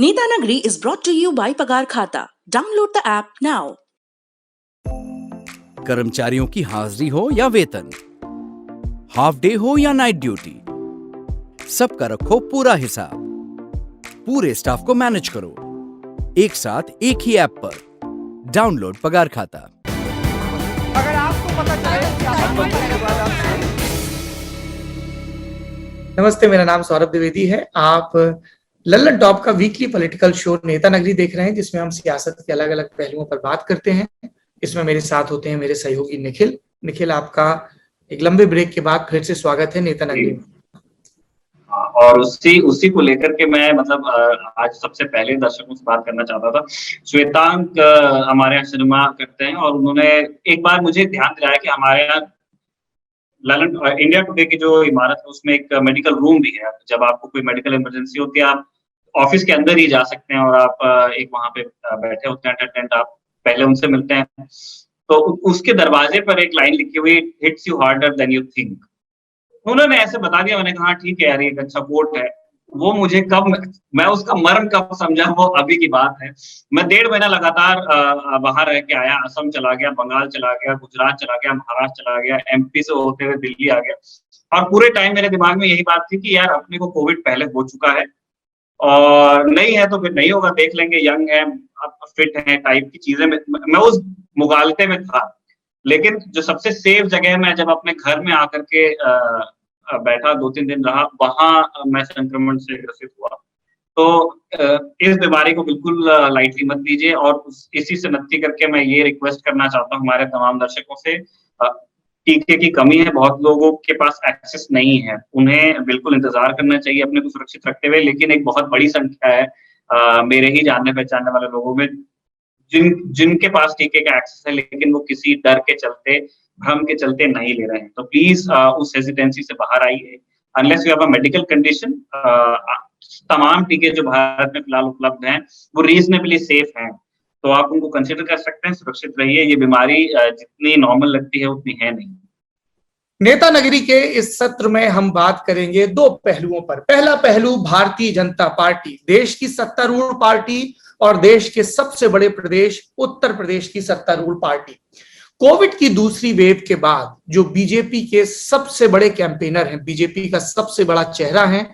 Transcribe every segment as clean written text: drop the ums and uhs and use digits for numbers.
Netanagri is brought to you by Pagar Khata. Download the app now. कर्मचारियों की हाजिरी हो या वेतन, हाफ डे हो या नाइट ड्यूटी, सबका रखो पूरा हिसाब। पूरे स्टाफ को मैनेज करो एक साथ एक ही ऐप पर। डाउनलोड पगार खाता। अगर आपको पता चले कि आप के बाद आप नमस्ते, मेरा नाम सौरभ द्विवेदी है। आप लल्लन टॉप का वीकली पॉलिटिकल शो नेता नगरी देख रहे हैं, जिसमें हम सियासत के अलग अलग पहलुओं पर बात करते हैं। इसमें मेरे साथ होते हैं मेरे सहयोगी निखिल। निखिल, आपका एक लंबे ब्रेक के बाद फिर से स्वागत है नेता नगरी में। और उसी को लेकर के मैं आज सबसे पहले दर्शकों से बात करना चाहता था। श्वेतांक हमारे यहाँ सिनेमा करते हैं और उन्होंने एक बार मुझे ध्यान दिलाया कि हमारे यहाँ ललन इंडिया टुडे की जो इमारत है उसमें एक मेडिकल रूम भी है। जब आपको कोई मेडिकल इमरजेंसी होती है, आप ऑफिस के अंदर ही जा सकते हैं और आप एक वहां पे बैठे होते हैं अटेंडेंट, आप पहले उनसे मिलते हैं। तो उसके दरवाजे पर एक लाइन लिखी हुई, hits you harder than you think. उन्होंने ऐसे बता दिया, मैंने कहा ठीक है यार, ये एक अच्छा कोट है। वो मुझे मैं उसका मर्म कब समझा, वो अभी की बात है। मैं 1.5 महीना लगातार बाहर रह के आया, असम चला गया, बंगाल चला गया, गुजरात चला गया, महाराष्ट्र चला गया, एमपी से होते हुए दिल्ली आ गया। और पूरे टाइम मेरे दिमाग में यही बात थी कि यार अपने को कोविड पहले हो चुका है और नहीं है तो फिर नहीं होगा, देख लेंगे, यंग है, फिट है टाइप की चीजें। मैं उस मुगालते में था। लेकिन जो सबसे सेफ जगह मैं जब अपने घर में आकर के बैठा 2-3 दिन रहा, वहां मैं संक्रमण से ग्रसित हुआ। तो इस बीमारी को बिल्कुल लाइटली मत लीजिए। और इसी से नत्ती करके मैं ये रिक्वेस्ट करना चाहता हूँ हमारे तमाम दर्शकों से, टीके की कमी है, बहुत लोगों के पास एक्सेस नहीं है, उन्हें बिल्कुल इंतजार करना चाहिए अपने को सुरक्षित रखते हुए। लेकिन एक बहुत बड़ी संख्या है मेरे ही जानने पहचानने वाले लोगों में जिनके पास टीके का एक्सेस है, लेकिन वो किसी डर के चलते, भ्रम के चलते नहीं ले रहे हैं। तो प्लीज उस हेजिटेंसी से बाहर आइए। Unless you have a medical condition, तमाम टीके जो भारत में फिलहाल उपलब्ध हैं वो रीजनेबली सेफ हैं, तो आप उनको कंसिडर कर सकते हैं। सुरक्षित रहिए। ये बीमारी जितनी नॉर्मल लगती है उतनी है नहीं। नेता नगरी के इस सत्र में हम बात करेंगे 2 पहलुओं पर। पहला पहलू, भारतीय जनता पार्टी, देश की सत्तारूढ़ पार्टी और देश के सबसे बड़े प्रदेश उत्तर प्रदेश की सत्तारूढ़ पार्टी। कोविड की दूसरी वेव के बाद जो बीजेपी के सबसे बड़े कैंपेनर हैं, बीजेपी का सबसे बड़ा चेहरा है,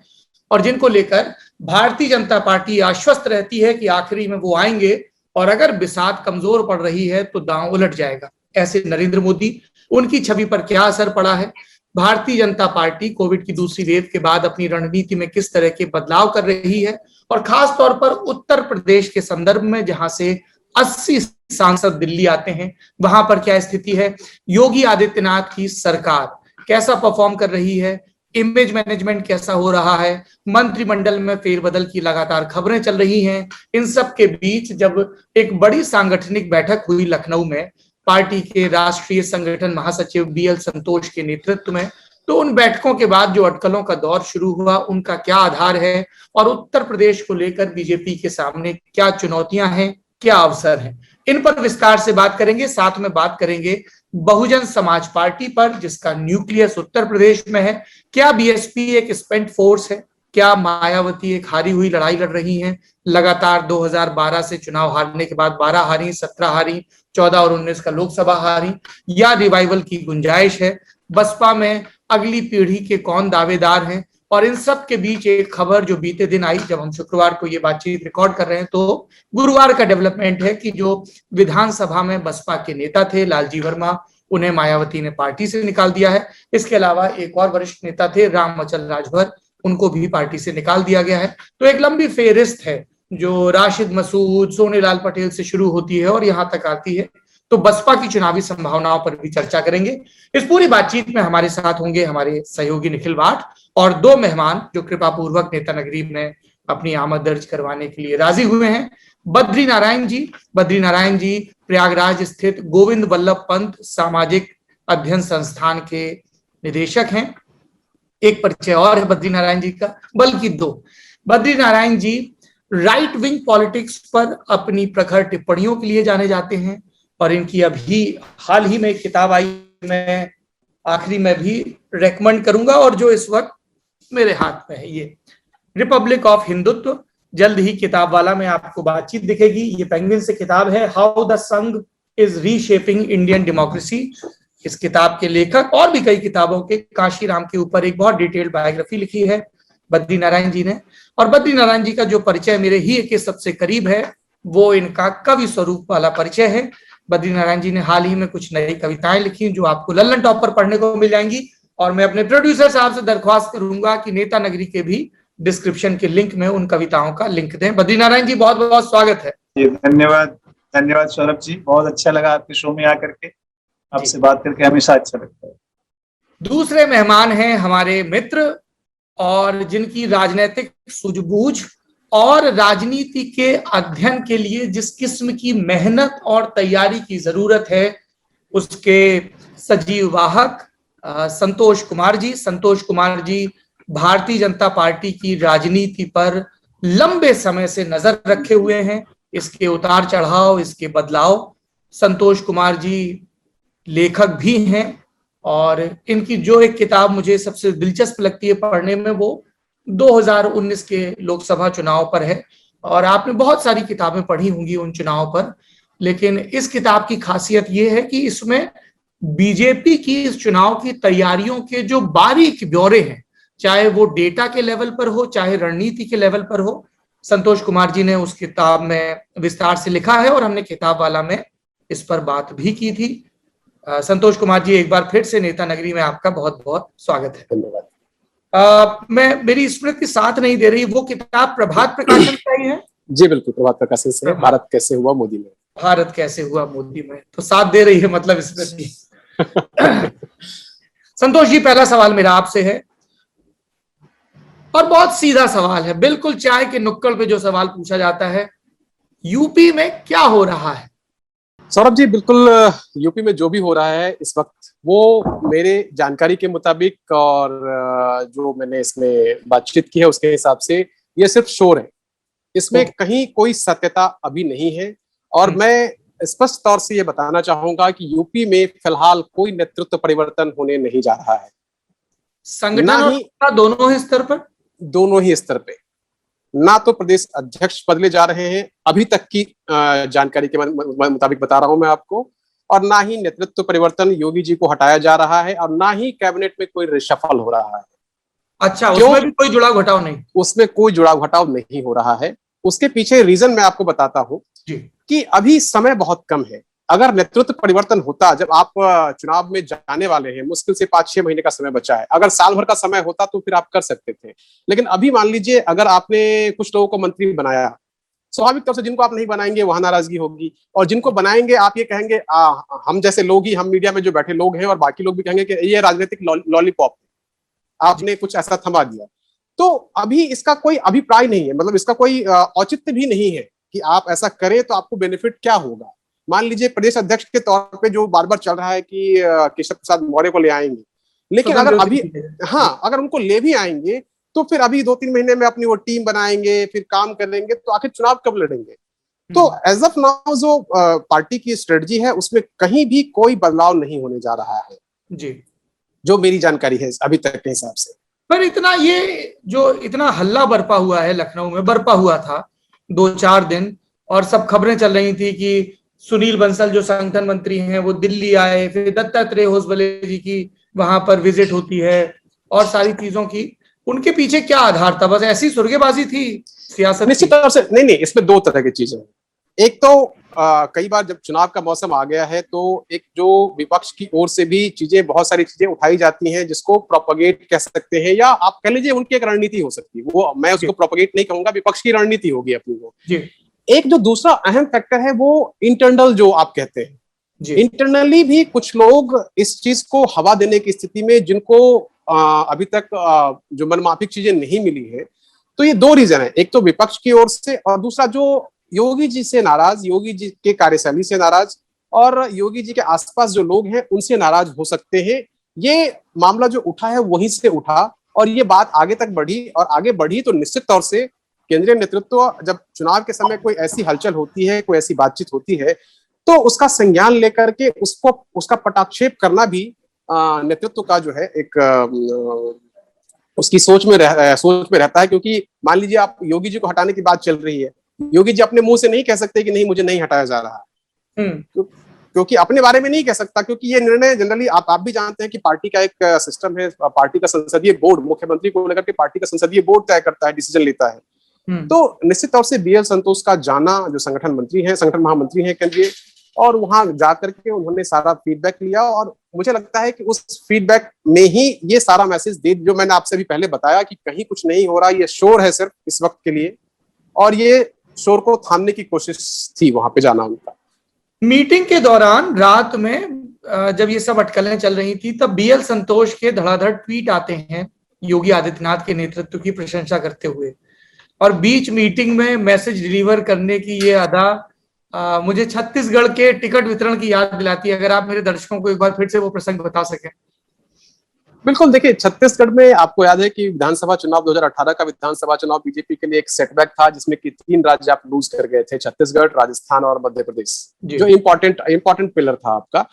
और जिनको लेकर भारतीय जनता पार्टी आश्वस्त रहती है कि आखिरी में वो आएंगे और अगर बिसात कमजोर पड़ रही है तो दांव उलट जाएगा। ऐसे नरेंद्र मोदी, उनकी छवि पर क्या असर पड़ा है? भारतीय जनता पार्टी कोविड की दूसरी वेव के बाद अपनी रणनीति में किस तरह के बदलाव कर रही है, और खास तौर पर उत्तर प्रदेश के संदर्भ में जहां से 80 सांसद दिल्ली आते हैं, वहां पर क्या स्थिति है? योगी आदित्यनाथ की सरकार कैसा परफॉर्म कर रही है? इमेज मैनेजमेंट कैसा हो रहा है? मंत्रिमंडल में फेरबदल की लगातार खबरें चल रही हैं। इन सब के बीच जब एक बड़ी सांगठनिक बैठक हुई लखनऊ में पार्टी के राष्ट्रीय संगठन महासचिव BL संतोष के नेतृत्व में, तो उन बैठकों के बाद जो अटकलों का दौर शुरू हुआ, उनका क्या आधार है और उत्तर प्रदेश को लेकर बीजेपी के सामने क्या चुनौतियां हैं, क्या अवसर हैं, इन पर विस्तार से बात करेंगे। साथ में बात करेंगे बहुजन समाज पार्टी पर, जिसका न्यूक्लियस उत्तर प्रदेश में है। क्या BSP एक स्पेंट फोर्स है? क्या मायावती एक हारी हुई लड़ाई लड़ रही हैं? लगातार 2012 से चुनाव हारने के बाद 12 हारी, 17 हारी, 14 और 19 का लोकसभा हारी, या रिवाइवल की गुंजाइश है? बसपा में अगली पीढ़ी के कौन दावेदार हैं? और इन सब के बीच एक खबर जो बीते दिन आई, जब हम शुक्रवार को ये बातचीत रिकॉर्ड कर रहे हैं, तो गुरुवार का डेवलपमेंट है कि जो विधानसभा में बसपा के नेता थे लालजी वर्मा, उन्हें मायावती ने पार्टी से निकाल दिया है। इसके अलावा एक और वरिष्ठ नेता थे राम अचल राजभर, उनको भी पार्टी से निकाल दिया गया है। तो एक लंबी फेहरिस्त है जो राशिद मसूद, सोनेलाल पटेल से शुरू होती है और यहां तक आती है। तो बसपा की चुनावी संभावनाओं पर भी चर्चा करेंगे। इस पूरी बातचीत में हमारे साथ होंगे हमारे सहयोगी निखिल भाट और 2 मेहमान जो कृपा पूर्वक नेता नगरी में अपनी आमद दर्ज करवाने के लिए राजी हुए हैं। बद्री नारायण जी प्रयागराज स्थित गोविंद वल्लभ पंत सामाजिक अध्ययन संस्थान के निदेशक हैं। एक परिचय और है बद्री नारायण जी का, बल्कि 2। Badri Narayan ji right wing politics पर अपनी प्रखर टिप्पणियों के लिए जाने जाते हैं और इनकी अभी हाल ही में एक किताब आई, मैं आखिरी में भी रेकमेंड करूंगा, और जो इस वक्त मेरे हाथ में है, ये रिपब्लिक ऑफ हिंदुत्व, जल्द ही किताब वाला में आपको बातचीत दिखेगी। ये पेंगुइन से किताब है, हाउ द संघ इज रीशेपिंग इंडियन डेमोक्रेसी। इस किताब के लेखक और भी कई किताबों के काशीराम के ऊपर एक बहुत डिटेल्ड बायोग्राफी लिखी है बद्री नारायण जी ने। और बद्री नारायण जी का जो परिचय मेरे ही के सबसे करीब है वो इनका कवि स्वरूप वाला परिचय है। बद्री नारायण जी ने हाल ही में कुछ नई कविताएं लिखी जो आपको लल्लन टॉप पर पढ़ने को मिल जाएंगी। और मैं अपने प्रोड्यूसर साहब से दरख्वास्त करूंगा कि नेता नगरी के भी डिस्क्रिप्शन के लिंक में उन कविताओं का लिंक दें। बद्री नारायण जी, बहुत बहुत स्वागत है। धन्यवाद, धन्यवाद सौरभ जी, बहुत अच्छा लगा आपके शो में आकर के, आपसे बात करके हमेशा अच्छा लगता है। दूसरे मेहमान हैं हमारे मित्र और जिनकी राजनीतिक सूझबूझ और राजनीति के अध्ययन के लिए जिस किस्म की मेहनत और तैयारी की जरूरत है उसके सजीव वाहक संतोष कुमार जी। संतोष कुमार जी भारतीय जनता पार्टी की राजनीति पर लंबे समय से नजर रखे हुए हैं, इसके उतार चढ़ाव, इसके बदलाव। संतोष कुमार जी लेखक भी हैं और इनकी जो एक किताब मुझे सबसे दिलचस्प लगती है पढ़ने में वो 2019 के लोकसभा चुनाव पर है। और आपने बहुत सारी किताबें पढ़ी होंगी उन चुनाव पर, लेकिन इस किताब की खासियत ये है कि इसमें बीजेपी की इस चुनाव की तैयारियों के जो बारीक ब्यौरे हैं, चाहे वो डेटा के लेवल पर हो चाहे रणनीति के लेवल पर हो, संतोष कुमार जी ने उस किताब में विस्तार से लिखा है और हमने किताब वाला में इस पर बात भी की थी। संतोष कुमार जी, एक बार फिर से नेता नगरी में आपका बहुत बहुत स्वागत है। धन्यवाद। मैं मेरी स्मृति साथ नहीं दे रही, वो किताब प्रभात प्रकाशन का ही है? जी बिल्कुल, प्रभात प्रकाशन से, भारत कैसे हुआ मोदी में। भारत कैसे हुआ मोदी में, तो साथ दे रही है मतलब स्मृति। संतोष जी, पहला सवाल मेरा आपसे है और बहुत सीधा सवाल है, बिल्कुल चाय के नुक्कड़ पे जो सवाल पूछा जाता है, यूपी में क्या हो रहा है? सौरभ जी, बिल्कुल यूपी में जो भी हो रहा है इस वक्त वो मेरे जानकारी के मुताबिक और जो मैंने इसमें बातचीत की है उसके हिसाब से ये सिर्फ शोर है, इसमें कहीं कोई सत्यता अभी नहीं है। और मैं स्पष्ट तौर से ये बताना चाहूंगा कि यूपी में फिलहाल कोई नेतृत्व परिवर्तन होने नहीं जा रहा है। संगठन और दोनों ही स्तर पर, दोनों ही स्तर पे ना तो प्रदेश अध्यक्ष बदले जा रहे हैं अभी तक की जानकारी के मुताबिक बता रहा हूं मैं आपको, और ना ही नेतृत्व परिवर्तन योगी जी को हटाया जा रहा है और ना ही कैबिनेट में कोई रिशफल हो रहा है। अच्छा, उसमें भी कोई जुड़ाव घटाव नहीं? उसमें कोई जुड़ाव घटाव नहीं हो रहा है। उसके पीछे रीजन मैं आपको बताता हूं कि अभी समय बहुत कम है। अगर नेतृत्व परिवर्तन होता, जब आप चुनाव में जाने वाले हैं, मुश्किल से 5-6 महीने का समय बचा है, अगर साल भर का समय होता तो फिर आप कर सकते थे। लेकिन अभी मान लीजिए अगर आपने कुछ लोगों को मंत्री बनाया, स्वाभाविक तौर से जिनको आप नहीं बनाएंगे वहां नाराजगी होगी, और जिनको बनाएंगे आप ये कहेंगे हम जैसे लोग ही, हम मीडिया में जो बैठे लोग हैं और बाकी लोग भी कहेंगे कि ये राजनीतिक लॉलीपॉप आपने कुछ ऐसा थमा दिया। तो अभी इसका कोई अभिप्राय नहीं है, मतलब इसका कोई औचित्य भी नहीं है कि आप ऐसा करें तो आपको बेनिफिट क्या होगा। मान लीजिए प्रदेश अध्यक्ष के तौर पे जो बार बार चल रहा है कि केशव प्रसाद मौर्य को ले आएंगे, लेकिन अगर अभी अगर उनको ले भी आएंगे तो फिर अभी 2-3 महीने में अपनी वो टीम बनाएंगे, फिर काम करेंगे, तो आखिर चुनाव कब लड़ेंगे? तो एज ऑफ नाउ जो पार्टी की स्ट्रेटजी है उसमें कहीं भी कोई बदलाव नहीं होने जा रहा है जी, जो मेरी जानकारी है अभी तक के हिसाब से। पर इतना हल्ला बरपा हुआ है, लखनऊ में बरपा हुआ था 2-4 दिन, और सब खबरें चल रही थी कि सुनील बंसल जो संगठन मंत्री हैं वो दिल्ली आए, फिर दत्तात्रेय होसबले जी की वहां पर विजिट होती है और सारी चीजों की, उनके पीछे क्या आधार था? बस ऐसी सुर्गेबाजी थी सियासत? निश्चित तौर से नहीं, इसमें दो तरह की चीजें हैं। एक तो कई बार जब चुनाव का मौसम आ गया है तो एक जो विपक्ष की ओर से भी बहुत सारी चीजें उठाई जाती हैं जिसको प्रोपगेट कह सकते हैं, या आप कह लीजिए उनकी एक रणनीति हो सकती है, वो मैं उसको प्रोपगेट नहीं कहूंगा, विपक्ष की रणनीति होगी अपनी वो। एक जो दूसरा अहम फैक्टर है वो इंटरनल, जो आप कहते हैं इंटरनली भी कुछ लोग इस चीज को हवा देने की स्थिति में, जिनको अभी तक जो मनमाफिक चीजें नहीं मिली है। तो ये दो रीजन है, एक तो विपक्ष की ओर से और दूसरा जो योगी जी से नाराज, योगी जी के कार्यशैली से नाराज और योगी जी के आसपास जो लोग हैं उनसे नाराज हो सकते हैं। ये मामला जो उठा है वहीं से उठा और ये बात आगे तक बढ़ी, और आगे बढ़ी तो निश्चित तौर से केंद्रीय नेतृत्व जब चुनाव के समय कोई ऐसी हलचल होती है, कोई ऐसी बातचीत होती है, तो उसका संज्ञान लेकर के उसका पटाक्षेप करना भी नेतृत्व का जो है एक उसकी सोच में रहता है, क्योंकि मान लीजिए आप योगी जी को हटाने की बात चल रही है, योगी जी अपने मुंह से नहीं कह सकते कि नहीं मुझे नहीं हटाया जा रहा है, क्योंकि अपने बारे में नहीं कह सकता, क्योंकि ये निर्णय जनरली आप भी जानते हैं कि पार्टी का एक सिस्टम है, पार्टी का संसदीय बोर्ड, मुख्यमंत्री को लेकर के पार्टी का संसदीय बोर्ड तय करता है, डिसीजन लेता है। तो निश्चित तौर से बीएल संतोष का जाना, जो संगठन मंत्री हैं, संगठन महामंत्री हैं केंद्रीय, और वहां जाकर के उन्होंने सारा फीडबैक लिया, और मुझे लगता है कि उस फीडबैक में ही ये सारा मैसेज दे, जो मैंने आपसे भी पहले बताया कि कहीं कुछ नहीं हो रहा, ये शोर है सिर्फ इस वक्त के लिए, और ये शोर को थामने की कोशिश थी वहां पे जाना उनका। मीटिंग के दौरान रात में जब ये सब अटकलें चल रही थी, तब बीएल संतोष के धड़ाधड़ ट्वीट आते हैं योगी आदित्यनाथ के नेतृत्व की प्रशंसा करते हुए, और बीच मीटिंग में मैसेज डिलीवर करने की ये अदा मुझे छत्तीसगढ़ के टिकट वितरण की याद दिलाती है। अगर आप मेरे दर्शकों को एक बार फिर से वो प्रसंग बता सकें। बिल्कुल, देखिए छत्तीसगढ़ में आपको याद है कि विधानसभा चुनाव 2018 का विधानसभा चुनाव बीजेपी के लिए एक सेटबैक था, जिसमें कि 3 राज्य आप लूज कर गए थे, छत्तीसगढ़, राजस्थान और मध्य प्रदेश, जो इंपॉर्टेंट पिलर था आपका।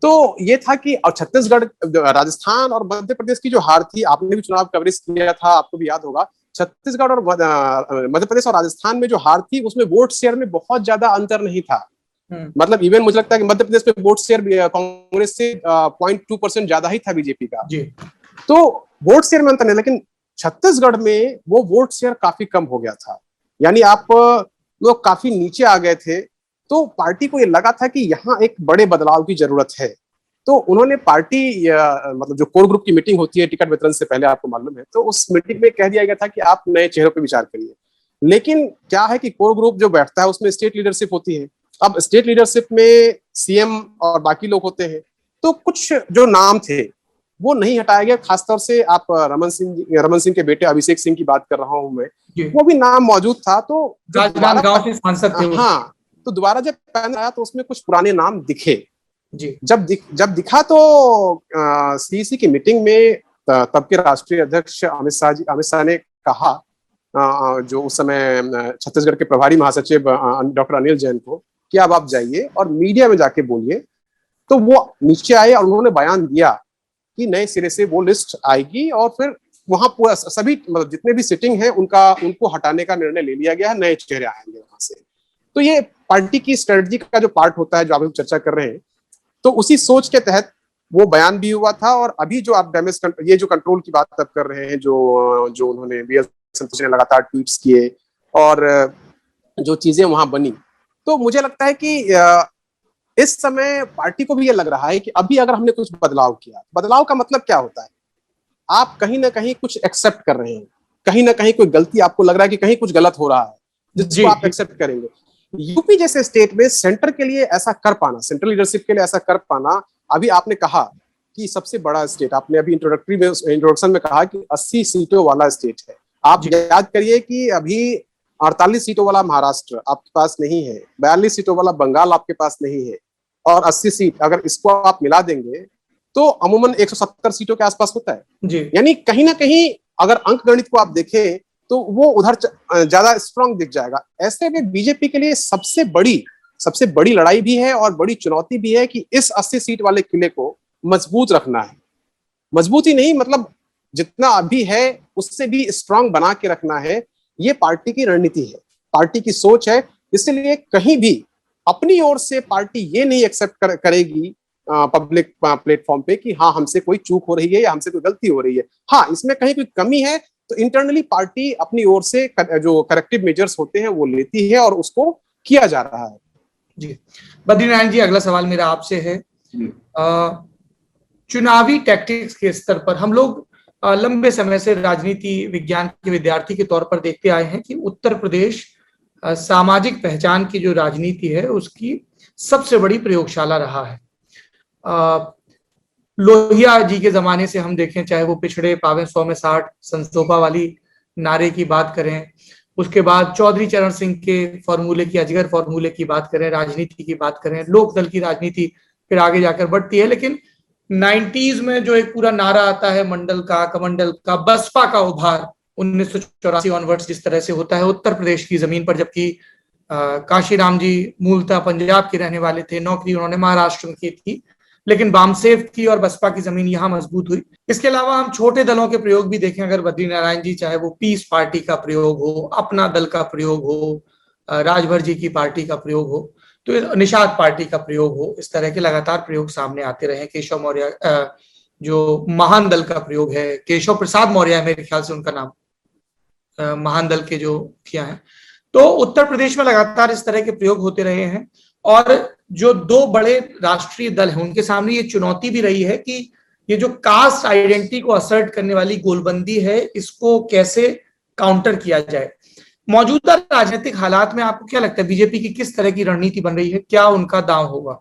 तो ये था कि छत्तीसगढ़, राजस्थान और मध्य प्रदेश की जो हार थी, आपने भी चुनाव कवरेज किया था, आपको भी याद होगा, छत्तीसगढ़ और मध्य प्रदेश और राजस्थान में जो हार थी उसमें वोट शेयर में बहुत ज्यादा अंतर नहीं था। मतलब इवन मुझे लगता है कि मध्य प्रदेश में वोट शेयर कांग्रेस से 0.2% ज्यादा ही था बीजेपी का। तो वोट शेयर में अंतर नहीं, लेकिन छत्तीसगढ़ में वो वोट शेयर काफी कम हो गया था, यानी आप लोग काफी नीचे आ गए थे। तो पार्टी को ये लगा था कि यहाँ एक बड़े बदलाव की जरूरत है, तो उन्होंने पार्टी मतलब जो कोर ग्रुप की मीटिंग होती है टिकट वितरण से पहले, आपको मालूम है, तो उस मीटिंग में कह दिया गया था कि आप नए चेहरों पर विचार करिए। लेकिन क्या है कि कोर ग्रुप जो बैठता है उसमें स्टेट लीडरशिप होती है। अब स्टेट लीडरशिप में सीएम और बाकी लोग होते हैं, तो कुछ जो नाम थे वो नहीं हटाया गया। खासतौर से आप रमन सिंह के बेटे अभिषेक सिंह की बात कर रहा हूं मैं, वो भी नाम मौजूद था। तो राजनांदगांव से सांसद थे। हाँ, तो दोबारा जब पैनल आया तो उसमें कुछ पुराने नाम दिखे। जब दिखा तो सीईसी की मीटिंग में तब के राष्ट्रीय अध्यक्ष अमित शाह ने कहा, जो उस समय छत्तीसगढ़ के प्रभारी महासचिव डॉक्टर अनिल जैन को, कि अब आप जाइए और मीडिया में जाके बोलिए। तो वो नीचे आए और उन्होंने बयान दिया कि नए सिरे से वो लिस्ट आएगी, और फिर वहां पूरा सभी मतलब जितने भी सिटिंग है उनको हटाने का निर्णय ले लिया गया है, नए चेहरे आएंगे वहां से। तो ये पार्टी की स्ट्रेटजी का जो पार्ट होता है, जो आप लोग चर्चा कर रहे हैं, तो उसी सोच के तहत वो बयान भी हुआ था। और अभी जो आप ये जो कंट्रोल की बात अब कर रहे हैं, जो उन्होंने बीएल संतोष ने लगातार ट्वीट्स किए और जो चीजें वहां बनी, तो मुझे लगता है कि इस समय पार्टी को भी ये लग रहा है कि अभी अगर हमने कुछ बदलाव किया, बदलाव का मतलब क्या होता है, आप कहीं ना कहीं कुछ एक्सेप्ट कर रहे हैं, कहीं ना कहीं कोई गलती आपको लग रहा है कि कहीं कुछ गलत हो रहा है, जिसको आप एक्सेप्ट करेंगे। यूपी जैसे स्टेट में सेंटर के लिए ऐसा कर पाना, सेंट्रल लीडरशिप के लिए ऐसा कर पाना, अभी आपने कहा कि सबसे बड़ा स्टेट, आपने अभी इंट्रोडक्शन में कहा कि 80 सीटों वाला स्टेट है। आप याद करिए कि अभी 48 सीटों वाला महाराष्ट्र आपके पास नहीं है, 42 सीटों वाला बंगाल आपके पास नहीं है, और 80 सीट अगर इसको आप मिला देंगे तो अमूमन 170 सीटों के आसपास होता है। यानी कहीं ना कहीं अगर अंक गणित को आप देखें तो वो उधर ज्यादा स्ट्रांग दिख जाएगा। ऐसे में बीजेपी के लिए सबसे बड़ी लड़ाई भी है और बड़ी चुनौती भी है कि इस 80 सीट वाले किले को मजबूत रखना है। मजबूत ही नहीं, मतलब जितना अभी है उससे भी स्ट्रांग बना के रखना है। ये पार्टी की रणनीति है, पार्टी की सोच है। इसलिए कहीं भी अपनी ओर से पार्टी ये नहीं एक्सेप्ट करेगी पब्लिक प्लेटफॉर्म पे कि हाँ हमसे कोई चूक हो रही है या हमसे कोई गलती हो रही है। हाँ, इसमें कहीं कोई कमी है तो इंटरनली पार्टी अपनी ओर से जो करेक्टिव मेजर्स होते हैं वो लेती है और उसको किया जा रहा है। जी बद्रीनारायण जी, अगला सवाल मेरा आपसे है। चुनावी टैक्टिक्स के स्तर पर हम लोग लंबे समय से राजनीति विज्ञान के विद्यार्थी के तौर पर देखते आए हैं कि उत्तर प्रदेश सामाजिक पहचान की जो राजनीति है उसकी सबसे बड़ी प्रयोगशाला रहा है। लोहिया जी के जमाने से हम देखें, चाहे वो पिछड़े पावे 100 में 60 संसोपा वाली नारे की बात करें, उसके बाद चौधरी चरण सिंह के फॉर्मूले की, अजगर फॉर्मूले की बात करें, राजनीति की बात करें, लोकदल की राजनीति फिर आगे जाकर बढ़ती है। लेकिन 90s में जो एक पूरा नारा आता है मंडल का, कमंडल का, बसपा का उभार 1984 ऑनवर्ड्स जिस तरह से होता है उत्तर प्रदेश की जमीन पर, जबकि काशीराम जी मूलतः पंजाब के रहने वाले थे, नौकरी उन्होंने महाराष्ट्र में की थी, लेकिन वामसेफ की और बसपा की जमीन यहां मजबूत हुई। इसके अलावा हम छोटे दलों के प्रयोग भी देखें, अगर बद्रीनारायण जी, चाहे वो पीस पार्टी का प्रयोग हो, अपना दल का प्रयोग हो, राजभर जी की पार्टी का प्रयोग हो, तो निषाद पार्टी का प्रयोग हो, इस तरह के लगातार प्रयोग सामने आते रहे। केशव मौर्य, जो महान दल का प्रयोग है, केशव प्रसाद मौर्य है मेरे ख्याल से उनका नाम, महान दल के जो मुखिया हैं। तो उत्तर प्रदेश में लगातार इस तरह के प्रयोग होते रहे हैं, और जो दो बड़े राष्ट्रीय दल हैं उनके सामने ये चुनौती भी रही है कि ये जो कास्ट आइडेंटिटी को असर्ट करने वाली गोलबंदी है, इसको कैसे काउंटर किया जाए। मौजूदा राजनीतिक हालात में आपको क्या लगता है बीजेपी की किस तरह की रणनीति बन रही है, क्या उनका दांव होगा?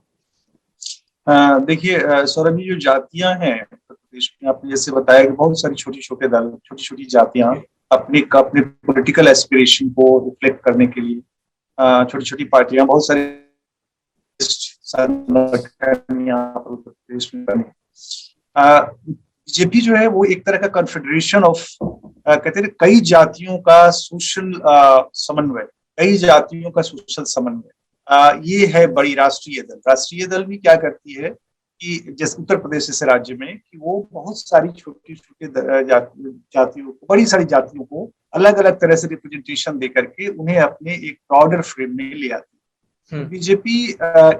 देखिए सौरभ, जो जातियां हैं उत्तर प्रदेश में, आपने जैसे बताया कि बहुत सारी छोटे छोटे दल, छोटी छोटी जातियां अपने पॉलिटिकल एस्पिरेशन को रिफ्लेक्ट करने के लिए छोटी छोटी पार्टियां, बहुत सारे उत्तर प्रदेश में बने। बीजेपी जो है वो एक तरह का कॉन्फेडरेशन ऑफ कहते हैं कई जातियों का सोशल समन्वय, कई जातियों का सोशल समन्वय। ये है बड़ी राष्ट्रीय दल। राष्ट्रीय दल भी क्या करती है कि जैसे उत्तर प्रदेश जैसे राज्य में, कि वो बहुत सारी छोटी छोटी जातियों को, बड़ी सारी जातियों को अलग अलग तरह से रिप्रेजेंटेशन दे करके उन्हें अपने एक ब्रॉडर फ्रेम में ले आती है। बीजेपी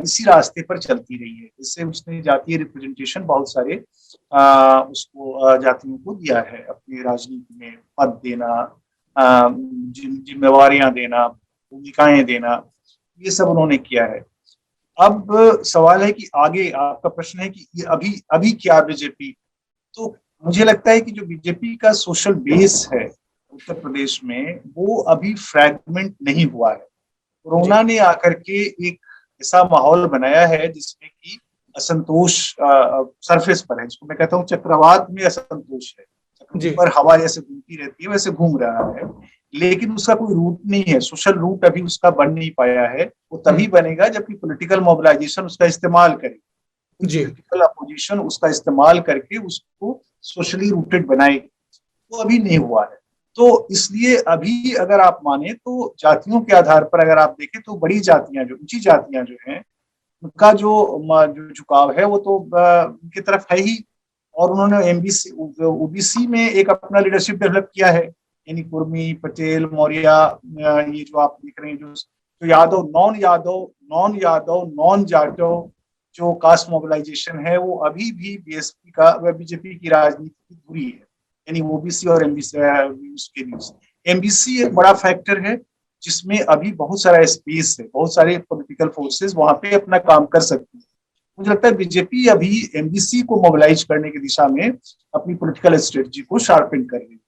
इसी रास्ते पर चलती रही है, इससे उसने जातीय रिप्रेजेंटेशन बहुत सारे उसको जातियों को दिया है, अपनी राजनीति में पद देना, जिम्मेवारियां देना, भूमिकाएं देना, ये सब उन्होंने किया है। अब सवाल है कि आगे, आपका प्रश्न है कि ये अभी क्या बीजेपी, तो मुझे लगता है कि जो बीजेपी का सोशल बेस है उत्तर प्रदेश में, वो अभी फ्रैगमेंट नहीं हुआ है। कोरोना ने आकर के एक ऐसा माहौल बनाया है जिसमें कि असंतोष सरफेस पर है, जिसको मैं कहता हूँ चक्रवात में असंतोष है, पर हवा जैसे घूमती रहती है वैसे घूम रहा है, लेकिन उसका कोई रूट नहीं है, सोशल रूट अभी उसका बन नहीं पाया है। वो तभी बनेगा जबकि पॉलिटिकल मोबिलाइजेशन उसका इस्तेमाल करे, पॉलिटिकल अपोजिशन उसका इस्तेमाल करके उसको सोशली रूटेड बनाएगी। वो अभी नहीं हुआ है। तो इसलिए अभी अगर आप माने तो जातियों के आधार पर अगर आप देखें तो बड़ी जातियां, जो ऊंची जातियां जो हैं, उनका जो झुकाव है वो तो उनकी तरफ है ही। और उन्होंने ओबीसी में एक अपना लीडरशिप डेवलप किया है, यानी कुर्मी, पटेल, मौर्य, ये जो आप देख रहे हैं, जो यादव, नॉन जाटव जो कास्ट मोबिलाइजेशन है, वो अभी भी बीजेपी की राजनीति की धुरी है, यानी ओबीसी और एमबीसी के बीच। एमबीसी एक बड़ा फैक्टर है जिसमें अभी बहुत सारा स्पेस है, बहुत सारे पॉलिटिकल फोर्सेस वहां पे अपना काम कर सकती है। मुझे लगता है बीजेपी अभी एमबीसी को मोबिलाइज करने की दिशा में अपनी पॉलिटिकल स्ट्रेटजी को शार्पन कर रही है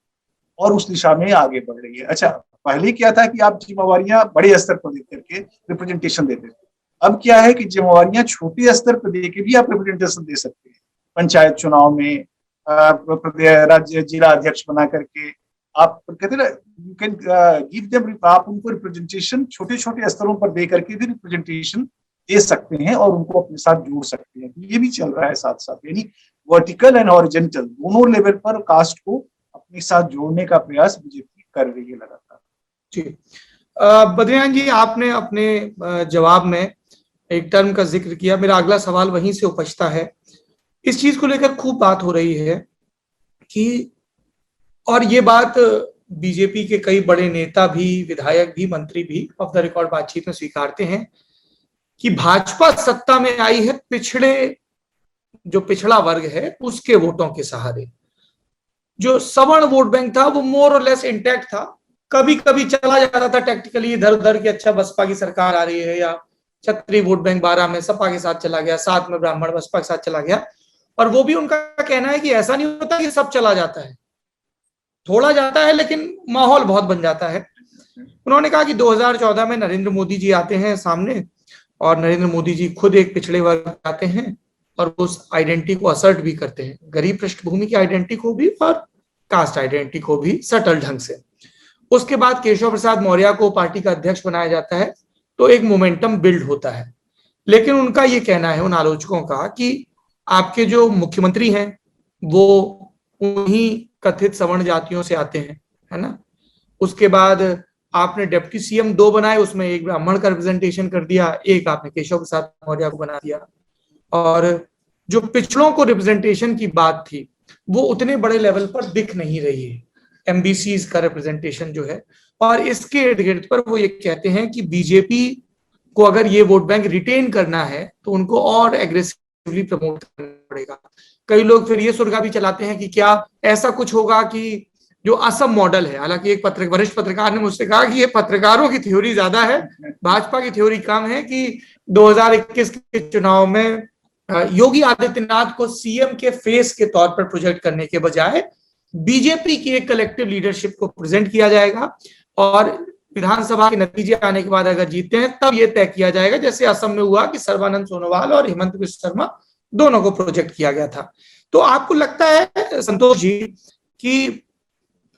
और उस दिशा में आगे बढ़ रही है। अच्छा, पहले क्या था कि आप जिम्मेवारियां बड़े स्तर पर दे करके रिप्रेजेंटेशन देते थे। अब क्या है कि जिम्मेवारियां छोटे स्तर पर दे के भी आप रिप्रेजेंटेशन दे सकते हैं। पंचायत चुनाव में राज्य जिला अध्यक्ष बना करके आप कहते हैं ना, यू कैन गिव देम, आप उनको रिप्रेजेंटेशन छोटे छोटे स्तरों पर दे करके भी रिप्रेजेंटेशन दे सकते हैं और उनको अपने साथ जोड़ सकते हैं। ये भी चल रहा है साथ साथ, यानी वर्टिकल एंड हॉरिजॉन्टल दोनों लेवल पर कास्ट को अपने साथ जोड़ने का प्रयास बीजेपी कर रही है लगातार। जी, बद्रीनारायण जी, आपने अपने जवाब में एक टर्म का जिक्र किया, मेरा अगला सवाल वहीं से उपजता है। इस चीज को लेकर खूब बात हो रही है कि, और ये बात बीजेपी के कई बड़े नेता भी, विधायक भी, मंत्री भी ऑफ द रिकॉर्ड बातचीत में स्वीकारते हैं कि भाजपा सत्ता में आई है जो पिछड़ा वर्ग है उसके वोटों के सहारे। जो सवर्ण वोट बैंक था वो मोर और लेस इंटैक्ट था, कभी कभी चला जाता था टैक्टिकली इधर उधर कि अच्छा बसपा की सरकार आ रही है, या क्षत्रिय वोट बैंक 12 में सपा के साथ चला गया, 7 में ब्राह्मण बसपा के साथ चला गया। और वो भी उनका कहना है कि ऐसा नहीं होता कि सब चला जाता है, थोड़ा जाता है लेकिन माहौल बहुत बन जाता है। उन्होंने कहा कि 2014 में नरेंद्र मोदी जी आते हैं सामने, और नरेंद्र मोदी जी खुद एक पिछड़े वर्ग आते हैं और उस आइडेंटिटी को असर्ट भी करते हैं, गरीब पृष्ठभूमि की आइडेंटिटी को भी और कास्ट आइडेंटिटी को भी सटल ढंग से। उसके बाद केशव प्रसाद मौर्य को पार्टी का अध्यक्ष बनाया जाता है, तो एक मोमेंटम बिल्ड होता है। लेकिन उनका ये कहना है, उन आलोचकों का, कि आपके जो मुख्यमंत्री हैं वो उन्हीं कथित सवर्ण जातियों से आते हैं, है ना। उसके बाद आपने डिप्टी सीएम 2 बनाए, उसमें एक ब्राह्मण का रिप्रेजेंटेशन कर दिया, एक आपने केशव प्रसाद मौर्य को बना दिया। और जो पिछड़ों को रिप्रेजेंटेशन की बात थी वो उतने बड़े लेवल पर दिख नहीं रही है, एमबीसी का रिप्रेजेंटेशन जो है। और इसके इर्द गिर्द पर वो ये कहते हैं कि बीजेपी को अगर ये वोट बैंक रिटेन करना है तो उनको और एग्रेसिवली प्रमोट करना पड़ेगा। कई लोग फिर ये सुर्गा भी चलाते हैं कि क्या ऐसा कुछ होगा कि जो असम मॉडल है, हालांकि एक वरिष्ठ पत्रकार ने मुझसे कहा कि ये पत्रकारों की थ्योरी ज्यादा है, भाजपा की थ्योरी कम है, कि 2021 के चुनाव में योगी आदित्यनाथ को सीएम के फेस के तौर पर प्रोजेक्ट करने के बजाय बीजेपी की एक कलेक्टिव लीडरशिप को प्रेजेंट किया जाएगा और विधानसभा के नतीजे आने के बाद अगर जीतते हैं तब यह तय किया जाएगा, जैसे असम में हुआ कि सर्बानंद सोनोवाल और हिमंत बिस्वा शर्मा दोनों को प्रोजेक्ट किया गया था। तो आपको लगता है संतोष जी कि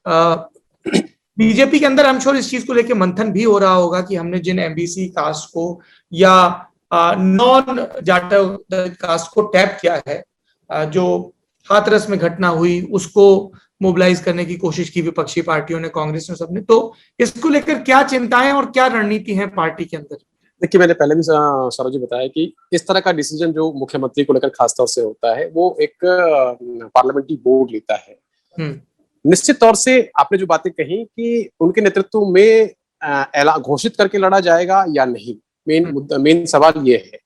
बीजेपी के अंदर हम श्योर इस चीज को लेकर मंथन भी हो रहा होगा कि हमने जिन एमबीसी कास्ट को या नॉन जाटव कास्ट को टैप किया है, जो हाथरस में घटना हुई उसको मोबिलाइज करने की कोशिश की विपक्षी पार्टियों ने, कांग्रेस ने, सबने, तो इसको लेकर क्या चिंताएं और क्या रणनीति है पार्टी के अंदर? देखिए, मैंने पहले भी सौरभ जी बताया कि इस तरह का डिसीजन जो मुख्यमंत्री को लेकर खासतौर से होता है वो एक पार्लियामेंट्री बोर्ड लेता है। निश्चित तौर से आपने जो बातें कही कि उनके नेतृत्व में ऐलान घोषित करके लड़ा जाएगा या नहीं, मेन सवाल ये है।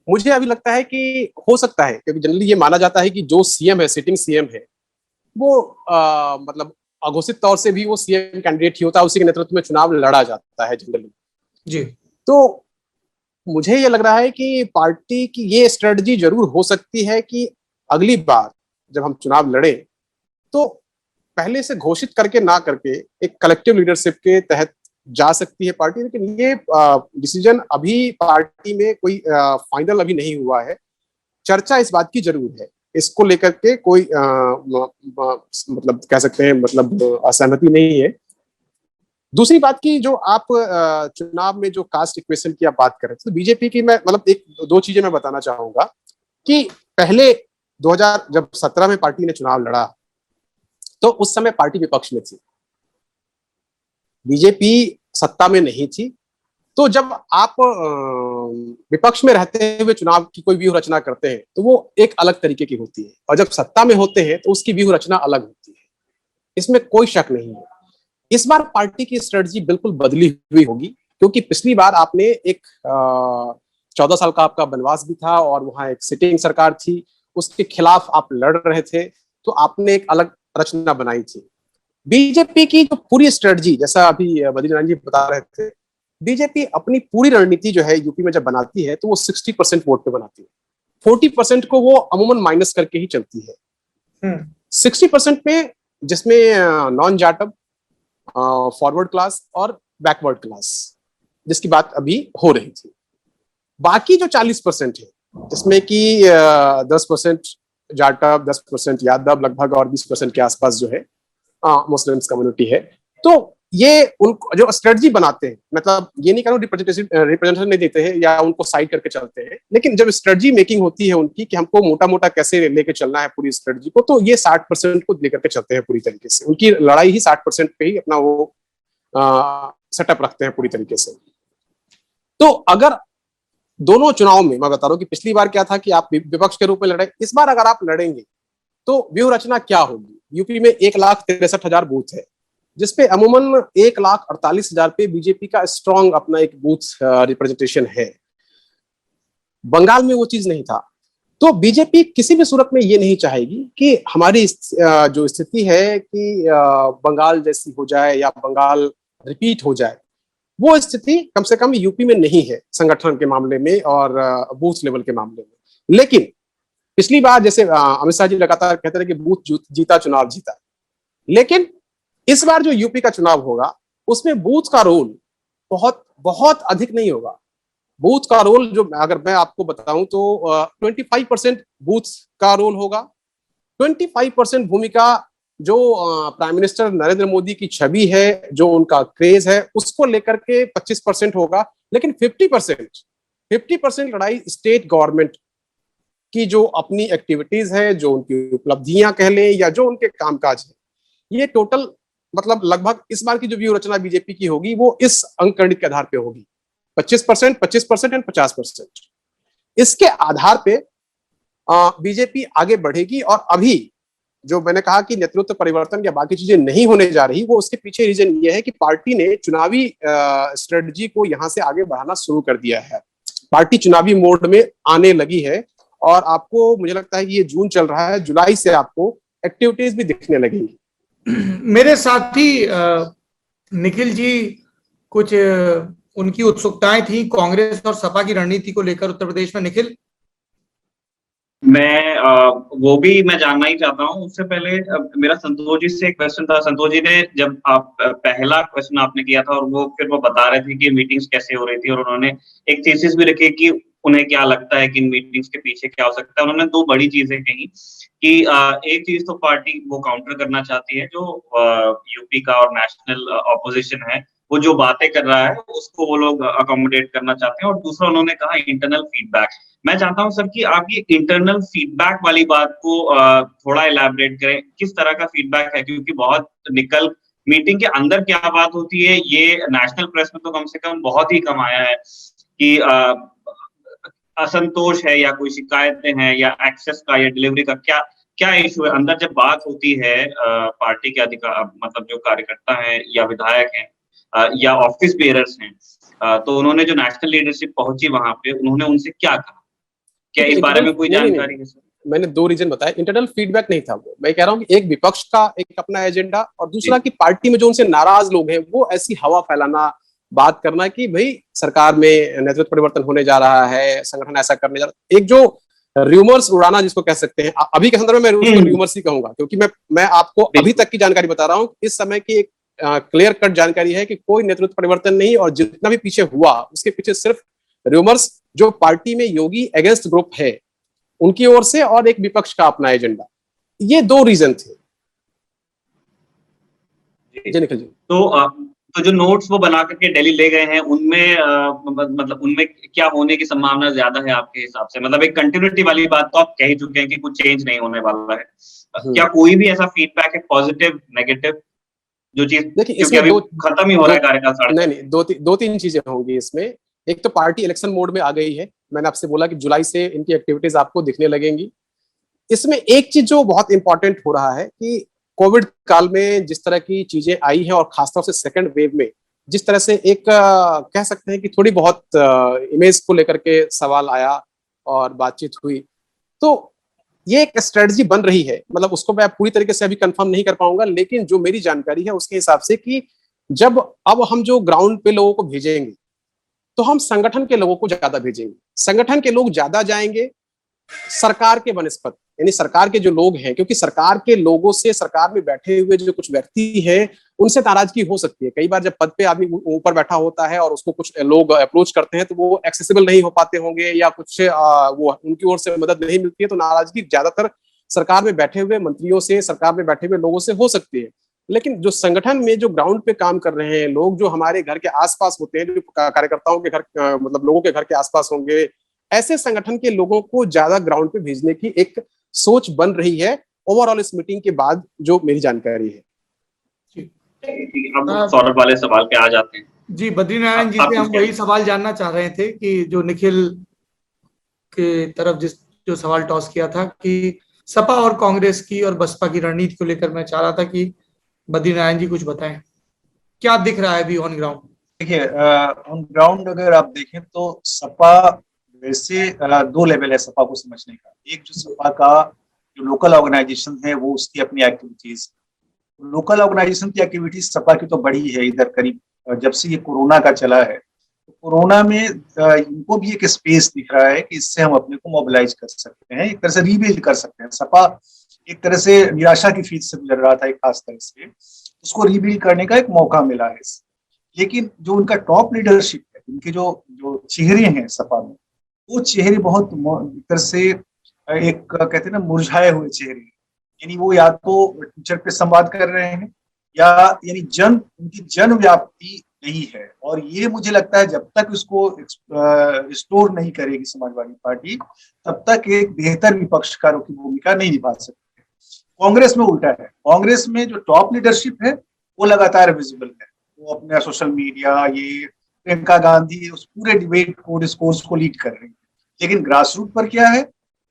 मुझे अभी लगता है कि हो सकता है, क्योंकि जनरली ये माना जाता है कि जो सीएम है, सिटिंग सीएम है, वो मतलब अघोषित तौर से भी वो सीएम कैंडिडेट ही होता है, उसी के नेतृत्व में चुनाव लड़ा जाता है जनरली जी। तो मुझे ये लग रहा है कि पार्टी की ये स्ट्रेटजी जरूर हो सकती है कि अगली बार जब हम चुनाव लड़े तो पहले से घोषित करके ना करके एक कलेक्टिव लीडरशिप के तहत जा सकती है पार्टी। लेकिन ये डिसीजन अभी पार्टी में कोई फाइनल अभी नहीं हुआ है। चर्चा इस बात की जरूर है, इसको लेकर के कोई मतलब कह सकते हैं मतलब असहमति नहीं है। दूसरी बात की जो आप चुनाव में जो कास्ट इक्वेशन की आप बात कर रहे थे, तो बीजेपी की मैं मतलब एक दो चीजें मैं बताना चाहूंगा कि पहले 2017 में पार्टी ने चुनाव लड़ा तो उस समय पार्टी विपक्ष में थी, बीजेपी सत्ता में नहीं थी। तो जब आप विपक्ष में रहते हुए चुनाव की कोई व्यूह रचना करते हैं तो वो एक अलग तरीके की होती है, और जब सत्ता में होते हैं तो उसकी व्यूह रचना अलग होती है, इसमें कोई शक नहीं है। इस बार पार्टी की स्ट्रेटजी बिल्कुल बदली हुई होगी, क्योंकि पिछली बार आपने एक 14 साल का आपका वनवास भी था और वहां एक सिटिंग सरकार थी, उसके खिलाफ आप लड़ रहे थे, तो आपने एक अलग रचना बनाई थी। बीजेपी की जो पूरी स्ट्रेटजी, जैसा अभी बद्रीनारायण जी बता रहे थे, बीजेपी अपनी पूरी रणनीति जो है यूपी में जब बनाती है तो वो 60% वोट पे बनाती है, 40% को वो अमूमन माइनस करके ही चलती है। 60% पे जिसमें नॉन जाटव, फॉरवर्ड क्लास और बैकवर्ड क्लास, जिसकी बात अभी हो रही थी, बाकी जो 40% है जिसमें कि 10% जाटव, 10% यादव लगभग और 20% के आसपास जो है मुस्लिम्स कम्युनिटी है। तो ये उनको जो स्ट्रेटजी बनाते हैं, मतलब ये नहीं कहूँ रिप्रेजेंटेशन नहीं देते हैं या उनको साइड करके चलते हैं, लेकिन जब स्ट्रेटजी मेकिंग होती है उनकी कि हमको मोटा मोटा कैसे लेके चलना है पूरी स्ट्रेटजी को, तो ये 60% को लेकर के चलते हैं पूरी तरीके से। उनकी लड़ाई ही 60% पे ही अपना वो सेटअप रखते हैं पूरी तरीके से। तो अगर दोनों चुनाव में मैं बता रहा हूँ कि पिछली बार क्या था कि आप विपक्ष के रूप में लड़े, इस बार अगर आप लड़ेंगे तो व्यूह रचना क्या होगी। यूपी में 1,63,000 बूथ है, जिसपे अमूमन 1,48,000 पे बीजेपी का स्ट्रॉन्ग अपना एक बूथ रिप्रेजेंटेशन है। बंगाल में वो चीज नहीं था। तो बीजेपी किसी भी सूरत में ये नहीं चाहेगी कि हमारी जो स्थिति है कि बंगाल जैसी हो जाए या बंगाल रिपीट हो जाए, वो स्थिति कम से कम यूपी में नहीं है संगठन के मामले में और बूथ लेवल के मामले में। लेकिन पिछली बार जैसे अमित शाह जी लगातार कहते रहे कि बूथ जीता चुनाव जीता, लेकिन इस बार जो यूपी का चुनाव होगा उसमें बूथ का रोल बहुत बहुत अधिक नहीं होगा। बूथ का रोल जो अगर मैं आपको बताऊं तो 25% बूथ का रोल होगा। 25% भूमिका जो प्राइम मिनिस्टर नरेंद्र मोदी की छवि है, जो उनका क्रेज है, उसको लेकर के 25% होगा। लेकिन 50% लड़ाई स्टेट गवर्नमेंट की जो अपनी एक्टिविटीज है, जो उनकी उपलब्धियां कह लें या जो उनके कामकाज है, ये टोटल मतलब लगभग इस बार की जो व्यूह रचना बीजेपी की होगी वो इस अंकगणित के आधार पे होगी, 25% एंड 50%। इसके आधार पे बीजेपी आगे बढ़ेगी। और अभी जो मैंने कहा कि नेतृत्व परिवर्तन या बाकी चीजें नहीं होने जा रही, वो उसके पीछे रीजन ये है कि पार्टी ने चुनावी स्ट्रेटजी को यहां से आगे बढ़ाना शुरू कर दिया है। पार्टी चुनावी मोड में आने लगी है और आपको, मुझे लगता है कि ये जून चल रहा है, जुलाई से आपको एक्टिविटीज भी दिखने लगेंगी। मेरे साथी निखिल जी, कुछ उनकी उत्सुकताएं थी कांग्रेस और सपा की रणनीति को लेकर उत्तर प्रदेश में। निखिल, मैं वो भी मैं जानना ही चाहता हूँ। उससे पहले मेरा संतोष जी से एक क्वेश्चन था। संतोष जी ने जब आप पहला क्वेश्चन आपने किया था और वो बता रहे थे कि मीटिंग्स कैसे हो रही थी, और उन्होंने एक थीसिस भी रखी कि उन्हें क्या लगता है कि इन मीटिंग्स के पीछे क्या हो सकता है। उन्होंने दो बड़ी चीजें कही कि एक चीज तो पार्टी वो काउंटर करना चाहती है जो यूपी का और नेशनल ऑपोजिशन है, वो जो बातें कर रहा है उसको वो लोग अकोमोडेट करना चाहते हैं। और दूसरा उन्होंने कहा इंटरनल फीडबैक। मैं चाहता हूं सर कि आप ये इंटरनल फीडबैक वाली बात को थोड़ा इलैबोरेट करें, किस तरह का फीडबैक है, क्योंकि बहुत निकल मीटिंग के अंदर क्या बात होती है ये नेशनल प्रेस में तो कम से कम बहुत ही कम आया है कि असंतोष है या कोई शिकायतें हैं या एक्सेस का या डिलीवरी का क्या क्या इशू है। अंदर जब बात होती है पार्टी के अधिकार, मतलब जो कार्यकर्ता हैं या विधायक हैं या ऑफिस बेयरर्स हैं, तो उन्होंने जो नेशनल लीडरशिप पहुंची वहां पे, उन्होंने उनसे क्या कहा? क्या इस बारे में कोई जानकारी है सर? मैंने दो रीजन बताया। इंटरनल फीडबैक नहीं था वो, मैं कह रहा हूँ कि एक विपक्ष का एक अपना एजेंडा, और दूसरा कि पार्टी में जो उनसे नाराज लोग हैं वो ऐसी हवा फैलाना, बात करना कि भाई सरकार में नेतृत्व परिवर्तन होने जा रहा है, संगठन ऐसा करने जा रहा है। एक जो र्यूमर्स उड़ाना जिसको कह सकते हैं, अभी के संदर्भ में मैं उसको र्यूमर्स ही कहूंगा, क्योंकि मैं आपको अभी तक की जानकारी बता रहा हूँ। इस समय की एक क्लियर कट जानकारी है कि कोई नेतृत्व परिवर्तन नहीं, और जितना भी पीछे हुआ उसके पीछे सिर्फ र्यूमर्स, जो पार्टी में योगी अगेंस्ट ग्रुप है उनकी ओर से, और एक विपक्ष का अपना एजेंडा। ये दो रीजन थे। जी निखिल जी, तो जो नोट्स वो बना करके दिल्ली ले गए हैं उनमें मतलब उनमें क्या होने की संभावना ज्यादा है आपके हिसाब से? मतलब एक कंटिन्यूटी वाली बात तो आप कह ही चुके हैं कि कुछ चेंज नहीं होने वाला है। क्या कोई भी ऐसा फीडबैक है पॉजिटिव नेगेटिव जो चीज, क्योंकि अभी खत्म ही हो रहा है कार्यकाल? नहीं, दो तीन चीजें होंगी इसमें। एक तो पार्टी इलेक्शन मोड में आ गई है, मैंने आपसे बोला कि जुलाई से इनकी एक्टिविटीज आपको दिखने लगेंगी। इसमें एक चीज जो बहुत इंपॉर्टेंट हो रहा है कि कोविड काल में जिस तरह की चीजें आई हैं, और खासतौर से सेकंड वेव में जिस तरह से एक कह सकते हैं कि थोड़ी बहुत इमेज को लेकर के सवाल आया और बातचीत हुई, तो ये एक स्ट्रेटजी बन रही है। मतलब उसको मैं पूरी तरीके से अभी कंफर्म नहीं कर पाऊंगा, लेकिन जो मेरी जानकारी है उसके हिसाब से कि जब अब हम जो ग्राउंड पे लोगों को भेजेंगे तो हम संगठन के लोगों को ज्यादा भेजेंगे। संगठन के लोग ज्यादा जाएंगे सरकार के बनस्पत, यानी सरकार के जो लोग हैं, क्योंकि सरकार के लोगों से, सरकार में बैठे हुए जो कुछ व्यक्ति हैं उनसे नाराजगी हो सकती है। कई बार जब पद पे आदमी ऊपर बैठा होता है और उसको कुछ लोग अप्रोच करते हैं तो वो एक्सेसिबल नहीं हो पाते होंगे, या कुछ वो उनकी ओर से मदद नहीं मिलती है, तो नाराजगी ज्यादातर सरकार में बैठे हुए मंत्रियों से, सरकार में बैठे हुए लोगों से हो सकती है। लेकिन जो संगठन में जो ग्राउंड पे काम कर रहे हैं लोग, जो हमारे घर के आसपास होते हैं, जो कार्यकर्ताओं के घर, मतलब लोगों के घर के आसपास होंगे, ऐसे संगठन के लोगों को ज्यादा ग्राउंड पे भेजने की एक सोच बन रही है ओवरऑल इस मीटिंग के बाद, जो मेरी जानकारी है। हम सौरभ वाले सवाल पे आ जाते हैं। जी, बद्रीनारायण जी से हम वही सवाल जानना चाह रहे थे कि जो निखिल के तरफ जो सवाल टॉस किया था कि सपा और कांग्रेस की और बसपा की रणनीति को लेकर, मैं चाह रहा था कि बद्रीनारायण जी कुछ बताएं, क्या दिख रहा है अभी ऑन ग्राउंड? देखिए, ऑन ग्राउंड अगर आप देखें तो सपा वैसे दो लेवल है सपा को समझने का। एक जो सपा का जो लोकल ऑर्गेनाइजेशन है वो उसकी अपनी एक्टिविटीज, लोकल ऑर्गेनाइजेशन की एक्टिविटीज सपा की तो बड़ी है। इधर करीब जब से ये कोरोना का चला है, तो कोरोना में इनको भी एक स्पेस दिख रहा है कि इससे हम अपने को मोबिलाइज कर सकते हैं, एक तरह से रीबिल्ड कर सकते हैं। सपा एक तरह से निराशा की फीस से गुजर रहा था एक खास तरह से, उसको रीबिल्ड करने का एक मौका मिला है। लेकिन जो उनका टॉप लीडरशिप है, उनके जो चेहरे हैं सपा में, वो चेहरे बहुत एक तरह से एक कहते हैं ना मुरझाए हुए चेहरे, यानी वो या तो ट्विटर पे संवाद कर रहे हैं या यानी उनकी जन व्याप्ति नहीं है। और ये मुझे लगता है जब तक इसको रिस्टोर नहीं करेगी समाजवादी पार्टी, तब तक एक बेहतर विपक्षकारों की भूमिका नहीं निभा सकती। कांग्रेस में उल्टा है, कांग्रेस में जो टॉप लीडरशिप है वो लगातार विजिबल है, वो अपने सोशल मीडिया, ये प्रियंका गांधी उस पूरे डिबेट को, डिस्कोर्स को लीड कर रही है। लेकिन ग्रास रूट पर क्या है,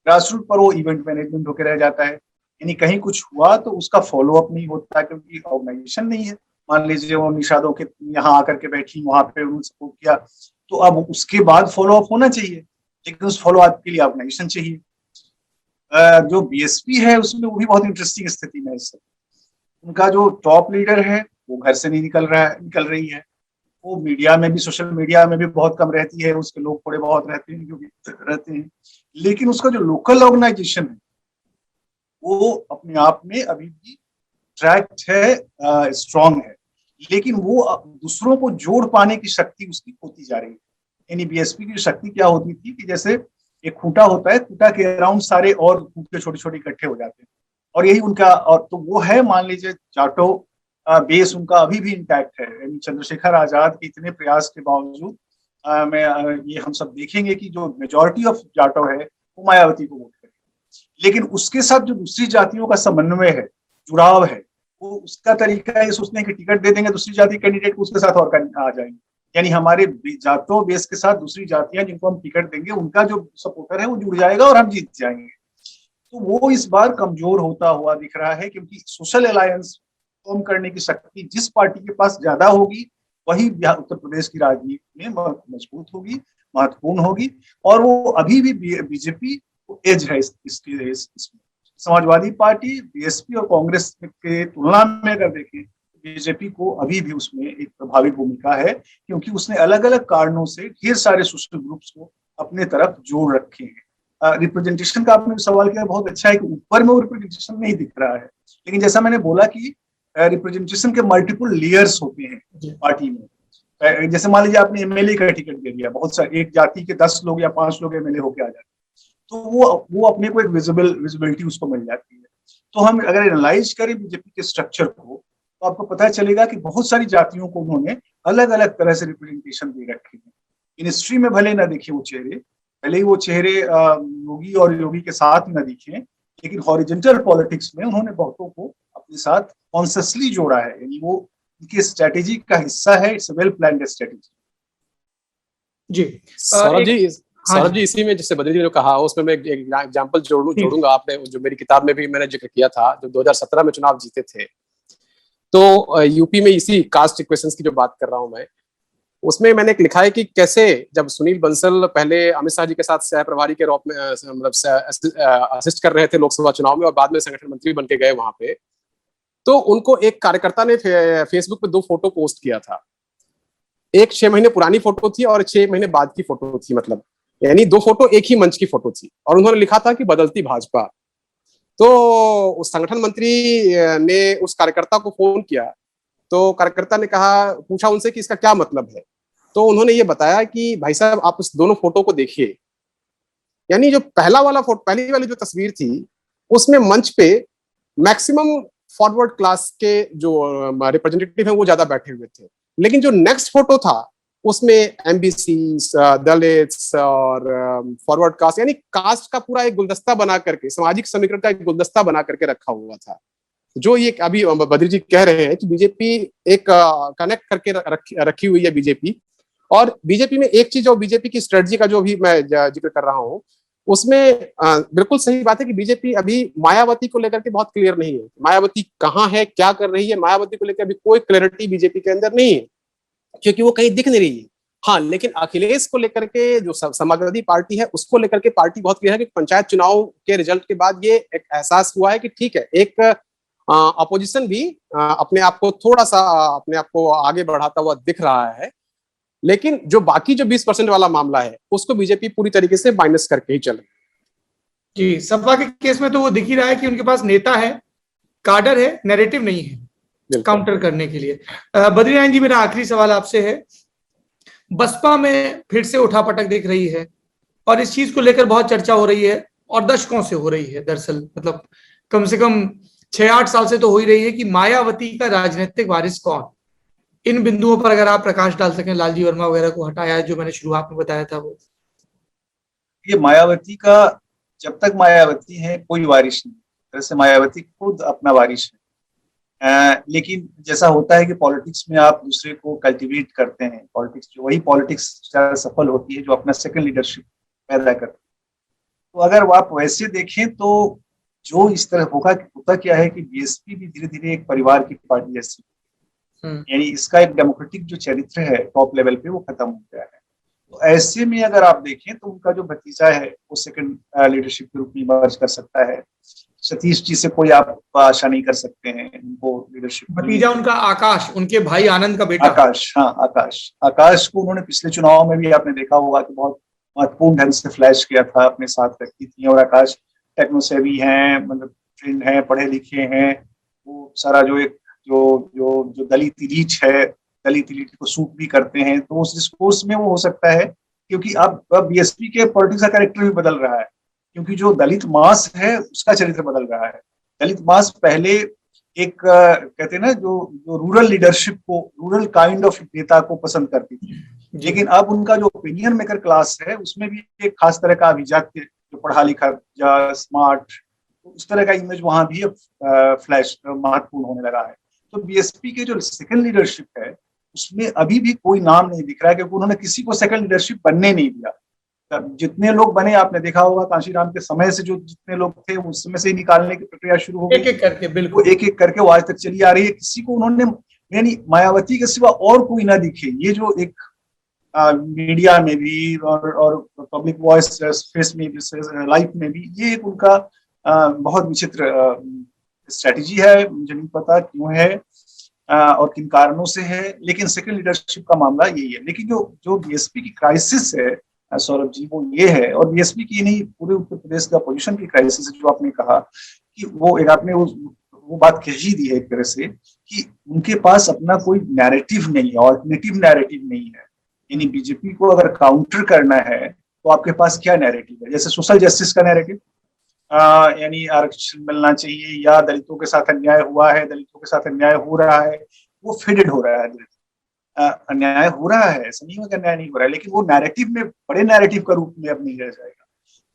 ग्रास रूट पर वो इवेंट मैनेजमेंट होकर रह जाता है, यानी कहीं कुछ हुआ तो उसका फॉलो अप नहीं होता क्योंकि ऑर्गेनाइजेशन नहीं है। मान लीजिए वो निषादों के यहाँ आकर के बैठी, वहां पे उन्होंने सपोर्ट किया, तो अब उसके बाद फॉलो अप होना चाहिए, लेकिन उस फॉलो अप के लिए ऑर्गेनाइजेशन चाहिए। जो बीएसपी है उसमें वो भी बहुत इंटरेस्टिंग स्थिति में है इस समय। उनका जो टॉप लीडर है वो घर से नहीं निकल रही है, वो मीडिया में भी, सोशल मीडिया में भी बहुत कम रहती है, उसके लोग थोड़े बहुत रहते हैं जो भी रहते हैं, लेकिन उसका जो लोकल ऑर्गेनाइजेशन है वो अपने आप में अभी भी ट्रैक्ट है, स्ट्रांग है, लेकिन वो दूसरों को जोड़ पाने की शक्ति उसकी होती जा रही है। यानी बीएसपी की शक्ति क्या होती थी कि जैसे एक खूंटा होता है, खूंटा के अराउंड सारे और खूंटे छोटे छोटे इकट्ठे हो जाते हैं, और यही उनका, और तो वो है, मान लीजिए जाटो बेस उनका अभी भी इंटैक्ट है। यानी चंद्रशेखर आजाद के इतने प्रयास के बावजूद ये हम सब देखेंगे कि जो मेजोरिटी ऑफ जाटो है वो मायावती को वोट करेगी, लेकिन उसके साथ जो दूसरी जातियों का समन्वय है, जुड़ाव है, वो उसका तरीका ये सोचते हैं कि टिकट दे देंगे दूसरी जाति कैंडिडेट को, उसके साथ और आ जाएंगे। यानी हमारे जाटों बेस के साथ दूसरी जातियां जिनको हम टिकट देंगे उनका जो सपोर्टर है वो जुड़ जाएगा और हम जीत जाएंगे। तो वो इस बार कमजोर होता हुआ दिख रहा है, क्योंकि सोशल अलायंस फॉर्म करने की शक्ति जिस पार्टी के पास ज्यादा होगी वही उत्तर प्रदेश की राजनीति में मजबूत होगी, महत्वपूर्ण होगी, और वो अभी भी बीजेपी को एज है इसमें। समाजवादी पार्टी, बीएसपी और कांग्रेस के तुलना में अगर देखें, बीजेपी को अभी भी उसमें एक प्रभावी भूमिका है, क्योंकि उसने अलग अलग कारणों से ढेर सारे सोशल ग्रुप्स को अपने तरफ जोड़ रखे हैं। रिप्रेजेंटेशन का आपने सवाल किया, बहुत अच्छा है कि ऊपर में वो रिप्रेजेंटेशन नहीं दिख रहा है, लेकिन जैसा मैंने बोला कि रिप्रेजेंटेशन के मल्टीपल लेयर्स होते हैं पार्टी में। जैसे मान लीजिए आपने एमएलए का टिकट दे दिया, बहुत सारे एक जाति के 10 लोग या 5 लोग एमएलए होके आ जाते हैं, तो वो अपने को एक विजिबिलिटी उसको मिल जाती है। तो हम अगर एनालाइज करें बीजेपी के स्ट्रक्चर को, तो आपको पता चलेगा कि बहुत सारी जातियों को उन्होंने अलग अलग तरह से रिप्रेजेंटेशन दे रखे हैं। मिनिस्ट्री में भले ना दिखे वो चेहरे, भले ही वो चेहरे योगी और योगी के साथ न दिखे, लेकिन हॉरिजॉन्टल पॉलिटिक्स में उन्होंने बहुतों को अपने साथ कॉन्शियसली जोड़ा है, यानी वो उनकी स्ट्रेटेजी का हिस्सा है। It's well planned strategy. जी सौरभ जी, इसी में जैसे बद्री जी ने कहा, उसमें मैं एक एग्जांपल जोड़ूंगा। आपने जो मेरी किताब में भी मैंने जिक्र किया था, जो 2017 में चुनाव जीते थे, तो यूपी में इसी कास्ट इक्वेशंस की जो बात कर रहा हूं मैं, उसमें मैंने एक लिखा है कि कैसे जब सुनील बंसल पहले अमित शाह जी के साथ सह प्रभारी के रूप में मतलब असिस्ट कर रहे थे लोकसभा चुनाव में, और बाद में संगठन मंत्री बन के गए वहां पे, तो उनको एक कार्यकर्ता ने फेसबुक पे 2 फोटो पोस्ट किया था। एक 6 महीने पुरानी फोटो थी और 6 महीने बाद की फोटो थी, मतलब यानी 2 फोटो एक ही मंच की फोटो थी, और उन्होंने लिखा था कि बदलती भाजपा। तो उस संगठन मंत्री ने उस कार्यकर्ता को फोन किया, तो कार्यकर्ता ने पूछा उनसे कि इसका क्या मतलब है। तो उन्होंने ये बताया कि भाई साहब, आप उस दोनों फोटो को देखिए, यानी जो पहली वाली जो तस्वीर थी, उसमें मंच पे मैक्सिमम फॉरवर्ड क्लास के जो रिप्रेजेंटेटिव हैं वो ज्यादा बैठे हुए थे, लेकिन जो नेक्स्ट फोटो था उसमें एमबीसी, दलित्स और फॉरवर्ड कास्ट, यानी कास्ट का पूरा एक गुलदस्ता बना करके, सामाजिक समीकरण का एक गुलदस्ता बना करके रखा हुआ था। जो ये अभी बद्री जी कह रहे हैं कि बीजेपी एक कनेक्ट करके रखी हुई है बीजेपी, और बीजेपी में एक चीज, जो बीजेपी की स्ट्रेटजी का जो भी मैं जिक्र कर रहा हूँ, उसमें बिल्कुल सही बात है कि बीजेपी अभी मायावती को लेकर के बहुत क्लियर नहीं है। मायावती कहाँ है, क्या कर रही है, मायावती को लेकर अभी कोई क्लैरिटी बीजेपी के अंदर नहीं है, क्योंकि वो कहीं दिख नहीं रही है। हाँ, लेकिन अखिलेश को लेकर के जो समाजवादी पार्टी है, उसको लेकर के पार्टी बहुत क्लियर है कि पंचायत चुनाव के रिजल्ट के बाद ये एक एहसास हुआ है कि ठीक है, एक अपोजिशन भी अपने आप को थोड़ा सा अपने आप को आगे बढ़ाता हुआ दिख रहा है, लेकिन जो बाकी जो 20% वाला मामला है उसको बीजेपी पूरी तरीके से माइनस करके ही चले। जी, सपा के केस में तो वो दिख ही रहा है कि उनके पास नेता है, काडर है, नैरेटिव नहीं है काउंटर करने के लिए। बद्रीनारायण जी, मेरा आखिरी सवाल आपसे है, बसपा में फिर से उठापटक दिख रही है और इस चीज को लेकर बहुत चर्चा हो रही है और दशकों से हो रही है, दरअसल मतलब कम से कम 6-8 साल से तो हो ही रही है कि मायावती का राजनीतिक वारिस कौन। इन बिंदुओं पर अगर आप प्रकाश डाल सकें, लालजी वर्मा वगैरह को हटाया जो मैंने शुरुआत में बताया था वो। ये मायावती का, जब तक मायावती है कोई वारिस नहीं, वैसे मायावती खुद अपना वारिस है। लेकिन जैसा होता है कि पॉलिटिक्स में आप दूसरे को कल्टीवेट करते हैं, पॉलिटिक्स जो वही पॉलिटिक्स सफल होती है जो अपना सेकंड लीडरशिप पैदा करती है। तो अगर आप वैसे देखें तो जो इस तरह होता क्या है कि बीएसपी भी धीरे धीरे एक परिवार की पार्टी जैसी, यानी इसका एक डेमोक्रेटिक जो चरित्र है टॉप लेवल पे वो खत्म हो गया है। तो ऐसे में अगर आप देखें तो उनका जो भतीजा है वो सेकंड लीडरशिप के रूप में इमर्ज कर सकता है। सतीश जी से कोई आप आशा नहीं कर सकते हैं उनको लीडरशिप। भतीजा उनका आकाश, उनके भाई आनंद का बेटा आकाश, हाँ आकाश को उन्होंने पिछले चुनाव में भी आपने देखा होगा कि बहुत महत्वपूर्ण ढंग से फ्लैश किया था, अपने साथ रखी थी। और आकाश टेक्नो सेवी हैं, मतलब ट्रेंड हैं, पढ़े लिखे हैं। वो सारा जो एक जो दलित इलीट है, दलित इलीट को सूट भी करते हैं। तो उस डिस्कोर्स में वो हो सकता है, क्योंकि अब बीएसपी के पॉलिटिक्स का कैरेक्टर भी बदल रहा है, क्योंकि जो दलित मास है उसका चरित्र बदल रहा है। दलित मास पहले एक कहते हैं ना जो रूरल लीडरशिप को, रूरल काइंड ऑफ नेता को पसंद करती थी, लेकिन अब उनका जो ओपिनियन मेकर क्लास है उसमें भी एक खास तरह का अभिजात्य, जो पढ़ा लिखा या स्मार्ट, उस तरह का इमेज वहां भी अब फ्लैश महत्वपूर्ण होने लगा है। तो बीएसपी के जो सेकंड लीडरशिप है उसमें अभी भी कोई नाम नहीं दिख रहा है, क्योंकि उन्होंने किसी को सेकंड लीडरशिप बनने नहीं दिया। जितने लोग बने, आपने देखा होगा कांशीराम के समय से जो जितने लोग थे उस समय से ही निकालने की प्रक्रिया शुरू हो गई, एक एक करके, बिल्कुल एक एक करके वो आज तक चली आ रही है। किसी को उन्होंने, यानी मायावती के सिवा और कोई ना दिखे। ये जो एक मीडिया में भी और पब्लिक वॉइस फेस में भी, लाइफ में भी, ये एक उनका बहुत विचित्र स्ट्रेटेजी है। मुझे नहीं पता क्यों है और किन कारणों से है, लेकिन सेकंड लीडरशिप का मामला यही है। लेकिन जो बीएसपी की क्राइसिस है सौरभ जी, वो ये है, और बीएसपी की नहीं, पूरे उत्तर प्रदेश का पोजीशन की क्राइसिस है। जो आपने कहा कि वो एक, आपने वो बात कह ही दी है एक तरह से, कि उनके पास अपना कोई नैरेटिव नहीं है, ऑल्टरनेटिव नैरेटिव नहीं है। यानी बीजेपी को अगर काउंटर करना है तो आपके पास क्या नैरेटिव है? जैसे सोशल जस्टिस का नैरेटिव, यानी आरक्षण मिलना चाहिए, या दलितों के साथ अन्याय हुआ है, दलितों के साथ अन्याय हो रहा है, वो फेडेड हो रहा है। अन्याय हो रहा है, ऐसा नहीं है कि अन्याय नहीं हो रहा है, लेकिन वो नैरेटिव में, बड़े नैरेटिव का रूप में अब नहीं रह जाएगा।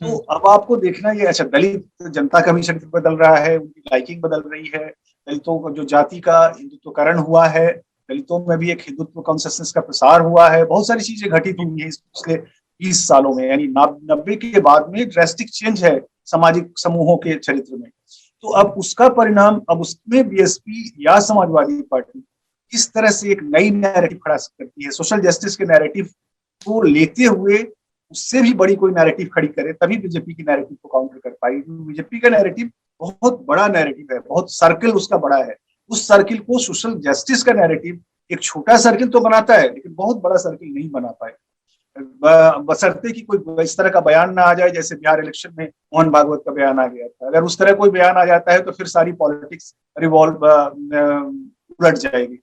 तो अब आपको देखना ये, अच्छा दलित जनता का भी चरित्र बदल रहा है, उनकी लाइकिंग बदल रही है, दलितों को जो जाति का हिंदुत्वकरण हुआ है, दलितों में भी एक हिंदुत्व कॉन्सियसनेस का प्रसार हुआ है। बहुत सारी चीजें घटित हुई है इस पिछले 20 सालों में, यानी 90 के बाद में ड्रेस्टिक चेंज है सामाजिक समूहों के चरित्र में। तो अब उसका परिणाम, अब उसमें बीएसपी या समाजवादी पार्टी किस तरह से एक नई नैरेटिव खड़ा करती है, सोशल जस्टिस के नैरेटिव को लेते हुए उससे भी बड़ी कोई नैरेटिव खड़ी करे, तभी बीजेपी की नैरेटिव को काउंटर कर पाएगी। बीजेपी का नैरेटिव बहुत बड़ा नैरेटिव है, बहुत सर्किल उसका बड़ा है। उस सर्किल को सोशल जस्टिस का नैरेटिव एक छोटा सर्किल तो बनाता है, लेकिन बहुत बड़ा सर्किल नहीं बना पाए, बशर्ते कि कोई इस तरह का बयान ना आ जाए जैसे बिहार इलेक्शन में मोहन भागवत का बयान आ गया था। अगर उस तरह कोई बयान आ जाता है तो फिर सारी पॉलिटिक्स रिवॉल्व उलट जाएगी।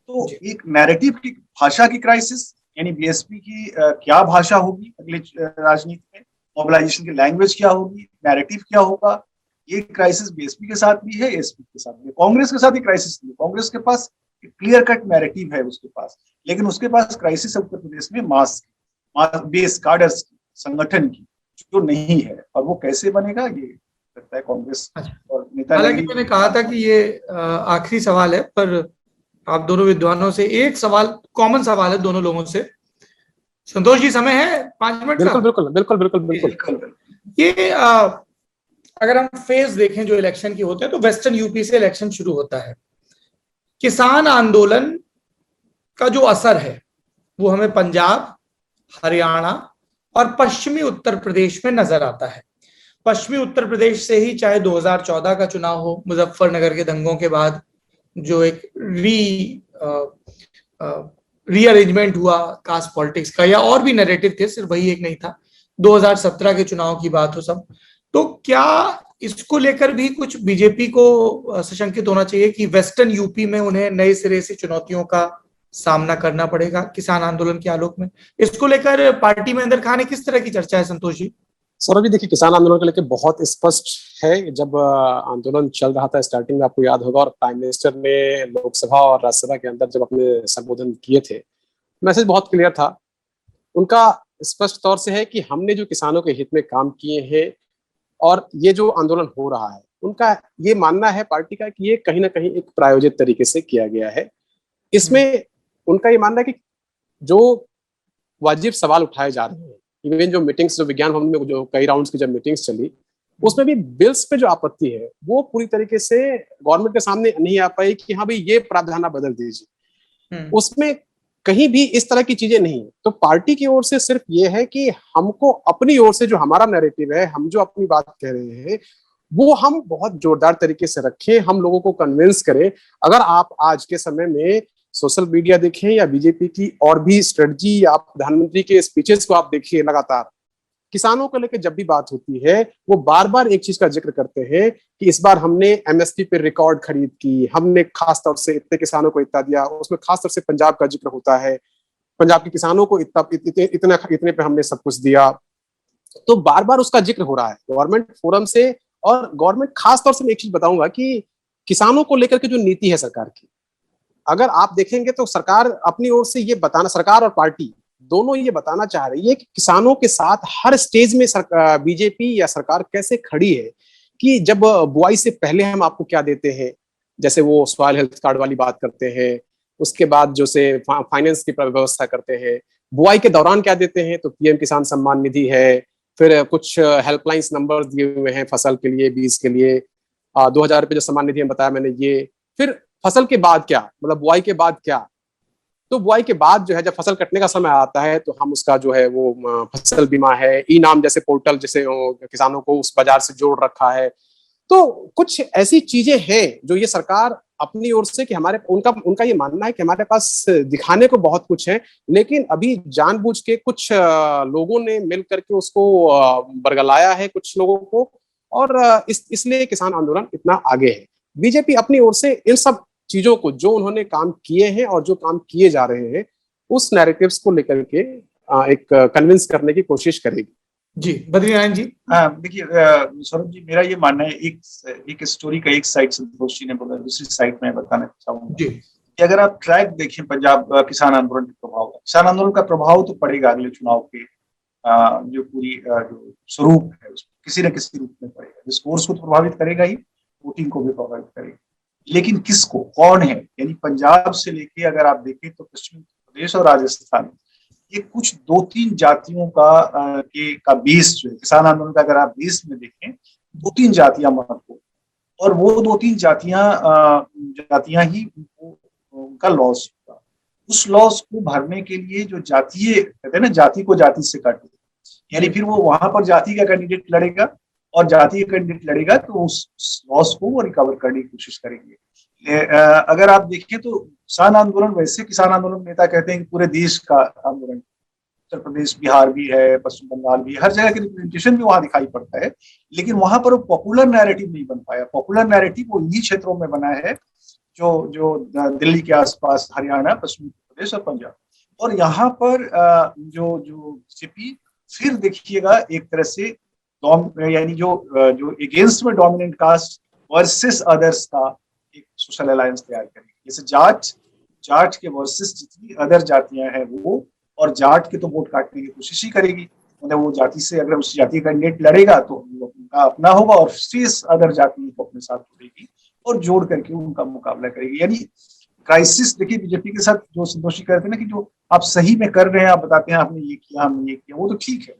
तो एक नैरेटिव की, भाषा की क्राइसिस, यानी बीएसपी की क्या भाषा होगी अगले राजनीति में, मोबिलाइजेशन की लैंग्वेज क्या होगी, नैरेटिव क्या होगा, ये क्राइसिस बीएसपी के साथ भी है, एसपी के साथ भी। कांग्रेस के साथ ही क्राइसिस नहीं, कांग्रेस के पास क्लियर कट नैरेटिव है उसके पास, लेकिन उसके पास क्राइसिस उत्तर प्रदेश में मास बेस कार्डर्स की, संगठन की, जो नहीं है। और वो कैसे बनेगा ये लगता है कांग्रेस और नेता। हालांकि मैंने कहा था कि ये आखिरी सवाल है, पर आप दोनों विद्वानों से एक सवाल, कॉमन सवाल है दोनों लोगों से। संतोष जी, समय है 5 मिनट का? बिल्कुल। ये अगर हम फेज देखें जो इलेक्शन की होते हैं, तो वेस्टर्न यूपी से इलेक्शन शुरू होता है। किसान आंदोलन का जो असर है वो हमें पंजाब, हरियाणा और पश्चिमी उत्तर प्रदेश में नजर आता है। पश्चिमी उत्तर प्रदेश से ही, चाहे 2014 का चुनाव हो, मुजफ्फरनगर के दंगों के बाद जो एक रीअरेंजमेंट हुआ कास्ट पॉलिटिक्स का, या और भी नैरेटिव थे, सिर्फ वही एक नहीं था, 2017 के चुनाव की बात हो सब, तो क्या इसको लेकर भी कुछ बीजेपी को सशंकित होना चाहिए कि वेस्टर्न यूपी में उन्हें नए सिरे से चुनौतियों का सामना करना पड़ेगा किसान आंदोलन के आलोक में? इसको लेकर पार्टी में अंदर खाने किस तरह की चर्चा है संतोष जी? सौरभ जी, देखिए, किसान आंदोलन को लेकर बहुत स्पष्ट है। जब आंदोलन चल रहा था स्टार्टिंग में, आपको याद होगा, और प्राइम मिनिस्टर ने लोकसभा और राज्यसभा के अंदर जब अपने संबोधन किए थे, मैसेज बहुत क्लियर था उनका। स्पष्ट तौर से है कि हमने जो किसानों के हित में काम किए हैं, और ये जो आंदोलन हो रहा है, उनका ये मानना है पार्टी का कि ये कहीं ना कहीं एक प्रायोजित तरीके से किया गया है। इसमें उनका ये मानना है कि जो वाजिब सवाल उठाए जा रहे हैं इवन जो मीटिंग्स, जो विज्ञान भवन में जो कई राउंड्स की जब मीटिंग्स चली, उसमें भी बिल्स पे जो आपत्ति है वो पूरी तरीके से गवर्नमेंट के सामने नहीं आ पाई कि हाँ भाई ये प्रावधान बदल दीजिए। उसमें कहीं भी इस तरह की चीजें नहीं है। तो पार्टी की ओर से सिर्फ ये है कि हमको अपनी ओर से जो हमारा नैरेटिव है, हम जो अपनी बात कह रहे हैं, वो हम बहुत जोरदार तरीके से रखें, हम लोगों को कन्विंस करें। अगर आप आज के समय में सोशल मीडिया देखें या बीजेपी की और भी स्ट्रेटजी या प्रधानमंत्री के स्पीचेस को आप देखिए, लगातार किसानों को लेकर जब भी बात होती है वो बार बार एक चीज का जिक्र करते हैं कि इस बार हमने एमएसपी पे रिकॉर्ड खरीद की, हमने खास तौर से इतने किसानों को इतना दिया। उसमें खास तौर से पंजाब का जिक्र होता है, पंजाब के किसानों को इतने पे हमने सब कुछ दिया। तो बार बार उसका जिक्र हो रहा है गवर्नमेंट फोरम से। और गवर्नमेंट खास तौर से मैं एक चीज बताऊंगा कि किसानों को लेकर के जो नीति है सरकार की, अगर आप देखेंगे तो सरकार अपनी ओर से ये बताना, सरकार और पार्टी दोनों ये बताना चाह रही है कि किसानों के साथ हर स्टेज में बीजेपी या सरकार कैसे खड़ी है। कि जब बुआई से पहले हम आपको क्या देते हैं, जैसे वो सॉइल हेल्थ कार्ड वाली बात करते हैं, उसके बाद जो से फाइनेंस की व्यवस्था करते हैं, बुआई के दौरान क्या देते हैं, तो पीएम किसान सम्मान निधि है, फिर कुछ हेल्पलाइंस नंबर दिए हुए हैं फसल के लिए, बीज के लिए 2000 रुपये जो सम्मान निधि बताया मैंने ये। फिर फसल के बाद क्या, मतलब बुआई के बाद क्या, तो बुआई के बाद जो है जब फसल कटने का समय आता है तो हम उसका जो है वो फसल बीमा है, ई नाम जैसे पोर्टल जैसे किसानों को उस बाजार से जोड़ रखा है। तो कुछ ऐसी चीजें हैं जो ये सरकार अपनी ओर से कि हमारे उनका ये मानना है कि हमारे पास दिखाने को बहुत कुछ है, लेकिन अभी जानबूझ के कुछ लोगों ने मिल करके उसको बरगलाया है कुछ लोगों को, और इसलिए किसान आंदोलन इतना आगे है। बीजेपी अपनी ओर से इन सब चीजों को जो उन्होंने काम किए हैं और जो काम किए जा रहे हैं उस नैरेटिव्स को लेकर के एक कन्विंस करने की कोशिश करेगी। जी बद्रीनारायण जी। देखिए सौरभ जी, मेरा ये मानना है, एक स्टोरी का एक साइड संतोष जी ने बोला, दूसरी साइड में बताना चाहूंगा जी कि अगर आप ट्रैक देखें पंजाब किसान आंदोलन के प्रभाव, किसान आंदोलन का प्रभाव तो पड़ेगा अगले चुनाव के जो पूरी जो स्वरूप है उसको किसी न किसी रूप में पड़ेगा। डिस्कोर्स को तो प्रभावित करेगा ही, वोटिंग को भी प्रभावित करेगा, लेकिन किसको, कौन है, यानी पंजाब से लेके अगर आप देखें तो पश्चिमी प्रदेश और राजस्थान, ये कुछ 2-3 जातियों का बेस जो है किसान आंदोलन का, अगर आप बेस में देखें 2-3 जातियां महत्वपूर्ण, और वो 2-3 जातियां ही उनका लॉस होगा। उस लॉस को भरने के लिए जो जातीय कहते हैं ना, जाति को जाति से काटे, यानी फिर वो वहां पर जाति का कैंडिडेट लड़ेगा और जातीय कैंडिडेट लड़ेगा तो उस लॉस को वो रिकवर करने की कोशिश करेंगे। अगर आप देखें तो किसान आंदोलन, वैसे किसान आंदोलन नेता कहते हैं कि पूरे देश का आंदोलन, उत्तर प्रदेश, बिहार भी है, पश्चिम बंगाल भी, हर जगह के रिप्रेजेंटेशन भी वहां दिखाई पड़ता है, लेकिन वहां पर वो पॉपुलर नैरेटिव नहीं बन पाया। पॉपुलर नैरेटिव वो इन्हीं क्षेत्रों में बना है जो दिल्ली के आसपास, हरियाणा, पश्चिमी प्रदेश और पंजाब। और यहाँ पर जो बीजेपी फिर देखिएगा एक तरह से यानी जो अगेंस्ट में डोमिनेंट कास्ट वर्सेस अदर्स का एक सोशल अलायंस तैयार करेगी। जैसे जाट के वर्सेस जितनी अदर जातियां हैं वो, और जाट के तो वोट काटने की कोशिश ही करेगी, मतलब वो जाति से अगर उस जाति का कैंडिडेट लड़ेगा तो उनका अपना होगा, और शेष अदर जातियों को अपने साथ जोड़ेगी और जोड़ करके उनका मुकाबला करेगी। यानी क्राइसिस देखिए बीजेपी के साथ जो संतोषी करते हैं ना कि जो आप सही में कर रहे हैं, आप बताते हैं आपने ये किया, हमने ये किया, वो तो ठीक है,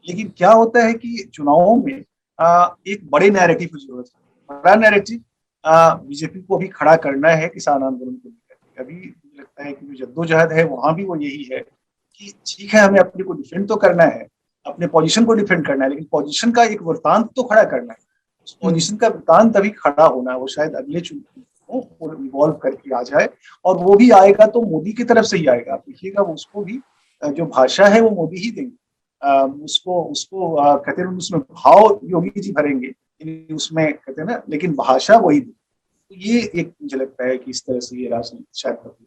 लेकिन क्या होता है कि चुनावों में एक बड़े नैरेटिव की जरूरत है। बड़ा नैरेटिव बीजेपी को अभी खड़ा करना है किसान आंदोलन को लेकर। अभी मुझे लगता है कि जो जद्दोजहद है वहां भी वो यही है कि ठीक है, हमें अपने को डिफेंड तो करना है, अपने पोजीशन को डिफेंड करना है, लेकिन पोजीशन का एक वृत्तांत तो खड़ा करना है। उस पोजीशन का वृत्तांत अभी खड़ा होना है, वो शायद अगले चुनाव को इवॉल्व करके आ जाए, और वो भी आएगा तो मोदी की तरफ से ही आएगा। आप देखिएगा उसको भी जो भाषा है वो मोदी ही देंगे, उसको कहते हैं उसमें भाव योगी जी भरेंगे, उसमें कहते हैं ना, लेकिन भाषा वही दी। तो ये एक मुझे लगता है कि इस तरह से ये राजनीति शायद होगी।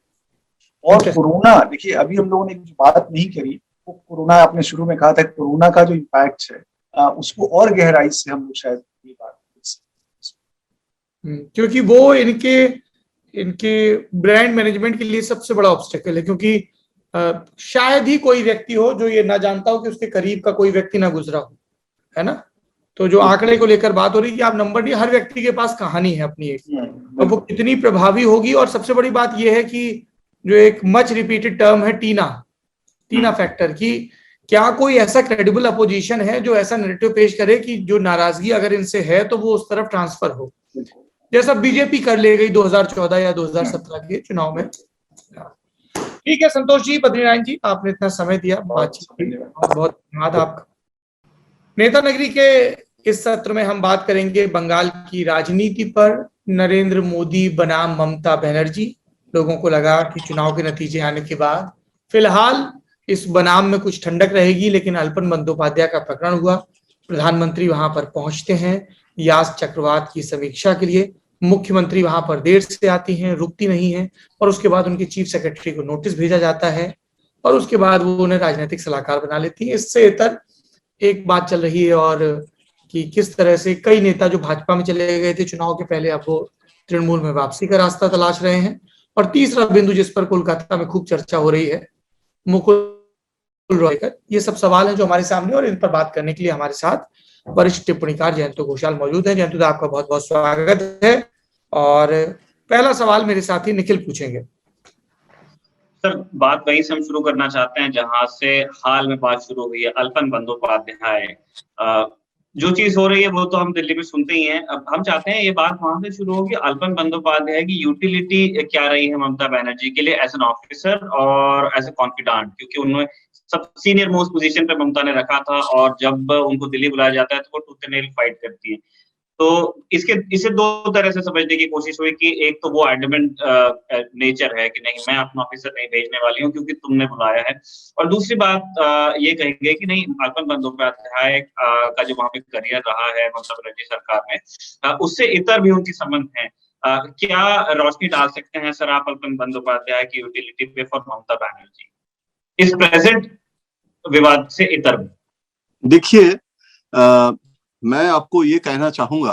और कोरोना, देखिए अभी हम लोगों ने जो बात नहीं करी वो कोरोना, आपने शुरू में कहा था कोरोना का जो इम्पैक्ट है उसको और गहराई से हम लोग शायद ये बात क्योंकि वो इनके ब्रांड मैनेजमेंट के लिए सबसे बड़ा ऑब्स्टेकल है, क्योंकि शायद ही कोई व्यक्ति हो जो ये ना जानता हो कि उसके करीब का कोई व्यक्ति ना गुजरा हो, है ना। तो जो आंकड़े को लेकर बात हो रही है कि आप नंबर नहीं, हर व्यक्ति के पास कहानी है अपनी एक, तो वो कितनी प्रभावी होगी। और सबसे बड़ी बात यह है कि जो एक मच रिपीटेड टर्म है टीना फैक्टर की, क्या कोई ऐसा क्रेडिबल अपोजिशन है जो ऐसा नैरेटिव पेश करे कि जो नाराजगी अगर इनसे है तो वो उस तरफ ट्रांसफर हो, जैसा बीजेपी कर ले गई 2014 या 2017 के चुनाव में? ठीक है संतोष जी, बद्रीनारायण जी, आपने इतना समय दिया, बातचीत की, बहुत बहुत धन्यवाद आपका। नेता नगरी के इस सत्र में हम बात करेंगे बंगाल की राजनीति पर। नरेंद्र मोदी बनाम ममता बनर्जी, लोगों को लगा कि चुनाव के नतीजे आने के बाद फिलहाल इस बनाम में कुछ ठंडक रहेगी, लेकिन अल्पन बंदोपाध्याय का प्रकरण हुआ, प्रधानमंत्री वहां पर पहुंचते हैं यास चक्रवात की समीक्षा के लिए, मुख्यमंत्री वहां पर देर से आती हैं, रुकती नहीं है, और उसके बाद उनके चीफ सेक्रेटरी को नोटिस भेजा जाता है और उसके बाद वो उन्हें राजनीतिक सलाहकार बना लेती है। इससे इतर एक बात चल रही है और कि किस तरह से कई नेता जो भाजपा में चले गए थे चुनाव के पहले, अब वो तृणमूल में वापसी का रास्ता तलाश रहे हैं। और तीसरा बिंदु जिस पर कोलकाता में खूब चर्चा हो रही है, मुकुल रॉय का, ये सब सवाल है जो हमारे सामने, और इन पर बात करने के लिए हमारे साथ वरिष्ठ टिप्पणीकार जयंत घोषाल मौजूद है। जयंत, आपका बहुत बहुत स्वागत है। और पहला सवाल मेरे साथी निखिल पूछेंगे। सर, बात वहीं से हम शुरू करना चाहते हैं जहां से हाल में बात शुरू हुई है, अल्पन बंदोपाध्याय। जो चीज हो रही है वो तो हम दिल्ली में सुनते ही हैं। अब हम चाहते हैं ये बात वहां से शुरू होगी, अल्पन बंदोपाध्याय की यूटिलिटी क्या रही है ममता बनर्जी के लिए एज एन ऑफिसर और एज ए कॉन्फिडेंट, क्योंकि उन्होंने सब सीनियर मोस्ट पोजीशन पे ममता ने रखा था और जब उनको दिल्ली बुलाया जाता है तो वो टूथ एंड नेल फाइट करती है। तो इसे दो तरह से समझने की कोशिश हुई कि एक तो वो एडमेंट नेचर है कि नहीं, मैं अपना ऑफिसर नहीं भेजने वाली हूँ क्योंकि तुमने बुलाया है, और दूसरी बात ये कहेंगे कि नहीं, अल्पन बंदोपाध्याय का जो वहां पे करियर रहा है ममता बनर्जी सरकार में, उससे इतर भी उनकी संबंध है। क्या रोशनी डाल सकते हैं सर आप अल्पन बंदोपाध्याय की यूटिलिटी पे फॉर ममता बनर्जी इस प्रेजेंट विवाद से इतर में? देखिए, मैं आपको ये कहना चाहूंगा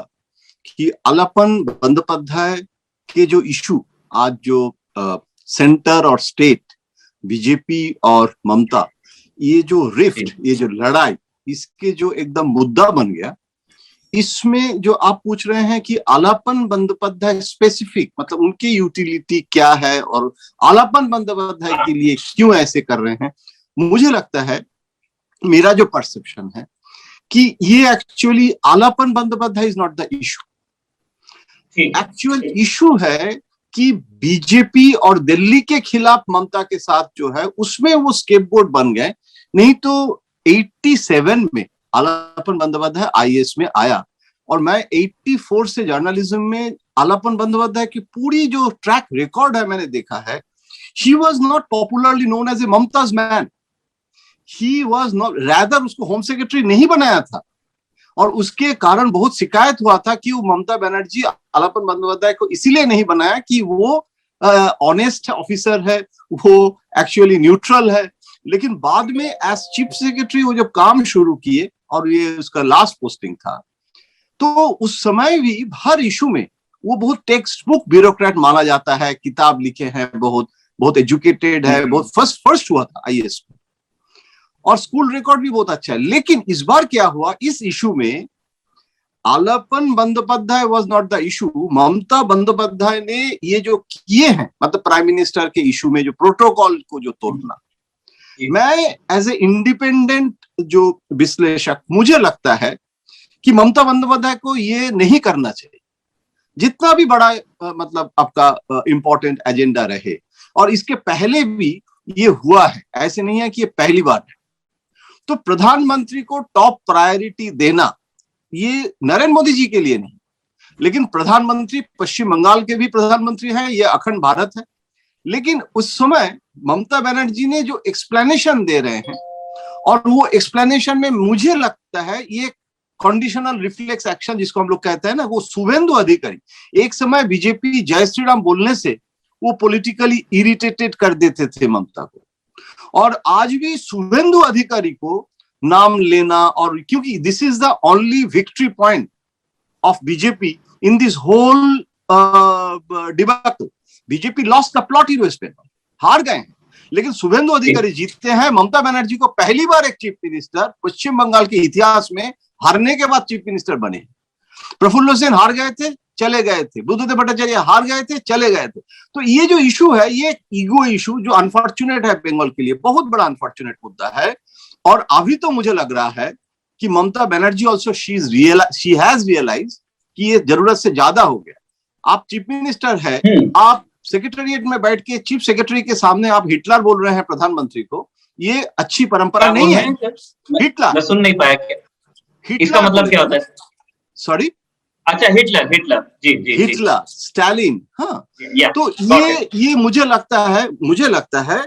कि अल्पन बंदोपाध्याय के जो इशू आज जो सेंटर और स्टेट, बीजेपी और ममता, ये जो रिफ्ट, ये जो लड़ाई, इसके जो एकदम मुद्दा बन गया, इसमें जो आप पूछ रहे हैं कि अल्पन बंदोपाध्याय स्पेसिफिक मतलब उनकी यूटिलिटी क्या है और अल्पन बंदोपाध्याय के लिए क्यों ऐसे कर रहे हैं, मुझे लगता है, मेरा जो परसेप्शन है कि ये actually Alapan Bandyopadhyay is not the issue. Actual issue है कि बीजेपी और दिल्ली के खिलाफ ममता के साथ जो है उसमें वो स्केपगोट बन गए। नहीं तो 87 में अल्पन बंदोपाध्याय आईएएस में आया और मैं 84 से जर्नलिज्म में अल्पन बंदोपाध्याय की पूरी जो ट्रैक रिकॉर्ड है मैंने देखा है। He was not popularly known as a Mamata's man, he was not, rather उसको होम सेक्रेटरी नहीं बनाया था और उसके कारण बहुत शिकायत हुआ था कि वो ममता बनर्जी अल्पन बंदोपाध्याय को इसीलिए नहीं बनाया कि वो ऑनेस्ट ऑफिसर है, वो एक्चुअली न्यूट्रल है। लेकिन बाद में एज चीफ सेक्रेटरी वो जब काम शुरू किए और ये उसका लास्ट पोस्टिंग था, तो उस समय भी हर इशू में वो बहुत टेक्स्ट बुक ब्यूरोक्रेट माना जाता है, किताब लिखे हैं, बहुत बहुत एजुकेटेड है, बहुत फर्स्ट हुआ था आईएएस में और स्कूल रिकॉर्ड भी बहुत अच्छा है। लेकिन इस बार क्या हुआ, इस इशू में Alapan Bandyopadhyay was not the issue. Mamata Bandyopadhyay ने ये जो किए हैं, मतलब प्राइम मिनिस्टर के इशू में जो प्रोटोकॉल को जो तोड़ना, मैं एज ए इंडिपेंडेंट जो विश्लेषक मुझे लगता है कि ममता बंदोपाध्याय को ये नहीं करना चाहिए, जितना भी बड़ा मतलब आपका इंपॉर्टेंट एजेंडा रहे। और इसके पहले भी ये हुआ है, ऐसे नहीं है कि ये पहली बार है। तो प्रधानमंत्री को टॉप प्रायोरिटी देना, ये नरेंद्र मोदी जी के लिए नहीं, लेकिन प्रधानमंत्री पश्चिम बंगाल के भी प्रधानमंत्री हैं, ये अखंड भारत है। लेकिन उस समय ममता बनर्जी ने जो एक्सप्लेनेशन दे रहे हैं, और वो एक्सप्लेनेशन में मुझे लगता है ये कंडीशनल रिफ्लेक्स एक्शन जिसको हम लोग कहते हैं ना, वो शुभेंदु अधिकारी एक समय बीजेपी जय श्री राम बोलने से वो पॉलिटिकली इरिटेटेड कर देते थे ममता को, और आज भी शुभेंदु अधिकारी को नाम लेना, और क्योंकि this is the only victory point of BJP in this whole debacle. BJP lost the plot in West Bengal, हार गए हैं, लेकिन शुभेंदु अधिकारी जीतते हैं। ममता बनर्जी को पहली बार एक चीफ मिनिस्टर पश्चिम बंगाल के इतिहास में हारने के बाद चीफ मिनिस्टर बने। प्रफुल्ल सेन हार गए थे, चले गए थे, बुद्धदेव भट्टाचार्य हार गए थे, चले गए थे। तो ये जो इशू है, ये ईगो इशू जो अनफॉर्चुनेट है बंगाल के लिए, बहुत बड़ा अनफॉर्चुनेट मुद्दा है। और अभी तो मुझे लग रहा है कि Mamata Banerjee also she has realise कि ये जरूरत से ज्यादा हो गया। आप चीफ मिनिस्टर है, आप सेक्रेटेरिएट में बैठ के चीफ सेक्रेटरी के सामने आप हिटलर बोल रहे हैं प्रधानमंत्री को, ये अच्छी परंपरा नहीं है। हिटलर, मैं सुन नहीं पाया क्या इसका मतलब क्या होता है? सॉरी, अच्छा, हिटलर, जी जी, हिटलर, स्टालिन, हाँ। तो ये मुझे लगता है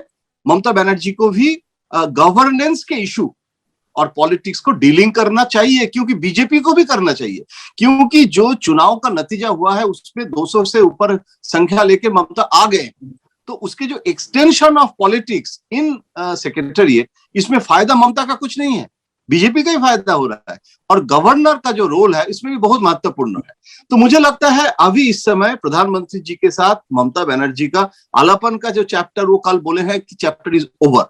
ममता बनर्जी को भी गवर्नेंस के इशू और पॉलिटिक्स को डीलिंग करना चाहिए, क्योंकि बीजेपी को भी करना चाहिए, क्योंकि जो चुनाव का नतीजा हुआ है उसमें 200 से ऊपर संख्या लेके ममता आ गए, तो उसके जो extension of politics in secretariat, इसमें फायदा ममता का कुछ नहीं है, बीजेपी का ही फायदा हो रहा है। और गवर्नर का जो रोल है इसमें भी बहुत महत्वपूर्ण है। तो मुझे लगता है अभी इस समय प्रधानमंत्री जी के साथ ममता बनर्जी का आलापन का जो चैप्टर, वो कल बोले हैं कि चैप्टर इज ओवर।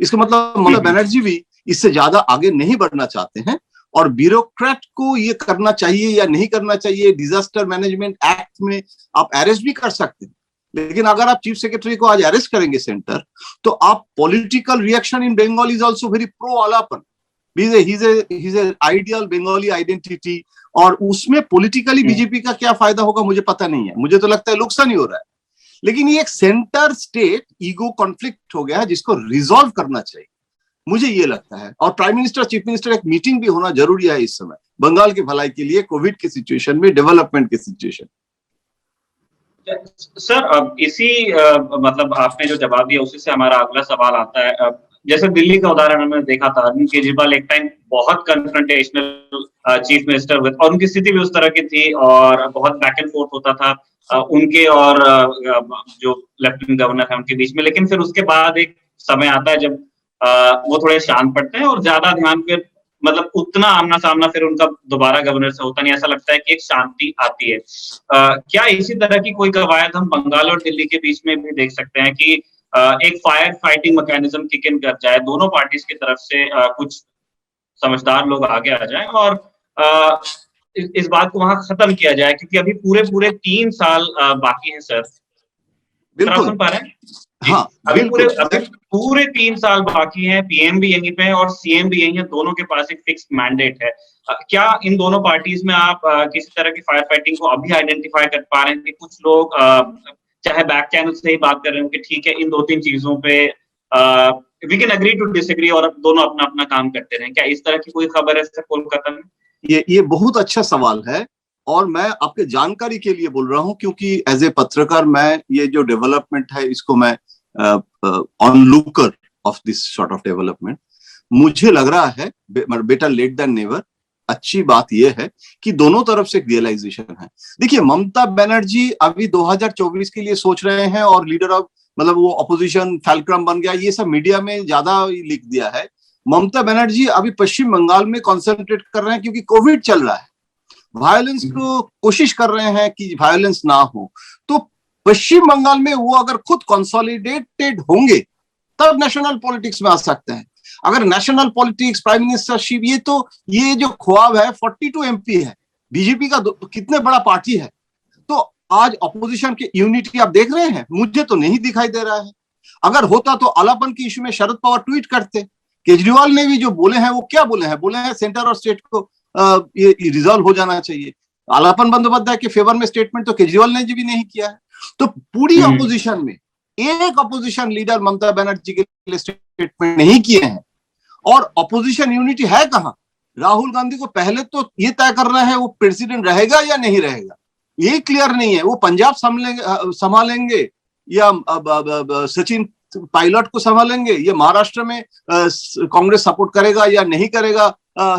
इसका मतलब ममता बनर्जी भी इससे ज्यादा आगे नहीं बढ़ना चाहते हैं, और ब्यूरोक्रेट को ये करना चाहिए या नहीं करना चाहिए, डिजास्टर मैनेजमेंट एक्ट में आप अरेस्ट भी कर सकते हैं, लेकिन अगर आप चीफ सेक्रेटरी को आज अरेस्ट करेंगे सेंटर, तो आप political reaction in Bengal is also very pro Alapan, he's a ideal Bengali identity, और उसमें पॉलिटिकली बीजेपी का क्या फायदा होगा मुझे पता नहीं है, मुझे तो लगता है नुकसान ही हो रहा है। लेकिन ये एक सेंटर स्टेट ईगो कॉन्फ्लिक्ट हो गया है जिसको रिजॉल्व करना चाहिए, मुझे ये लगता है। और प्राइम मिनिस्टर, चीफ मिनिस्टर एक मीटिंग भी होना जरूरी है इस समय बंगाल की भलाई के लिए, कोविड की सिचुएशन में, डेवलपमेंट की सिचुएशन। सर, अब इसी मतलब आपने जो जवाब दिया उसी से हमारा अगला सवाल आता है। जैसे दिल्ली का उदाहरण हमने देखा था, अरविंद केजरीवाल एक टाइम बहुत कन्फ्रंटेशनल चीफ मिनिस्टर हुए और उनकी स्थिति भी उस तरह की थी और बहुत बैक एंड फोर्थ होता था उनके और जो लेफ्टिनेंट गवर्नर है उनके बीच में। लेकिन फिर उसके बाद एक समय आता है जब वो थोड़े शांत पड़ते हैं और ज्यादा ध्यान फिर मतलब उतना आमना सामना फिर उनका दोबारा गवर्नर से होता नहीं, ऐसा लगता है कि एक शांति आती है। क्या इसी तरह की कोई कवायद हम बंगाल और दिल्ली के बीच में भी देख सकते हैं कि एक fire fighting mechanism kick in कर जाए, दोनों पार्टीज की तरफ से कुछ समझदार लोग आगे आ जाएं और इस बात को वहां खत्म किया जाए, क्योंकि अभी पूरे 3 साल बाकी हैं सर। बिल्कुल सुन पा रहे हैं? हाँ, अभी पूरे 3 साल बाकी हैं, पीएम भी यहीं पे है और सीएम भी यहीं है, दोनों के पास एक फिक्स मैंडेट है। क्या इन दोनों पार्टीज में आप किसी तरह की फायर फाइटिंग को अभी आइडेंटिफाई कर पा रहे हैं कि कुछ लोग चाहे बैक चैनल से ही बात कर रहे हैं कि ठीक है इन 2-3 चीजों पे we can agree to disagree और दोनों अपना अपना काम करते रहें, क्या इस तरह की कोई खबर है सर कोलकाता में? ये बहुत अच्छा सवाल है और मैं आपके जानकारी के लिए बोल रहा हूं, क्योंकि एज ए पत्रकार मैं ये जो डेवलपमेंट है इसको मैं on looker of this sort of development, मुझे लग रहा है बेटर लेट देन नेवर। अच्छी बात यह है कि दोनों तरफ से रियलाइजेशन है। देखिए, ममता बनर्जी अभी 2024 के लिए सोच रहे हैं और लीडर ऑफ मतलब वो अपोजिशन फैल्क्रम बन गया, ये सब मीडिया में ज्यादा लिख दिया है। ममता बनर्जी अभी पश्चिम बंगाल में कॉन्सेंट्रेट कर रहे हैं क्योंकि कोविड चल रहा है, वायलेंस को कोशिश कर रहे हैं कि वायलेंस ना हो। तो पश्चिम बंगाल में वो अगर खुद कंसोलिडेटेड होंगे तब नेशनल पॉलिटिक्स में आ सकते हैं। अगर नेशनल पॉलिटिक्स, प्राइम मिनिस्टरशिप, ये जो ख्वाब है 42 एमपी है, बीजेपी का कितने बड़ा पार्टी है, तो आज अपोजिशन के यूनिटी आप देख रहे हैं, मुझे तो नहीं दिखाई दे रहा है। अगर होता तो अलापन के इश्यू में शरद पवार ट्वीट करते। केजरीवाल ने भी जो बोले हैं वो क्या बोले हैं सेंटर और स्टेट को ये रिजॉल्व हो जाना चाहिए। अलापन बंदोपाध्याय के फेवर में स्टेटमेंट तो केजरीवाल ने भी नहीं किया है। तो पूरी अपोजिशन में एक अपोजिशन लीडर ममता बनर्जी के लिए स्टेटमेंट नहीं किए हैं और अपोजिशन यूनिटी है कहां? राहुल गांधी को पहले तो ये तय करना है वो प्रेसिडेंट रहेगा या नहीं रहेगा, ये क्लियर नहीं है। वो पंजाब संभालेंगे या सचिन पायलट को संभालेंगे, ये महाराष्ट्र में कांग्रेस सपोर्ट करेगा या नहीं करेगा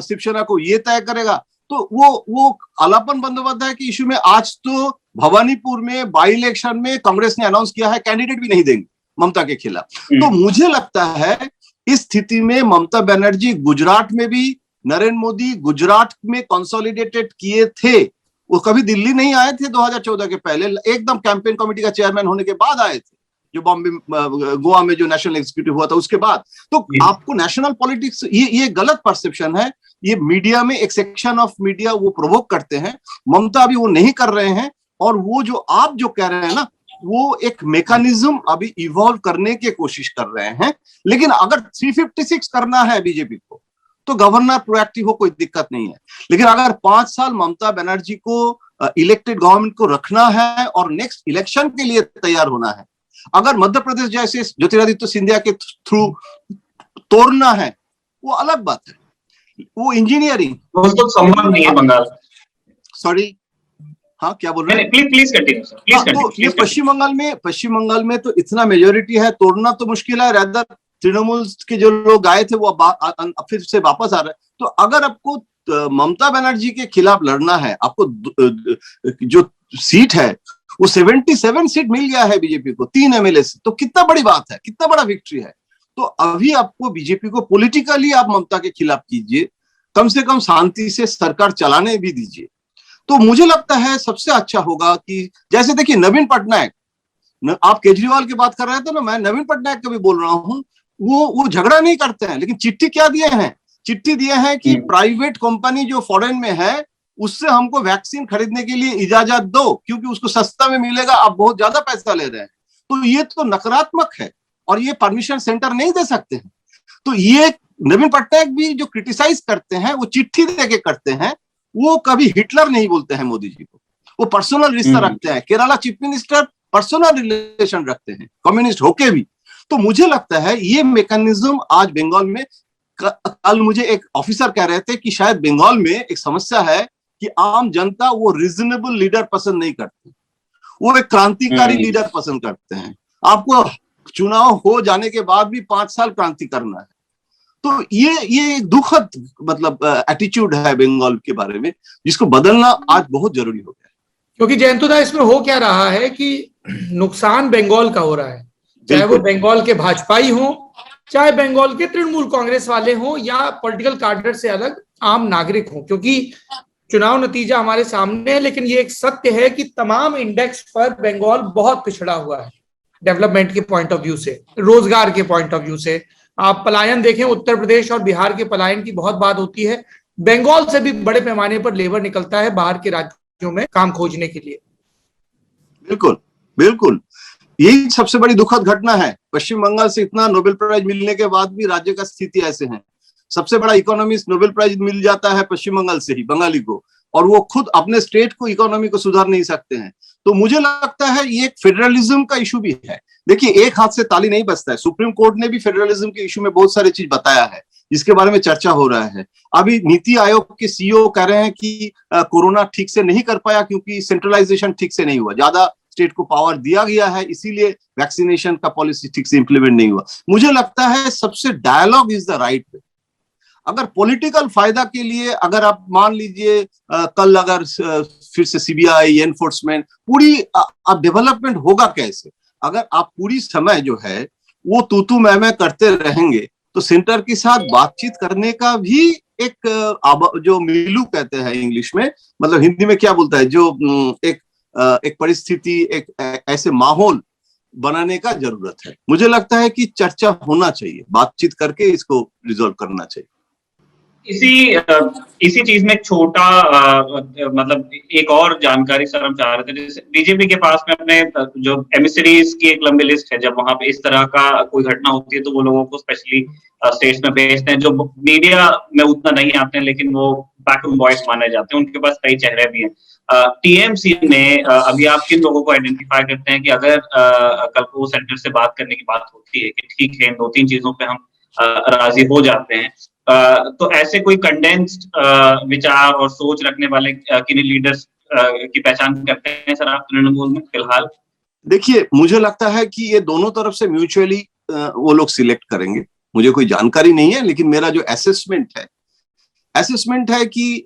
शिवसेना को, ये तय करेगा। तो वो अलापन बंदोपाध्याय के इशू में आज तो भवानीपुर में बाई इलेक्शन में कांग्रेस ने अनाउंस किया है कैंडिडेट भी नहीं देंगे ममता के खिलाफ। तो मुझे लगता है इस स्थिति में ममता बनर्जी, गुजरात में भी नरेंद्र मोदी गुजरात में कंसोलिडेटेड किए थे, वो कभी दिल्ली नहीं आए थे 2014 के पहले, एकदम कैंपेन कमेटी का चेयरमैन होने के बाद आए थे, जो बॉम्बे गोवा में जो नेशनल एग्जीक्यूटिव हुआ था उसके बाद। तो आपको नेशनल पॉलिटिक्स, ये गलत परसेप्शन है, ये मीडिया में एक सेक्शन ऑफ मीडिया वो प्रोवोक करते हैं। ममता अभी वो नहीं कर रहे हैं और वो जो आप जो कह रहे हैं ना वो एक मैकेनिज्म अभी इवॉल्व करने की कोशिश कर रहे हैं। लेकिन अगर 356 करना है बीजेपी को तो गवर्नर प्रोएक्टिव हो, कोई दिक्कत नहीं है। लेकिन अगर 5 साल ममता बनर्जी को इलेक्टेड गवर्नमेंट को रखना है और नेक्स्ट इलेक्शन के लिए तैयार होना है, अगर मध्य प्रदेश जैसे ज्योतिरादित्य सिंधिया के थ्रू तोड़ना है, वो अलग बात है, वो इंजीनियरिंग तो संभव नहीं है बंगाल। सॉरी, हाँ क्या बोल रहे हैं? Please continue sir, please continue. तो ये पश्चिम बंगाल में तो इतना मेजोरिटी है, तोड़ना तो मुश्किल है। रादर तृणमूल के जो लोग आए थे वो फिर से वापस आ रहे हैं। तो अगर आपको ममता बनर्जी के खिलाफ लड़ना है, आपको जो सीट है वो 77 सीट मिल गया है बीजेपी को, 3 एमएलए से, तो कितना बड़ी बात है, कितना बड़ा विक्ट्री है। तो अभी आपको बीजेपी को पॉलिटिकली आप ममता के खिलाफ कीजिए, कम से कम शांति से सरकार चलाने भी दीजिए। तो मुझे लगता है सबसे अच्छा होगा कि जैसे देखिए नवीन पटनायक, आप केजरीवाल की बात कर रहे थे ना, मैं नवीन पटनायक का भी बोल रहा हूं, वो झगड़ा नहीं करते हैं, लेकिन चिट्ठी क्या दिए हैं? चिट्ठी दिए हैं कि प्राइवेट कंपनी जो फॉरेन में है उससे हमको वैक्सीन खरीदने के लिए इजाजत दो, क्योंकि उसको सस्ता में मिलेगा, आप बहुत ज्यादा पैसा ले रहे हैं। तो ये तो नकारात्मक है और ये परमिशन सेंटर नहीं दे सकते हैं। तो ये नवीन पटनायक भी जो क्रिटिसाइज करते हैं वो चिट्ठी देके करते हैं, वो कभी हिटलर नहीं बोलते हैं मोदी जी को, वो पर्सनल रिश्ता रखते हैं। Kerala chief minister personal relation रखते हैं कम्युनिस्ट होके भी। तो मुझे लगता है ये मैकेनिज्म आज बंगाल में, कल मुझे एक ऑफिसर कह रहे थे कि शायद बंगाल में एक समस्या है कि आम जनता वो रीजनेबल लीडर पसंद नहीं करती, वो एक क्रांतिकारी लीडर पसंद करते हैं। आपको चुनाव हो जाने के बाद भी 5 साल क्रांति करना है। तो ये दुखद मतलब एटीट्यूड है बंगाल के बारे में, जिसको बदलना आज बहुत जरूरी हो गया है। क्योंकि जयंतुदा इसमें हो क्या रहा है कि नुकसान बंगाल का हो रहा है, चाहे वो बंगाल के भाजपाई हो, चाहे बंगाल के तृणमूल कांग्रेस वाले हों, या पॉलिटिकल कार्डर से अलग आम नागरिक हों। क्योंकि चुनाव नतीजा हमारे सामने है, लेकिन ये एक सत्य है कि तमाम इंडेक्स पर बंगाल बहुत पिछड़ा हुआ है, डेवलपमेंट के पॉइंट ऑफ व्यू से, रोजगार के पॉइंट ऑफ व्यू से। आप पलायन देखें, उत्तर प्रदेश और बिहार के पलायन की बहुत बात होती है, बंगाल से भी बड़े पैमाने पर लेबर निकलता है बाहर के राज्यों में काम खोजने के लिए। बिल्कुल बिल्कुल, यही सबसे बड़ी दुखद घटना है। पश्चिम बंगाल से इतना नोबेल प्राइज मिलने के बाद भी राज्य का स्थिति ऐसे है। सबसे बड़ा इकोनॉमिस्ट नोबेल प्राइज मिल जाता है पश्चिम बंगाल से ही, बंगाली को, और वो खुद अपने स्टेट को, इकोनॉमी को सुधार नहीं सकते हैं। तो मुझे लगता है ये एक फेडरलिज्म का इशू भी है। देखिए, एक हाथ से ताली नहीं बजता है। सुप्रीम कोर्ट ने भी फेडरलिज्म के इशू में बहुत सारी चीज बताया है, जिसके बारे में चर्चा हो रहा है। अभी नीति आयोग के सीईओ कह रहे हैं कि कोरोना ठीक से नहीं कर पाया क्योंकि सेंट्रलाइजेशन ठीक से नहीं हुआ, ज्यादा स्टेट को पावर दिया गया है, इसीलिए वैक्सीनेशन का पॉलिसी ठीक से इंप्लीमेंट नहीं हुआ। मुझे लगता है सबसे dialogue is the right way. अगर पॉलिटिकल फायदा के लिए, अगर आप मान लीजिए कल अगर फिर से सीबीआई, एनफोर्समेंट, पूरी डेवलपमेंट होगा कैसे? अगर आप पूरी समय जो है वो तू मैं करते रहेंगे, तो सेंटर के साथ बातचीत करने का भी एक जो मिलू कहते हैं इंग्लिश में, मतलब हिंदी में क्या बोलता है, जो एक परिस्थिति, एक ऐसे माहौल बनाने का जरूरत है। मुझे लगता है कि चर्चा होना चाहिए, बातचीत करके इसको रिजॉल्व करना चाहिए। इसी चीज में एक छोटा मतलब एक और जानकारी सर हम चाह रहे थे। जैसे बीजेपी के पास में अपने जो एमिसरीज की एक लंबी लिस्ट है, जब वहां पे इस तरह का कोई घटना होती है तो वो लोगों को स्पेशली स्टेट्स में भेजते हैं, जो मीडिया में उतना नहीं आते हैं, लेकिन वो बैकरूम वॉइस माने जाते हैं। उनके पास कई चेहरे भी हैं। टीएमसी में अभी आप किन लोगों को आइडेंटिफाई करते हैं कि अगर कल को सेंटर से बात करने की बात होती है कि ठीक है, इन 2-3 चीजों पे हम राजी हो जाते हैं, तो ऐसे कोई कंडेंस्ड विचार और सोच रखने वाले किन लीडर्स की पहचान करते हैं सर आप तृणमूल में फिलहाल? देखिए, मुझे लगता है कि ये दोनों तरफ से म्यूचुअली वो लोग सिलेक्ट करेंगे। मुझे कोई जानकारी नहीं है, लेकिन मेरा जो असेसमेंट है कि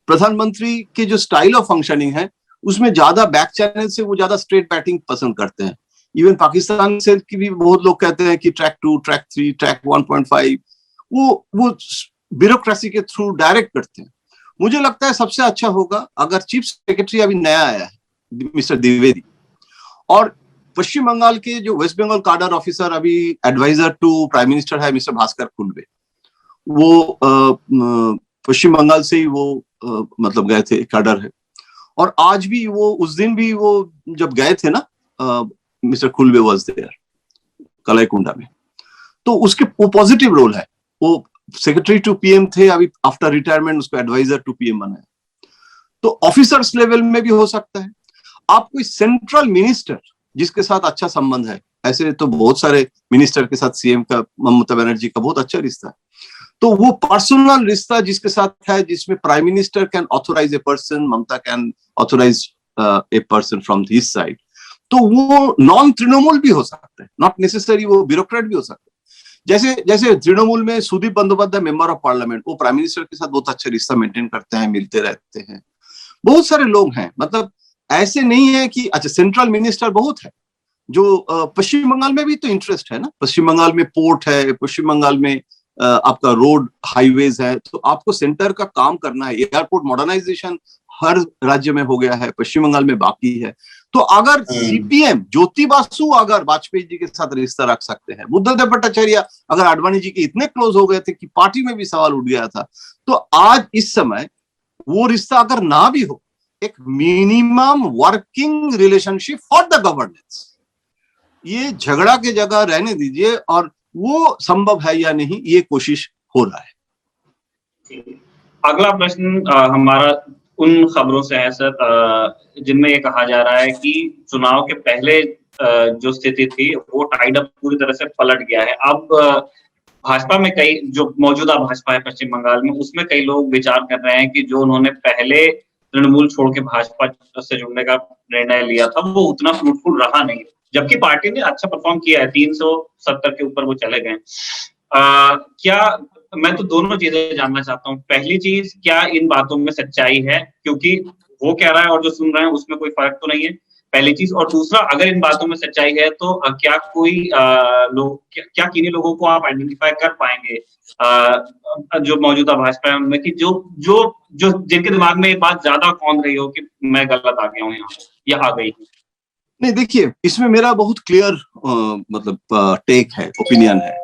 प्रधानमंत्री के जो स्टाइल ऑफ फंक्शनिंग है उसमें ज्यादा बैक चैनल से वो ज्यादा स्ट्रेट बैटिंग पसंद करते हैं। इवन पाकिस्तान से की भी बहुत लोग कहते हैं कि ट्रैक 2, ट्रैक 3, ट्रैक 1.5 वो ब्यूरोक्रेसी के थ्रू डायरेक्ट करते हैं। मुझे लगता है सबसे अच्छा होगा अगर चीफ सेक्रेटरी अभी नया आया है मिस्टर द्विवेदी, और पश्चिम बंगाल के जो वेस्ट बंगाल कार्डर ऑफिसर अभी एडवाइजर टू प्राइम मिनिस्टर है मिस्टर भास्कर खुल्बे, वो पश्चिम बंगाल से ही वो मतलब गए थे, कार्डर है। और आज भी वो, उस दिन भी वो जब गए थे ना, mister Khulbe was there Kalaikunda में, तो उसके वो पॉजिटिव रोल है। वो सेक्रेटरी टू पीएम थे, अभी आफ्टर रिटायरमेंट उसको एडवाइजर टू पीएम बनाया। तो ऑफिसर्स लेवल में भी हो सकता है। आप कोई सेंट्रल मिनिस्टर जिसके साथ अच्छा संबंध है, ऐसे तो बहुत सारे मिनिस्टर के साथ सीएम का, ममता बनर्जी का बहुत अच्छा रिश्ता है, तो वो पर्सनल रिश्ता जिसके साथ है, जिसमें prime minister can authorize a person, Mamata can authorize a person from this side, तो वो नॉन तृणमूल भी हो सकता है, नॉट नेसेसरी वो ब्यूरोक्रेट भी हो सकता है। जैसे तृणमूल में Sudip Bandyopadhyay member of parliament, वो प्राइम मिनिस्टर के साथ बहुत अच्छा रिश्ता मेंटेन करते हैं, मिलते रहते हैं। बहुत सारे लोग हैं, मतलब ऐसे नहीं है कि अच्छा सेंट्रल मिनिस्टर बहुत है। जो पश्चिम बंगाल में भी तो इंटरेस्ट है ना, पश्चिम बंगाल में पोर्ट है, पश्चिम बंगाल में आपका रोड हाईवेज है, तो आपको सेंटर का काम करना है। एयरपोर्ट मॉडर्नाइजेशन हर राज्य में हो गया है, पश्चिम बंगाल में बाकी है। तो अगर सीपीएम ज्योति बासु अगर वाजपेयी जी के साथ रिश्ता रख सकते हैं, बुद्धदेव भट्टाचार्य अगर आडवाणी जी के इतने क्लोज हो गए थे कि पार्टी में भी सवाल उठ गया था, तो आज इस समय वो रिश्ता अगर ना भी हो, एक minimum working relationship for the governance, ये झगड़ा के जगह रहने दीजिए, और वो संभव है या नहीं, ये कोशिश हो रहा है। अगला प्रश्न हमारा उन खबरों से है सर, जिनमें ये कहा जा रहा है कि चुनाव के पहले जो स्थिति थी वो टाइड अप पूरी तरह से पलट गया है। अब भाजपा में कई, जो मौजूदा भाजपा है पश्चिम बंगाल में, उसमें कई लोग विचार कर रहे हैं कि जो उन्होंने पहले तृणमूल छोड़ के भाजपा से जुड़ने का निर्णय लिया था वो उतना फ्रूटफुल रहा नहीं, जबकि पार्टी ने अच्छा परफॉर्म किया है, 370 के ऊपर वो चले गए। क्या, मैं तो दोनों चीजें जानना चाहता हूँ। पहली चीज, क्या इन बातों में सच्चाई है, क्योंकि वो कह रहा है और जो सुन रहे हैं उसमें कोई फर्क तो नहीं है, पहली चीज। और दूसरा, अगर इन बातों में सच्चाई है तो क्या कोई लोग, क्या किन्हीं लोगों को आप आइडेंटिफाई कर पाएंगे जो मौजूदा भाजपा में, कि जो जिनके दिमाग में ये बात ज्यादा कौन रही हो कि मैं गलत आ गया हूँ यहाँ या आ गई? नहीं, देखिए, इसमें मेरा बहुत क्लियर मतलब टेक है, ओपिनियन है।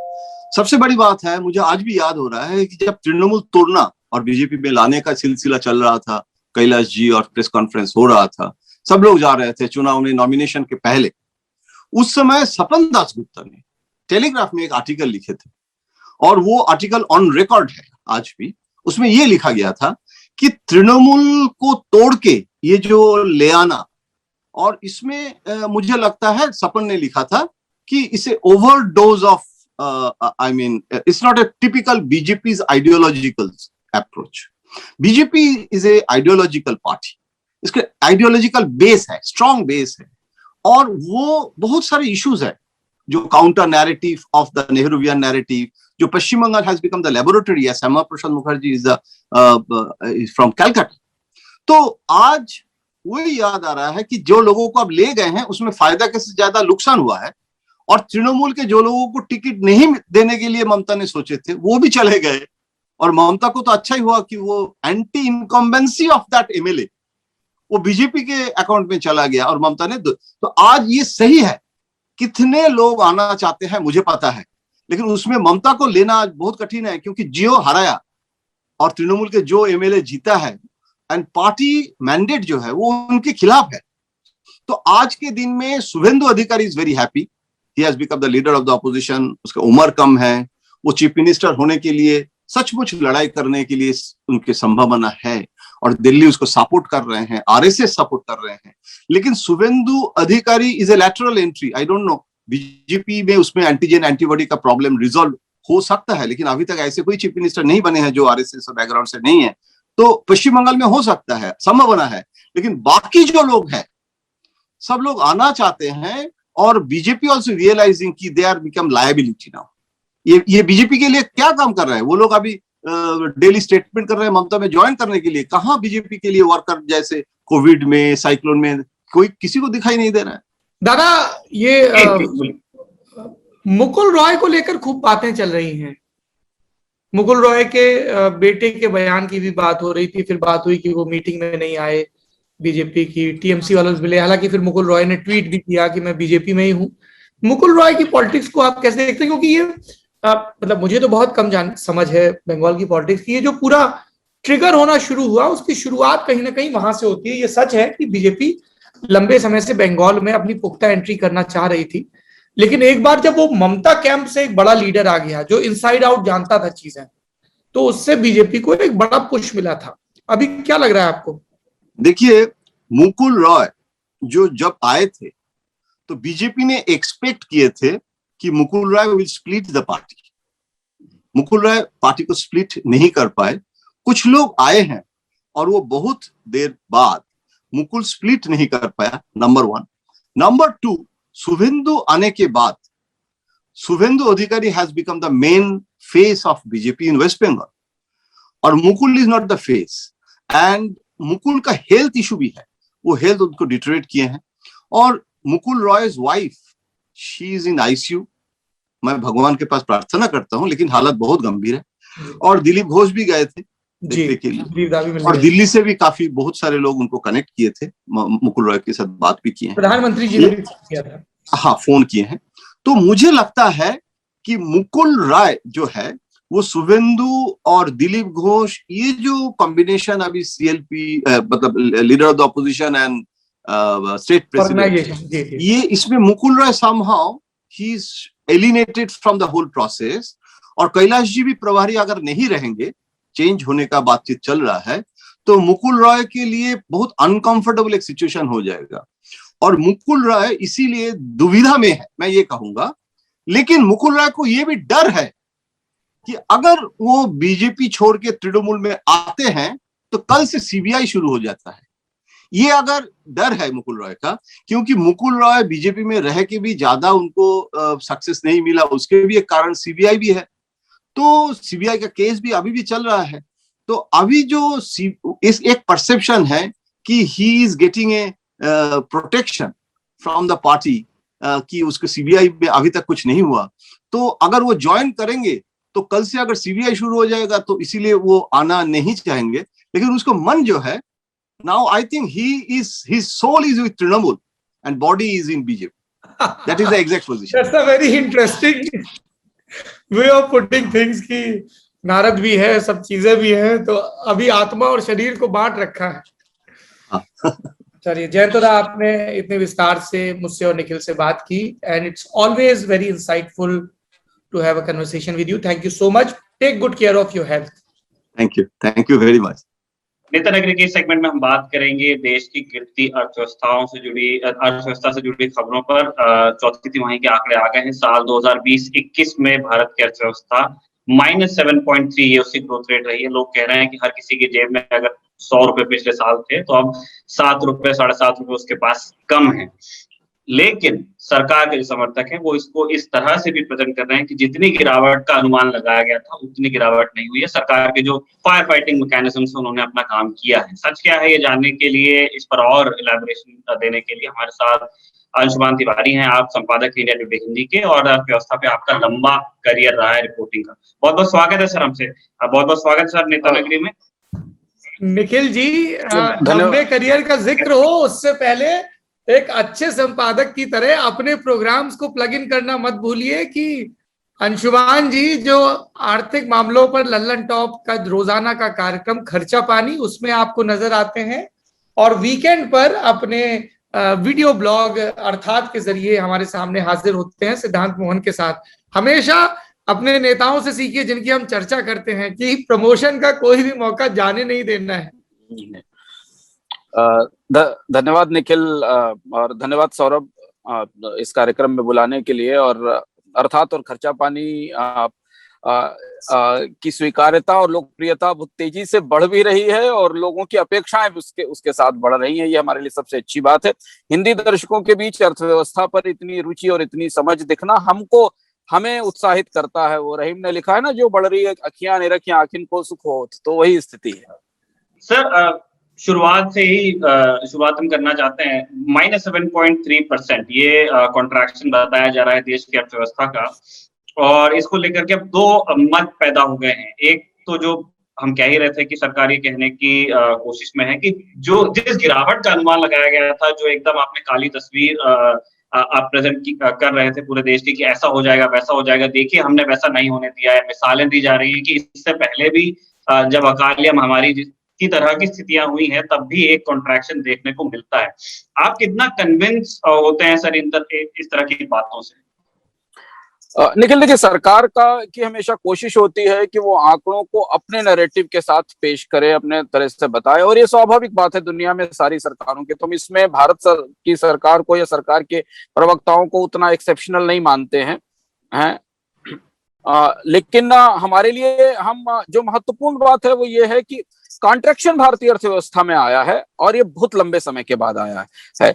सबसे बड़ी बात है, मुझे आज भी याद हो रहा है कि जब तृणमूल तोड़ना और बीजेपी में लाने का सिलसिला चल रहा था, कैलाश जी और प्रेस कॉन्फ्रेंस हो रहा था, सब लोग जा रहे थे चुनाव में, नॉमिनेशन के पहले, उस समय सपन दास गुप्ता ने टेलीग्राफ में एक आर्टिकल लिखे थे, और वो आर्टिकल ऑन रिकॉर्ड है आज भी। उसमें ये लिखा गया था कि तृणमूल को तोड़ के ये जो ले आना, और इसमें मुझे लगता है सपन ने लिखा था कि इसे overdose of, I mean, it's not a typical BJP's ideological approach. BJP is a ideological party. इसके आइडियोलॉजिकल बेस है, स्ट्रॉन्ग बेस है, और वो बहुत सारे इश्यूज है जो counter narrative of the Nehruvian narrative, जो Paschim Bengal has become the laboratory, Shyama Prasad Mukherjee is from Calcutta. तो आज वही याद आ रहा है कि जो लोगों को अब ले गए हैं उसमें फायदा के से ज्यादा नुकसान हुआ है, और तृणमूल के जो लोगों को टिकट नहीं देने के लिए ममता ने सोचे थे वो भी चले गए, और ममता को तो अच्छा ही हुआ कि वो anti incumbency of that MLA वो बीजेपी के अकाउंट में चला गया, और ममता ने तो आज ये सही है। कितने लोग आना चाहते हैं मुझे पता है, लेकिन उसमें ममता को लेना बहुत कठिन है, क्योंकि जियो हराया और तृणमूल के जो एमएलए जीता है, एंड पार्टी मैंडेट जो है वो उनके खिलाफ है। तो आज के दिन में शुभेंदु अधिकारी is very happy, he has become the leader of the opposition, उसका उम्र कम है, वो चीफ मिनिस्टर होने के लिए सचमुच लड़ाई करने के लिए उनकी संभावना है, और दिल्ली उसको सपोर्ट कर रहे हैं, आरएसएस सपोर्ट कर रहे हैं। लेकिन शुभेंदु अधिकारी is a lateral entry, I don't know, BJP में उसमें एंटीजन एंटीबॉडी का प्रॉब्लम रिजॉल्व हो सकता है, लेकिन अभी तक ऐसे कोई चीफ मिनिस्टर नहीं बने हैं जो आरएसएस बैकग्राउंड से नहीं है। तो पश्चिम बंगाल में हो सकता है, संभावना है, लेकिन बाकी जो लोग हैं सब लोग आना चाहते हैं, और बीजेपी ऑल्सो रियलाइजिंग कि they are become liability now. ये बीजेपी के लिए क्या काम कर रहा है, वो लोग अभी डेली स्टेटमेंट कर रहे हैं ममता में ज्वाइन करने के लिए। कहाँ बीजेपी के लिए वर्कर, जैसे कोविड में, साइक्लोन में, कोई किसी को दिखाई नहीं दे रहा है। दादा, ये मुकुल रॉय को लेकर खूब बातें चल रही हैं। मुकुल रॉय के बेटे के बयान की भी बात हो रही थी, फिर बात हुई कि वो मीटिंग में नहीं आए बीजेपी की, टीएमसी वालों से मिले। हालांकि फिर मुकुल रॉय ने ट्वीट भी किया कि मैं बीजेपी में ही हूं। मुकुल रॉय की पॉलिटिक्स को आप कैसे देखते हैं? क्योंकि ये मतलब मुझे तो बहुत कम समझ है बंगाल की पॉलिटिक्स की। ये जो पूरा ट्रिगर होना शुरू हुआ, उसकी शुरुआत कहीं ना कहीं वहां से होती है। ये सच है कि बीजेपी लंबे समय से बंगाल में अपनी पुख्ता एंट्री करना चाह रही थी, लेकिन एक बार जब वो ममता कैंप से एक बड़ा लीडर आ गया जो इनसाइड आउट जानता था चीजें, तो उससे बीजेपी को एक बड़ा पुश मिला था। अभी क्या लग रहा है आपको? देखिए, मुकुल रॉय जो जब आए थे तो बीजेपी ने एक्सपेक्ट किए थे कि Mukul Roy will split the party. Mukul Roy party को स्प्लिट नहीं कर पाए। कुछ लोग आए हैं और वो बहुत देर बाद मुकुल स्प्लिट नहीं कर पाया, नंबर 1। नंबर 2, शुभेंदु आने के बाद Suvendu Adhikari has become the main face of BJP in West Bengal, और Mukul is not the face. And Mukul का हेल्थ इशू भी है, वो हेल्थ उनको डिटोरेट किए हैं। और Mukul Roy's wife, she is in ICU. मैं भगवान के पास प्रार्थना करता हूं, लेकिन हालत बहुत गंभीर है। और दिलीप घोष भी गए थे देखने के लिए, और दिल्ली से भी काफी बहुत सारे लोग उनको कनेक्ट किए थे, मुकुल रॉय के साथ बात भी किए हैं, प्रधानमंत्री जी ने भी किया था। हाँ, फोन किए हैं। तो मुझे लगता है कि मुकुल रॉय जो है वो शुभेंदु और दिलीप घोष, ये जो कॉम्बिनेशन अभी सीएलपी मतलब leader of the opposition and state president, ये इसमें मुकुल रॉय समहाउ ही is alienated from the whole process. और कैलाश जी भी प्रभारी अगर नहीं रहेंगे, चेंज होने का बातचीत चल रहा है, तो मुकुल रॉय के लिए बहुत अनकंफर्टेबल एक सिचुएशन हो जाएगा। और मुकुल रॉय इसीलिए दुविधा में है, मैं ये कहूंगा। लेकिन मुकुल रॉय को ये भी डर है कि अगर वो बीजेपी छोड़ के तृणमूल में आते हैं तो कल से सीबीआई शुरू हो जाता है। ये अगर डर है मुकुल रॉय का, क्योंकि मुकुल रॉय बीजेपी में रह के भी ज्यादा उनको सक्सेस नहीं मिला, उसके भी एक कारण सीबीआई भी है। तो सीबीआई का केस भी अभी भी चल रहा है। तो अभी जो इस एक परसेप्शन है कि he is getting a protection from the party, कि उसको सीबीआई में अभी तक कुछ नहीं हुआ। तो अगर वो ज्वाइन करेंगे तो कल से अगर सीबीआई शुरू हो जाएगा, तो इसीलिए वो आना नहीं चाहेंगे। लेकिन उसको मन जो है, now I think his soul is with Trinamool and body is in BJP. That is the exact position. That's a very interesting way of putting things की नारद भी है, सब चीजें भी हैं, तो अभी आत्मा और शरीर को बांट रखा है। चलिए जयंतदा, आपने इतने विस्तार से मुझसे और निखिल से बात की, and it's always very insightful to have a conversation with you. Thank you so much. Take good care of your health. Thank you very much. Neta Nagri के सेगमेंट में हम बात करेंगे देश की गिरती अर्थव्यवस्था से जुड़ी खबरों पर। चौथी तिमाही के आंकड़े आ गए हैं। साल 2020-21 में भारत की अर्थव्यवस्था -7.3, ये उसकी ग्रोथ रेट रही है। लोग कह रहे हैं कि हर किसी की जेब में अगर 100 रुपए पिछले साल थे, तो अब 7 रुपए 7.5 रुपए उसके पास कम है। लेकिन सरकार के जो समर्थक हैं वो इसको इस तरह से भी प्रेजेंट कर रहे हैं कि जितनी गिरावट का अनुमान लगाया गया था उतनी गिरावट नहीं हुई है। सरकार के जो फायर फाइटिंग मैकेनिज्म्स हैं उन्होंने अपना काम किया है। सच क्या है, ये जानने के लिए, इस पर और इलैबोरेशन देने के लिए हमारे साथ अंशुमान तिवारी हैं। आप संपादक हैं इंडिया टुडे हिंदी के, और अर्थव्यवस्था पे आपका लंबा करियर रहा है रिपोर्टिंग का। बहुत बहुत स्वागत है सर हमसे। बहुत बहुत स्वागत सर नेता नगरी में। निखिल जी, लंबे करियर का जिक्र हो उससे पहले एक अच्छे संपादक की तरह अपने प्रोग्राम्स को प्लग इन करना मत भूलिए कि अंशुमान जी जो आर्थिक मामलों पर लल्लन टॉप का रोजाना का कार्यक्रम खर्चा पानी, उसमें आपको नजर आते हैं, और वीकेंड पर अपने वीडियो ब्लॉग अर्थात के जरिए हमारे सामने हाजिर होते हैं सिद्धांत मोहन के साथ। हमेशा अपने नेताओं से सीखिए जिनकी हम चर्चा करते हैं कि प्रमोशन का कोई भी मौका जाने नहीं देना है। धन्यवाद निखिल, और धन्यवाद सौरभ इस कार्यक्रम में बुलाने के लिए। और अर्थात और खर्चा पानी की स्वीकार्यता और लोकप्रियता बहुत तेजी से बढ़ भी रही है, और लोगों की अपेक्षाएं उसके साथ बढ़ रही हैं। ये हमारे लिए सबसे अच्छी बात है। हिंदी दर्शकों के बीच अर्थव्यवस्था पर इतनी रुचि और इतनी समझ दिखना हमें उत्साहित करता है। वो रहीम ने लिखा है ना, जो बढ़ रही है अखियां निरखियां आखिन को सुख हो, तो वही स्थिति है सर। शुरुआत से ही शुरुआत हम करना चाहते हैं। -7.3% ये कॉन्ट्रैक्शन बताया जा रहा है देश की अर्थव्यवस्था का, और इसको लेकर के अब दो मत पैदा हो गए हैं। एक तो जो हम कह ही रहे थे कि सरकार ये कहने की कोशिश में है कि जो जिस गिरावट का अनुमान लगाया गया था, जो एकदम आपने काली तस्वीर आप प्रेजेंट कर रहे थे पूरे देश की कि ऐसा हो जाएगा वैसा हो जाएगा, देखिए हमने वैसा नहीं होने दिया है। मिसालें दी जा रही है कि इससे पहले भी जब अकाल या महामारी की तरह की स्थितियां हुई हैं, तब भी एक कॉन्ट्रैक्शन देखने को मिलता है। आप कितना कन्विंस होते हैं सर इस तरह की बातों से? निखिल, देखिए, सरकार की हमेशा कोशिश होती है कि वो आंकड़ों को अपने नैरेटिव के साथ पेश करे, अपने तरह से बताए, और ये स्वाभाविक बात है दुनिया में सारी सरकारों की। तो हम इसमें भारत की सरकार को या सरकार के प्रवक्ताओं को उतना एक्सेप्शनल नहीं मानते हैं। लेकिन हमारे लिए जो महत्वपूर्ण बात है वो ये है कि कॉन्ट्रैक्शन भारतीय अर्थव्यवस्था में आया है, और ये बहुत लंबे समय के बाद आया है।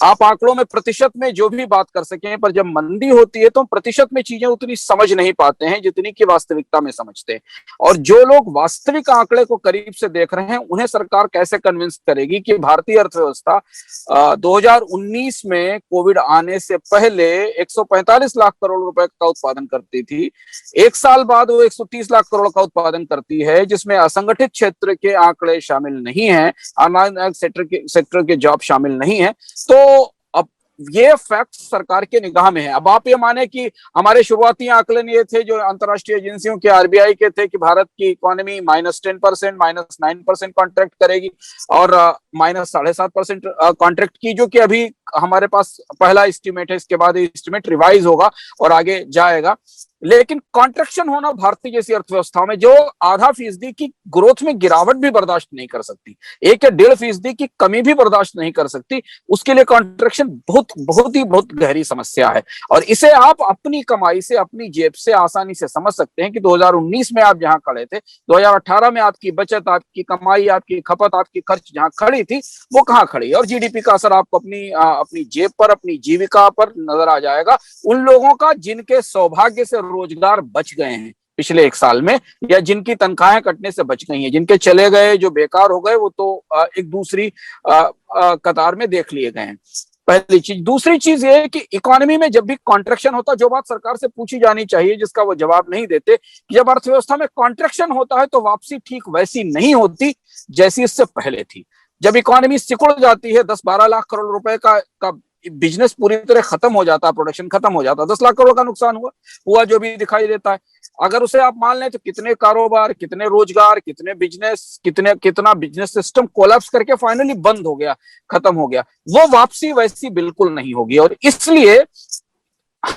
आप आंकड़ों में प्रतिशत में जो भी बात कर सकें, पर जब मंदी होती है तो प्रतिशत में चीजें उतनी समझ नहीं पाते हैं जितनी की वास्तविकता में समझते हैं। और जो लोग वास्तविक आंकड़े को करीब से देख रहे हैं, उन्हें सरकार कैसे कन्विंस करेगी कि भारतीय अर्थव्यवस्था 2019 में कोविड आने से पहले 145 लाख करोड़ रुपए का उत्पादन करती थी, एक साल बाद वो 130 लाख करोड़ का उत्पादन करती है, जिसमें असंगठित क्षेत्र के आंकड़े शामिल नहीं है, अनामत सेक्टर के जॉब शामिल नहीं है। तो अब ये फैक्ट सरकार के निगाह में है। अब आप ये माने कि हमारे शुरुआती आकलन ये थे जो अंतरराष्ट्रीय एजेंसियों के, आरबीआई के थे, कि भारत की इकोनॉमी -10%, -9% कॉन्ट्रैक्ट करेगी, और -7.5% कॉन्ट्रैक्ट की, जो कि अभी हमारे पास पहला एस्टिमेट है। इसके बाद एस्टिमेट रिवाइज होगा और आगे जाएगा। लेकिन कॉन्ट्रैक्शन होना भारतीय जैसी अर्थव्यवस्थाओं में, जो 0.5% की ग्रोथ में गिरावट भी बर्दाश्त नहीं कर सकती, 1 या 1.5% की कमी भी बर्दाश्त नहीं कर सकती, उसके लिए कॉन्ट्रैक्शन बहुत गहरी समस्या है। और इसे आप अपनी कमाई से, अपनी जेब से आसानी से समझ सकते हैं कि 2019 में आप जहां खड़े थे, 2018 में आपकी बचत, आपकी कमाई, आपकी खपत, आपकी खर्च जहां खड़ी थी, वो कहां खड़ी है। और जीडीपी का असर आपको अपनी जेब पर, अपनी जीविका पर नजर आ जाएगा। उन लोगों का जिनके सौभाग्य से रोजगार बच गए हैं पिछले 1 साल में, या जिनकी तनख्वाहें कटने से बच गई हैं, जिनके चले गए, जो बेकार हो गए, वो तो एक दूसरी कतार में देख लिए गए हैं। पहली चीज। दूसरी चीज ये है कि इकोनॉमी में जब भी कॉन्ट्रैक्शन होता है, जो बात सरकार से पूछी जानी चाहिए, जिसका वो जवाब नहीं देते, कि जब अर्थव्यवस्था में कॉन्ट्रैक्शन होता है तो वापसी ठीक वैसी नहीं होती जैसी इससे पहले थी। जब इकोनॉमी सिकुड़ जाती है, 10-12 लाख करोड़ रुपए का बिजनेस पूरी तरह खत्म हो जाता है, प्रोडक्शन खत्म हो जाता है, 10 लाख करोड़ का नुकसान हुआ जो भी दिखाई देता है। अगर उसे आप मान लें तो कितने कारोबार, कितने रोजगार, कितने बिजनेस, कितना बिजनेस सिस्टम कोलैप्स करके फाइनली बंद हो गया, खत्म हो गया। वो वापसी वैसी बिल्कुल नहीं होगी। और इसलिए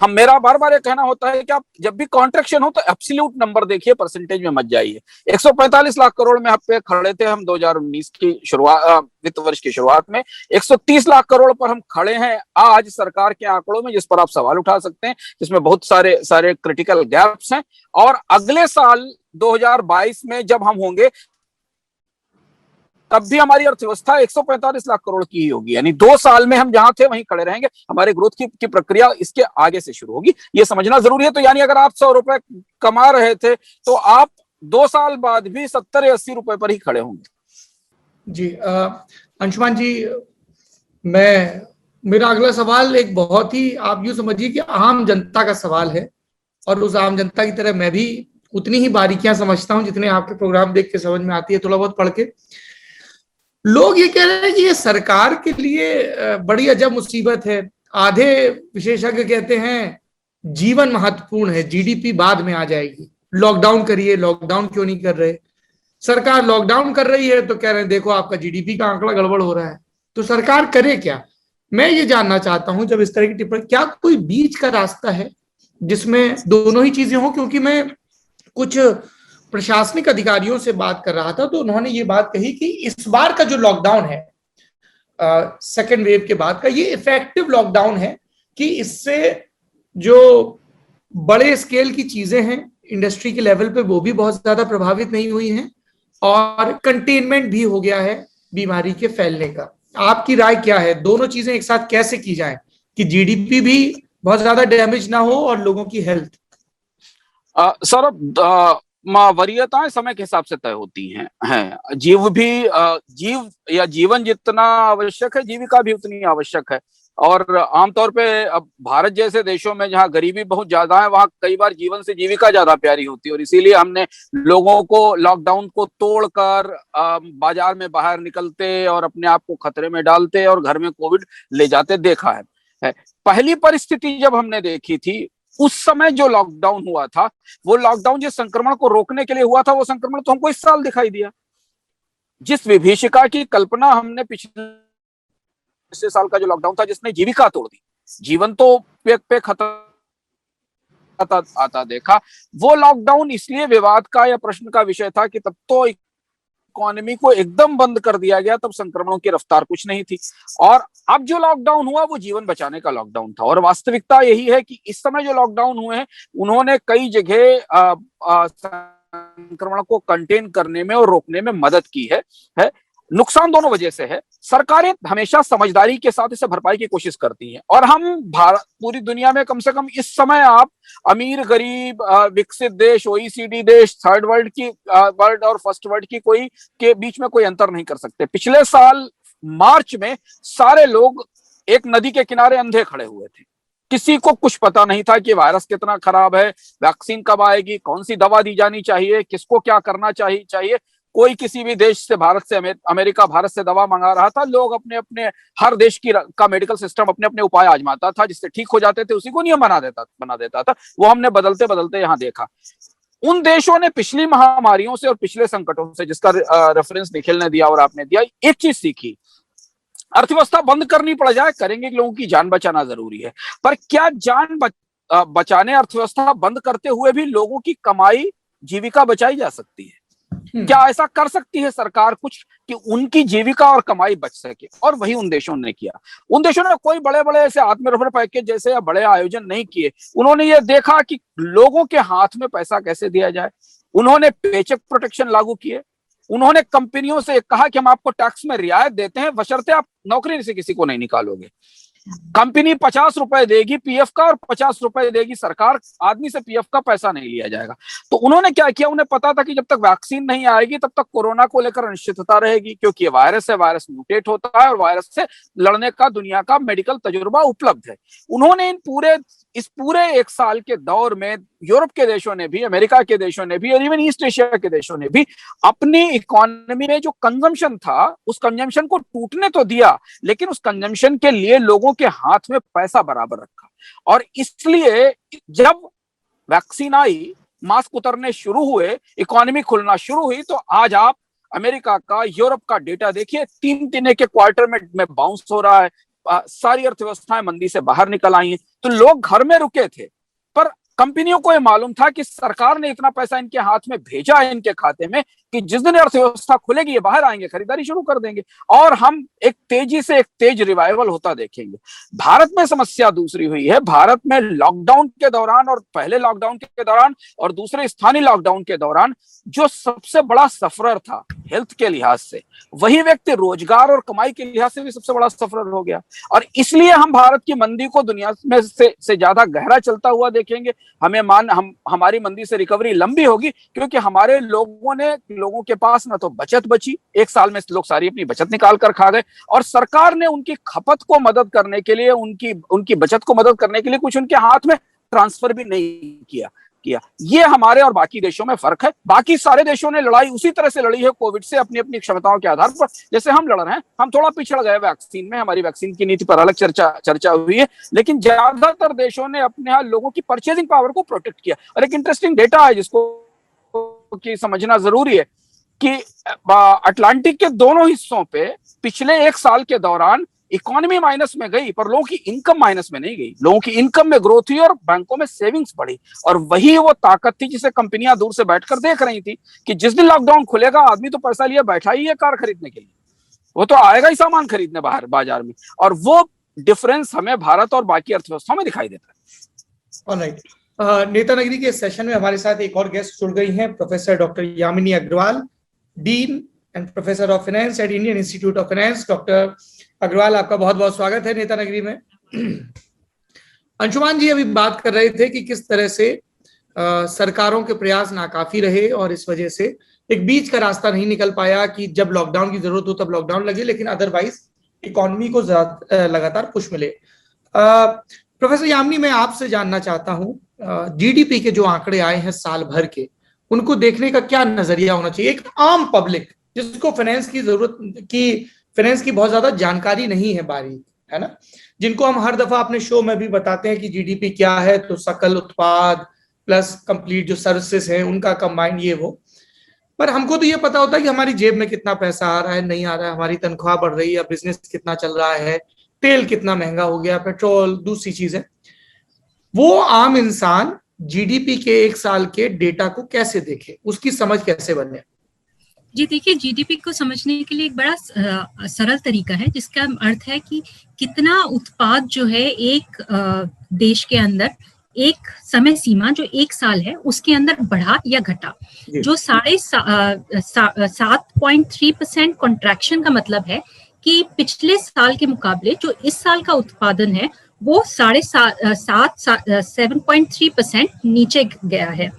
मेरा बार बार ये कहना होता है कि आप जब भी कॉन्ट्रैक्शन हो तो एब्सोल्यूट नंबर देखिए, परसेंटेज में मत जाइए। 145 लाख करोड़ में पे खड़े थे हम 2019 की शुरुआत, वित्त वर्ष की शुरुआत में। 130 लाख करोड़ पर हम खड़े हैं आज सरकार के आंकड़ों में, जिस पर आप सवाल उठा सकते हैं, जिसमें बहुत सारे क्रिटिकल गैप्स हैं। और अगले साल 2022 में जब हम होंगे, तब भी हमारी अर्थव्यवस्था 145 लाख करोड़ की ही होगी। यानी 2 साल में हम जहां थे वहीं खड़े रहेंगे। हमारे ग्रोथ की प्रक्रिया इसके आगे से शुरू होगी, ये समझना जरूरी है। तो यानी अगर आप 100 रुपए कमा रहे थे तो आप 2 साल बाद भी 70 या 80 रुपए पर ही खड़े होंगे। जी अंशुमान जी, मेरा अगला सवाल एक बहुत ही, आप यूं समझिए कि आम जनता का सवाल है, और उस आम जनता की तरह मैं भी उतनी ही बारीकियां समझता हूं जितने आपके प्रोग्राम देख के समझ में आती है, थोड़ा बहुत पढ़ के। लोग ये कह रहे हैं कि ये सरकार के लिए बड़ी अजब मुसीबत है। आधे विशेषज्ञ कहते हैं जीवन महत्वपूर्ण है, जीडीपी बाद में आ जाएगी, लॉकडाउन करिए। लॉकडाउन क्यों नहीं कर रहे? सरकार लॉकडाउन कर रही है तो कह रहे हैं देखो आपका जीडीपी का आंकड़ा गड़बड़ हो रहा है। तो सरकार करे क्या? मैं ये जानना चाहता हूं, जब इस तरह की टिप्पणी, क्या कोई बीच का रास्ता है जिसमें दोनों ही चीजें हों? क्योंकि मैं कुछ प्रशासनिक अधिकारियों से बात कर रहा था तो उन्होंने ये बात कही कि इस बार का जो लॉकडाउन है सेकेंड वेव के बाद का, ये इफेक्टिव लॉकडाउन है, कि इससे जो बड़े स्केल की चीजें हैं इंडस्ट्री के लेवल पे वो भी बहुत ज्यादा प्रभावित नहीं हुई हैं, और कंटेनमेंट भी हो गया है बीमारी के फैलने का। आपकी राय क्या है? दोनों चीजें एक साथ कैसे की जाए कि जीडीपी भी बहुत ज्यादा डैमेज ना हो और लोगों की हेल्थ? सौरभ, वरीयताएं समय के हिसाब से तय होती हैं। जीव या जीवन जितना आवश्यक है, जीविका भी उतनी आवश्यक है। और आमतौर पे अब भारत जैसे देशों में जहाँ गरीबी बहुत ज्यादा है, वहाँ कई बार जीवन से जीविका ज्यादा प्यारी होती है। और इसीलिए हमने लोगों को लॉकडाउन को तोड़कर बाजार में बाहर निकलते और अपने आप को खतरे में डालते और घर में कोविड ले जाते देखा है। पहली परिस्थिति जब हमने देखी थी उस समय जो लॉकडाउन हुआ था, वो लॉकडाउन जिस संक्रमण को रोकने के लिए हुआ था, वो संक्रमण तो हमको इस साल दिखाई दिया। जिस विभीषिका की कल्पना हमने पिछले साल का जो लॉकडाउन था, जिसने जीविका तोड़ दी, जीवन तो पे खतरा आता देखा, वो लॉकडाउन इसलिए विवाद का या प्रश्न का विषय था कि तब तो इकोनॉमी को एकदम बंद कर दिया गया, तब संक्रमणों की रफ्तार कुछ नहीं थी। और अब जो लॉकडाउन हुआ वो जीवन बचाने का लॉकडाउन था। और वास्तविकता यही है कि इस समय जो लॉकडाउन हुए हैं, उन्होंने कई जगह संक्रमण को कंटेन करने में और रोकने में मदद की है। नुकसान दोनों वजह से है। सरकारें हमेशा समझदारी के साथ इसे भरपाई की कोशिश करती हैं, और हम पूरी दुनिया में कम से कम इस समय आप अमीर गरीब, विकसित देश, ओईसीडी देश, थर्ड वर्ल्ड और फर्स्ट वर्ल्ड की कोई के बीच में कोई अंतर नहीं कर सकते। पिछले साल मार्च में सारे लोग एक नदी के किनारे अंधे खड़े हुए थे। किसी को कुछ पता नहीं था कि वायरस कितना खराब है, वैक्सीन कब आएगी, कौन सी दवा दी जानी चाहिए, किसको क्या करना चाहिए। कोई किसी भी देश से, भारत से अमेरिका भारत से दवा मंगा रहा था। लोग अपने अपने, हर देश का मेडिकल सिस्टम अपने अपने उपाय आजमाता था, जिससे ठीक हो जाते थे उसी को नियम बना देता था। वो हमने बदलते बदलते यहाँ देखा। उन देशों ने पिछली महामारियों से और पिछले संकटों से, जिसका रेफरेंस निखिल ने दिया और आपने दिया, एक चीज सीखी, अर्थव्यवस्था बंद करनी पड़ जाए करेंगे, लोगों की जान बचाना जरूरी है। पर क्या जान बचाने, अर्थव्यवस्था बंद करते हुए भी लोगों की कमाई, जीविका बचाई जा सकती है? क्या ऐसा कर सकती है सरकार कुछ कि उनकी जीविका और कमाई बच सके? और वही उन देशों ने किया। उन देशों ने कोई बड़े बड़े ऐसे आत्मनिर्भर पैकेज जैसे या बड़े आयोजन नहीं किए। उन्होंने ये देखा कि लोगों के हाथ में पैसा कैसे दिया जाए। उन्होंने पेचेक प्रोटेक्शन लागू किए। उन्होंने कंपनियों से कहा कि हम आपको टैक्स में रियायत देते हैं, बशर्ते आप नौकरी से किसी को नहीं निकालोगे। कंपनी 50 रुपए देगी पीएफ का और 50 रुपए देगी सरकार, आदमी से पीएफ का पैसा नहीं लिया जाएगा। तो उन्होंने क्या किया, उन्हें पता था कि जब तक वैक्सीन नहीं आएगी तब तक कोरोना को लेकर अनिश्चितता रहेगी, क्योंकि ये वायरस है, वायरस म्यूटेट होता है और वायरस से लड़ने का दुनिया का मेडिकल तजुर्बा उपलब्ध है। उन्होंने इस पूरे एक साल के दौर में यूरोप के देशों ने भी, अमेरिका के देशों ने भी और इवन ईस्ट एशिया के देशों ने भी अपनी इकोनॉमी में जो कंजम्पशन था, उस कंजम्पशन को टूटने तो दिया, लेकिन उस कंजम्पशन के लिए लोगों के हाथ में पैसा बराबर रखा। और इसलिए जब वैक्सीन आई, मास्क उतरने शुरू हुए, इकोनॉमी खुलना शुरू हुई, तो आज आप अमेरिका का, यूरोप का डेटा देखिए, 3 के क्वार्टर में बाउंस हो रहा है। सारी अर्थव्यवस्थाएं मंदी से बाहर निकल आई हैं। तो लोग घर में रुके थे, पर कंपनियों को यह मालूम था कि सरकार ने इतना पैसा इनके हाथ में भेजा है, इनके खाते में, कि जिस दिन अर्थव्यवस्था खुलेगी ये बाहर आएंगे, खरीदारी शुरू कर देंगे और हम एक तेज रिवाइवल होता देखेंगे। भारत में समस्या दूसरी हुई है। भारत में लॉकडाउन के दौरान और पहले लॉकडाउन के दौरान और दूसरे स्थानीय लॉकडाउन के दौरान जो सबसे बड़ा सफरर था हेल्थ के लिहाज से, वही व्यक्ति रोजगार और कमाई के लिहाज से भी सबसे बड़ा सफरर हो गया। और इसलिए हम भारत की मंदी को दुनिया में से ज्यादा गहरा चलता हुआ देखेंगे। हमारी मंदी से रिकवरी लंबी होगी, क्योंकि हमारे लोगों के पास ना तो बचत बची, एक साल में लोग सारी अपनी बचत निकाल कर खा गए, और सरकार ने उनकी खपत को मदद करने के लिए, उनकी बचत को मदद करने के लिए कुछ उनके हाथ में ट्रांसफर भी नहीं किया। ये हमारे और बाकी देशों में फर्क है। बाकी सारे देशों ने लड़ाई उसी तरह से लड़ी है कोविड से, अपनी अपनी क्षमताओं के आधार पर, जैसे हम लड़ रहे हैं। हम थोड़ा पिछड़ गए वैक्सीन में, हमारी वैक्सीन की नीति पर अलग चर्चा हुई है, लेकिन ज्यादातर देशों ने अपने यहाँ लोगों की परचेजिंग पावर को प्रोटेक्ट किया। और एक इंटरेस्टिंग डेटा है जिसको कि समझना जरूरी है कि अटलांटिक के दोनों हिस्सों पे पिछले एक साल के दौरान इकोनॉमी माइनस में गई, पर लोगों की इनकम माइनस में नहीं गई। लोगों की इनकम में ग्रोथ हुई और बैंकों में सेविंग्स बढ़ी। और वही वो ताकत थी जिसे कंपनियां दूर से बैठकर देख रही थी कि जिस दिन लॉकडाउन खुलेगा, आदमी तो पैसा लिए बैठा ही है कार खरीदने के लिए, वो तो आएगा ही सामान खरीदने बाहर बाजार में। और वो डिफरेंस हमें भारत और बाकी अर्थव्यवस्थाओं में दिखाई देता है। ऑलराइट, नेता नगरी के सेशन में हमारे साथ एक और गेस्ट जुड़ गई हैं, professor doctor Yamini Agarwal, dean and professor of finance at Indian Institute of Finance. Doctor Agarwal, आपका बहुत बहुत स्वागत है नेता नगरी में। अंशुमान जी अभी बात कर रहे थे कि किस तरह से सरकारों के प्रयास नाकाफी रहे और इस वजह से एक बीच का रास्ता नहीं निकल पाया कि जब लॉकडाउन की जरूरत हो तब लॉकडाउन लगे, लेकिन अदरवाइज इकोनॉमी को लगातार पुश मिले। प्रोफेसर यामिनी, मैं आपसे जानना चाहता हूँ, जीडीपी के जो आंकड़े आए हैं साल भर के, उनको देखने का क्या नजरिया होना चाहिए? एक आम पब्लिक जिसको फाइनेंस की बहुत ज्यादा जानकारी नहीं है बारीक, है ना, जिनको हम हर दफा अपने शो में भी बताते हैं कि जीडीपी क्या है, तो सकल उत्पाद प्लस कंप्लीट जो सर्विसेज हैं उनका कंबाइंड ये वो। पर हमको तो ये पता होता है कि हमारी जेब में कितना पैसा आ रहा है, नहीं आ रहा है, हमारी तनख्वाह बढ़ रही है, बिजनेस कितना चल रहा है, तेल कितना महंगा हो गया, पेट्रोल, दूसरी चीजें। वो आम इंसान जीडीपी के एक साल के डेटा को कैसे देखे, उसकी समझ कैसे बने? जी देखिए, जीडीपी को समझने के लिए एक बड़ा सरल तरीका है, जिसका अर्थ है कि कितना उत्पाद जो है एक देश के अंदर एक समय सीमा जो एक साल है उसके अंदर बढ़ा या घटा। जो 7.3% कॉन्ट्रैक्शन का मतलब है कि पिछले साल के मुकाबले जो इस साल का उत्पादन है वो 7.3% नीचे गया है।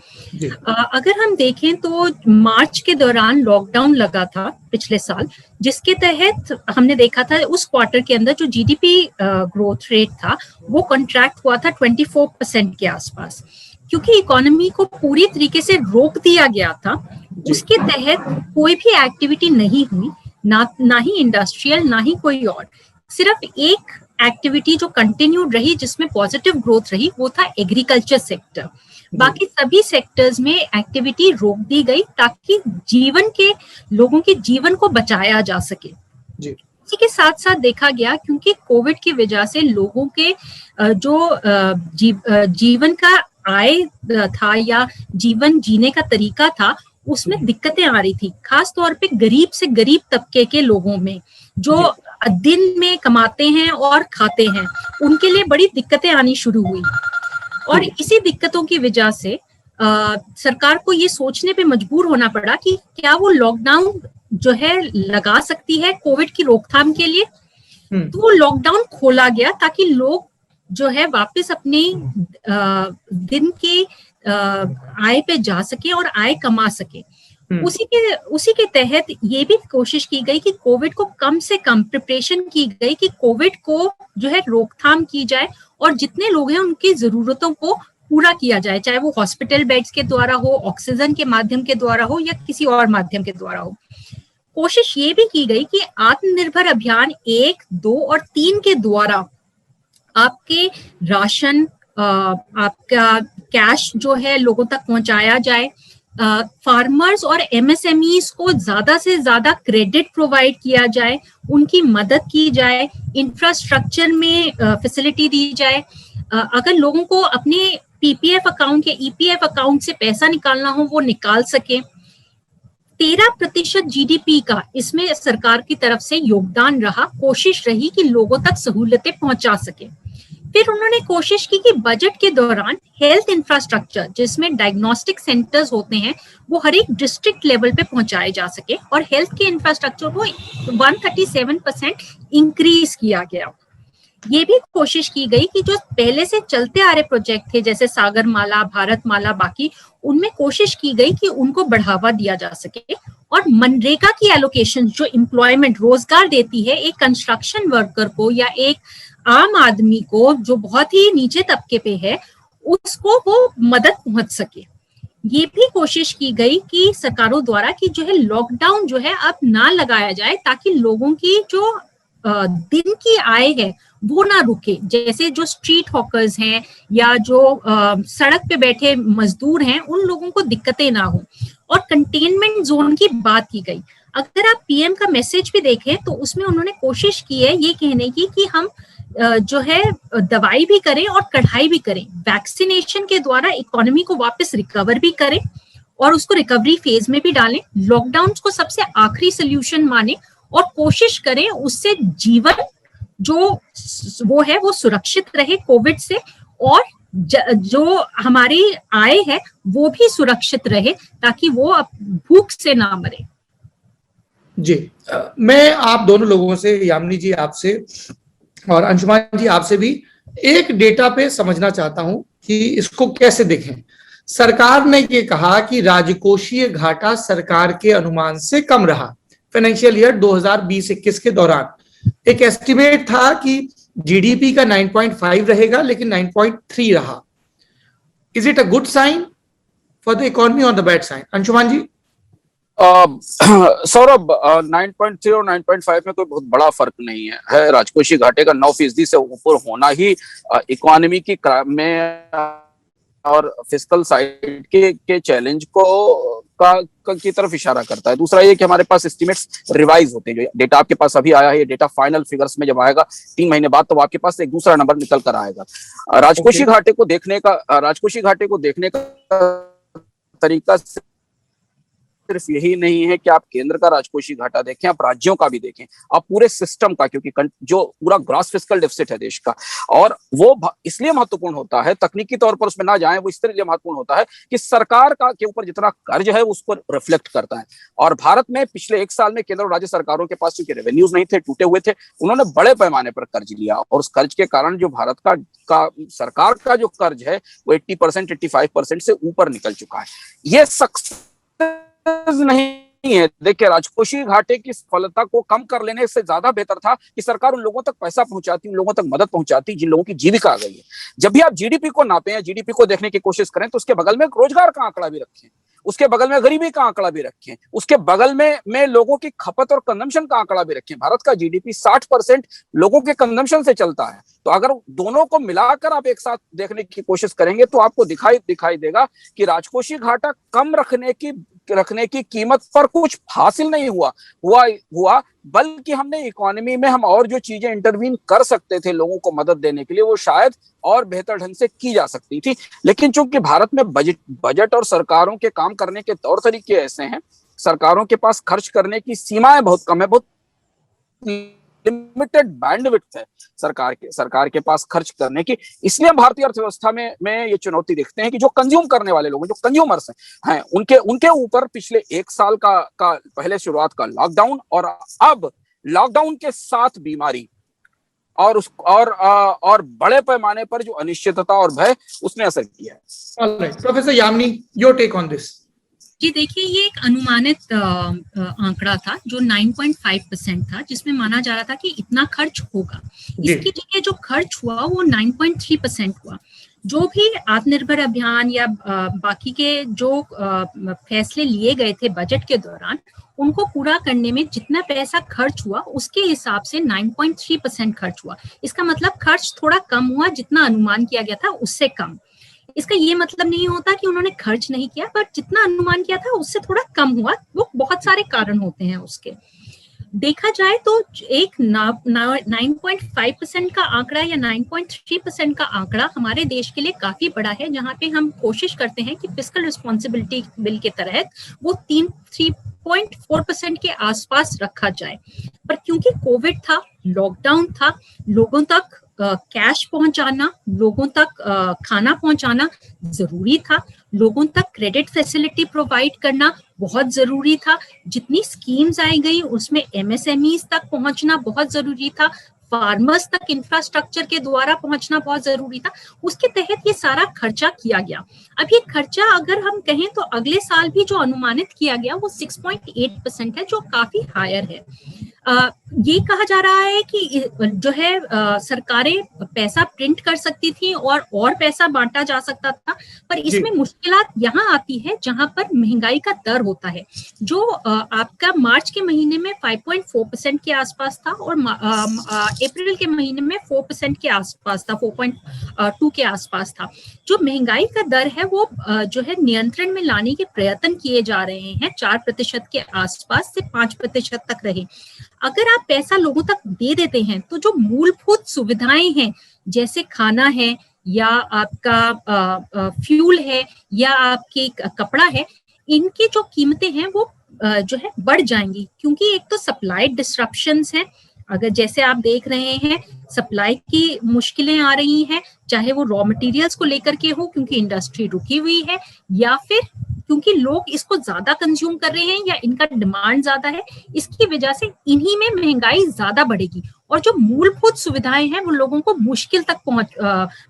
अगर हम देखें तो मार्च के दौरान लॉकडाउन लगा था पिछले साल, जिसके तहत हमने देखा था उस क्वार्टर के अंदर जो जीडीपी ग्रोथ रेट था वो कॉन्ट्रैक्ट हुआ था 24% के आसपास, क्योंकि इकोनॉमी को पूरी तरीके से रोक दिया गया था। उसके तहत कोई भी एक्टिविटी नहीं हुई, ना ही इंडस्ट्रियल ना ही कोई और। सिर्फ एक एक्टिविटी जो कंटिन्यूड रही जिसमें पॉजिटिव ग्रोथ रही वो था एग्रीकल्चर सेक्टर। बाकी सभी सेक्टर्स में एक्टिविटी रोक दी गई ताकि लोगों के जीवन को बचाया जा सके। इसी के साथ साथ देखा गया क्योंकि कोविड की वजह से लोगों के जो जीवन का आय था या जीवन जीने का तरीका था उसमें दिक्कतें आ रही थी, खास तौर पे गरीब से गरीब तबके के लोगों में जो दिन में कमाते हैं और खाते हैं, उनके लिए बड़ी दिक्कतें आनी शुरू हुई। और इसी दिक्कतों की वजह से सरकार को ये सोचने पे मजबूर होना पड़ा कि क्या वो लॉकडाउन जो है लगा सकती है कोविड की रोकथाम के लिए। तो वो लॉकडाउन खोला गया ताकि लोग जो है वापस अपने दिन के आय पे जा सके और आय कमा सके। उसी के तहत ये भी कोशिश की गई कि कोविड को कम से कम प्रिपरेशन की गई कि कोविड को जो है रोकथाम की जाए और जितने लोग हैं उनकी जरूरतों को पूरा किया जाए, चाहे वो हॉस्पिटल बेड्स के द्वारा हो, ऑक्सीजन के माध्यम के द्वारा हो या किसी और माध्यम के द्वारा हो। कोशिश ये भी की गई कि आत्मनिर्भर अभियान 1, 2 और 3 के द्वारा आपके राशन, आपका कैश जो है लोगों तक पहुंचाया जाए, फार्मर्स और एमएसएमईज को ज्यादा से ज्यादा क्रेडिट प्रोवाइड किया जाए, उनकी मदद की जाए, इंफ्रास्ट्रक्चर में फैसिलिटी दी जाए। अगर लोगों को अपने पीपीएफ अकाउंट या ईपीएफ अकाउंट से पैसा निकालना हो वो निकाल सके। 13% जीडीपी का इसमें सरकार की तरफ से योगदान रहा, कोशिश रही कि लोगों तक सहूलतें पहुंचा सके। फिर उन्होंने कोशिश की कि बजट के दौरान हेल्थ इंफ्रास्ट्रक्चर जिसमें डायग्नोस्टिक सेंटर्स होते हैं वो हर एक डिस्ट्रिक्ट लेवल पे पहुंचाए जा सके और हेल्थ के इंफ्रास्ट्रक्चर को 137% इंक्रीज किया गया। ये भी कोशिश की गई कि जो पहले से चलते आ रहे प्रोजेक्ट थे जैसे सागरमाला, भारतमाला, बाकी उनमें कोशिश की गई कि उनको बढ़ावा दिया जा सके। और मनरेगा की एलोकेशन जो एम्प्लॉयमेंट रोजगार देती है एक कंस्ट्रक्शन वर्कर को या एक आम आदमी को जो बहुत ही नीचे तबके पे है, उसको वो मदद पहुंच सके। ये भी कोशिश की गई कि सरकारों द्वारा कि जो है लॉकडाउन जो है अब ना लगाया जाए ताकि लोगों की जो दिन की आय है वो ना रुके। जैसे जो स्ट्रीट हॉकर्स हैं या जो सड़क पे बैठे मजदूर हैं उन लोगों को दिक्कतें ना हो। और कंटेनमेंट जोन की बात की गई। अगर आप पीएम का मैसेज भी देखें तो उसमें उन्होंने कोशिश की है ये कहने की कि हम जो है दवाई भी करें और कढ़ाई भी करें, वैक्सीनेशन के द्वारा इकोनॉमी को वापस रिकवर भी करें और उसको रिकवरी फेज में भी डालें, लॉकडाउन को सबसे आखिरी सोल्यूशन माने और कोशिश करें उससे जीवन जो वो है वो सुरक्षित रहे कोविड से और जो हमारी आय है वो भी सुरक्षित रहे ताकि वो भूख से ना मरे। जी, मैं आप दोनों लोगों से, यामिनी जी आपसे और अंशुमान जी आपसे भी एक डेटा पे समझना चाहता हूं कि इसको कैसे देखें। सरकार ने ये कहा कि राजकोषीय घाटा सरकार के अनुमान से कम रहा फाइनेंशियल ईयर 2020-21 के दौरान। एक एस्टिमेट था कि जीडीपी का 9.5 रहेगा लेकिन 9.3 रहा। Is it a good sign for the economy और the bad sign? Anshuman ji. Saurabh, 9.3 और 9.5 में कोई बहुत बड़ा फर्क नहीं है राजकोषीय घाटे का 9% से ऊपर होना ही इकोनॉमी की में और फिस्कल साइड के चैलेंज की तरफ इशारा करता है। दूसरा ये कि हमारे पास एस्टिमेट्स रिवाइज होते हैं, जो डेटा आपके पास अभी आया है, ये डेटा फाइनल फिगर्स में जब आएगा 3 महीने बाद, तो आपके पास एक दूसरा नंबर निकल कर आएगा। राजकोषीय घाटे को देखने का तरीका सिर्फ यही नहीं है कि आप केंद्र का राजकोषीय घाटा देखें, आप राज्यों का भी देखें, आप पूरे सिस्टम का, क्योंकि जो पूरा ग्रॉस फिस्कल डेफिसिट है देश का, और वो इसलिए महत्वपूर्ण होता है, तकनीकी तौर पर उसमें ना जाएं, वो इसलिए महत्वपूर्ण होता है कि सरकार का के ऊपर जितना कर्ज है उसको रिफ्लेक्ट करता है। और भारत में पिछले 1 साल में केंद्र और राज्य सरकारों के पास चूंकि रेवेन्यूज नहीं थे, टूटे हुए थे, उन्होंने बड़े पैमाने पर कर्ज लिया, और उस कर्ज के कारण जो भारत का सरकार का जो कर्ज है वो 80%, 85% से ऊपर निकल चुका है। ये सक्सेस नहीं है। देखिए, राजकोषीय घाटे की सफलता को कम कर लेने से ज्यादा बेहतर था कि सरकार उन लोगों तक पैसा पहुंचाती, उन लोगों तक मदद पहुंचाती जिन लोगों की जीविका आ गई है। जब भी आप जीडीपी को नापें या जीडीपी को देखने की कोशिश करें, तो उसके बगल में रोजगार का आंकड़ा भी रखें, उसके बगल में गरीबी का आंकड़ा भी रखें, उसके बगल में लोगों की खपत और कंजम्पशन का आंकड़ा भी रखें। भारत का जीडीपी 60% लोगों के कंजम्पशन से चलता है, तो अगर दोनों को मिलाकर आप एक साथ देखने की कोशिश करेंगे तो आपको दिखाई देगा कि राजकोषीय घाटा कम रखने की कीमत पर कुछ हासिल नहीं हुआ, बल्कि हमने इकोनॉमी में हम और जो चीजें इंटरवीन कर सकते थे लोगों को मदद देने के लिए, वो शायद और बेहतर ढंग से की जा सकती थी। लेकिन चूंकि भारत में बजट और सरकारों के काम करने के तौर तरीके ऐसे हैं, सरकारों के पास खर्च करने की सीमाएं बहुत कम है, बहुत लिमिटेड बैंडविड्थ है सरकार के पास खर्च करने की। इसलिए हम भारतीय अर्थव्यवस्था में ये चुनौती देखते हैं कि जो कंज्यूम करने वाले लोग हैं, जो कंज्यूमर्स हैं, उनके ऊपर पिछले 1 साल का पहले शुरुआत का लॉकडाउन और अब लॉकडाउन के साथ बीमारी और बड़े पैमाने पर जो अनिश्चितता और भय, उसने असर किया है। Alright, professor Yamini, your take on this. जी देखिए, ये एक अनुमानित आंकड़ा था जो 9.5% था, जिसमें माना जा रहा था कि इतना खर्च होगा। इसकी जगह जो खर्च हुआ वो 9.3% हुआ। जो भी आत्मनिर्भर अभियान या बाकी के जो फैसले लिए गए थे बजट के दौरान, उनको पूरा करने में जितना पैसा खर्च हुआ उसके हिसाब से 9.3% खर्च हुआ। इसका मतलब खर्च थोड़ा कम हुआ, जितना अनुमान किया गया था उससे कम। इसका ये मतलब नहीं होता कि उन्होंने खर्च नहीं किया, पर जितना अनुमान किया था उससे थोड़ा कम हुआ। वो बहुत सारे कारण होते हैं उसके। देखा जाए तो एक 9.5% का आंकड़ा या 9.3% का आंकड़ा हमारे देश के लिए काफी बड़ा है, जहां पे हम कोशिश करते हैं कि फिस्कल रिस्पॉन्सिबिलिटी बिल के तहत वो 3.4% के आसपास रखा जाए। पर क्योंकि कोविड था, लॉकडाउन था, लोगों तक कैश पहुंचाना, लोगों तक खाना पहुंचाना जरूरी था, लोगों तक क्रेडिट फैसिलिटी प्रोवाइड करना बहुत जरूरी था, जितनी स्कीम्स आई गई उसमें एमएसएमईज तक पहुंचना बहुत जरूरी था, फार्मर्स तक इंफ्रास्ट्रक्चर के द्वारा पहुंचना बहुत जरूरी था। उसके तहत ये सारा खर्चा किया गया। अब ये खर्चा अगर हम कहें तो अगले साल भी जो अनुमानित किया गया वो 6.8% है, जो काफी हायर है। ये कहा जा रहा है कि जो है सरकारें पैसा प्रिंट कर सकती थी और पैसा बांटा जा सकता था, पर इसमें मुश्किलात यहाँ आती है जहां पर महंगाई का दर होता है, जो आपका मार्च के महीने में 5.4% के आसपास था और अप्रैल के महीने में 4% के आसपास था, 4.2 के आसपास था। जो महंगाई का दर है वो जो है नियंत्रण में लाने के प्रयत्न किए जा रहे हैं, 4% के आसपास से 5% तक रहे। अगर आप पैसा लोगों तक दे देते हैं तो जो मूलभूत सुविधाएं हैं, जैसे खाना है या आपका फ्यूल है या आपके कपड़ा है, इनकी जो कीमतें हैं वो जो है बढ़ जाएंगी, क्योंकि एक तो सप्लाई डिस्ट्रप्शंस हैं। अगर जैसे आप देख रहे हैं सप्लाई की मुश्किलें आ रही हैं, चाहे वो रॉ मटेरियल्स को लेकर के हो क्योंकि इंडस्ट्री रुकी हुई है, या फिर क्योंकि लोग इसको ज्यादा कंज्यूम कर रहे हैं या इनका डिमांड ज्यादा है, इसकी वजह से इन्हीं में महंगाई ज्यादा बढ़ेगी और जो मूलभूत सुविधाएं हैं वो लोगों को मुश्किल तक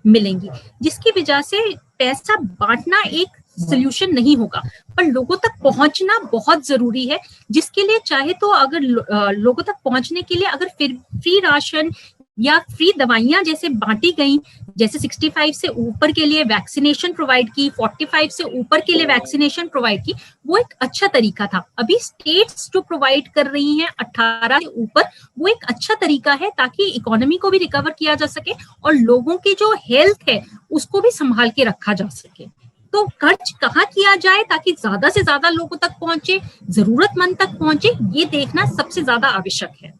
मिलेंगी, जिसकी वजह से पैसा बांटना एक सोल्यूशन नहीं होगा, पर लोगों तक पहुंचना बहुत जरूरी है। जिसके लिए चाहे तो अगर लोगों तक पहुंचने के लिए अगर फिर फ्री राशन या फ्री दवाइयां जैसे बांटी गई, जैसे 65 से ऊपर के लिए वैक्सीनेशन प्रोवाइड की, 45 से ऊपर के लिए वैक्सीनेशन प्रोवाइड की, वो एक अच्छा तरीका था। अभी स्टेट्स जो प्रोवाइड कर रही हैं 18 से ऊपर, वो एक अच्छा तरीका है ताकि इकोनॉमी को भी रिकवर किया जा सके और लोगों की जो हेल्थ है उसको भी संभाल के रखा जा सके। तो खर्च कहाँ किया जाए ताकि ज्यादा से ज्यादा लोगों तक पहुंचे, जरूरतमंद तक पहुंचे, ये देखना सबसे ज्यादा आवश्यक है।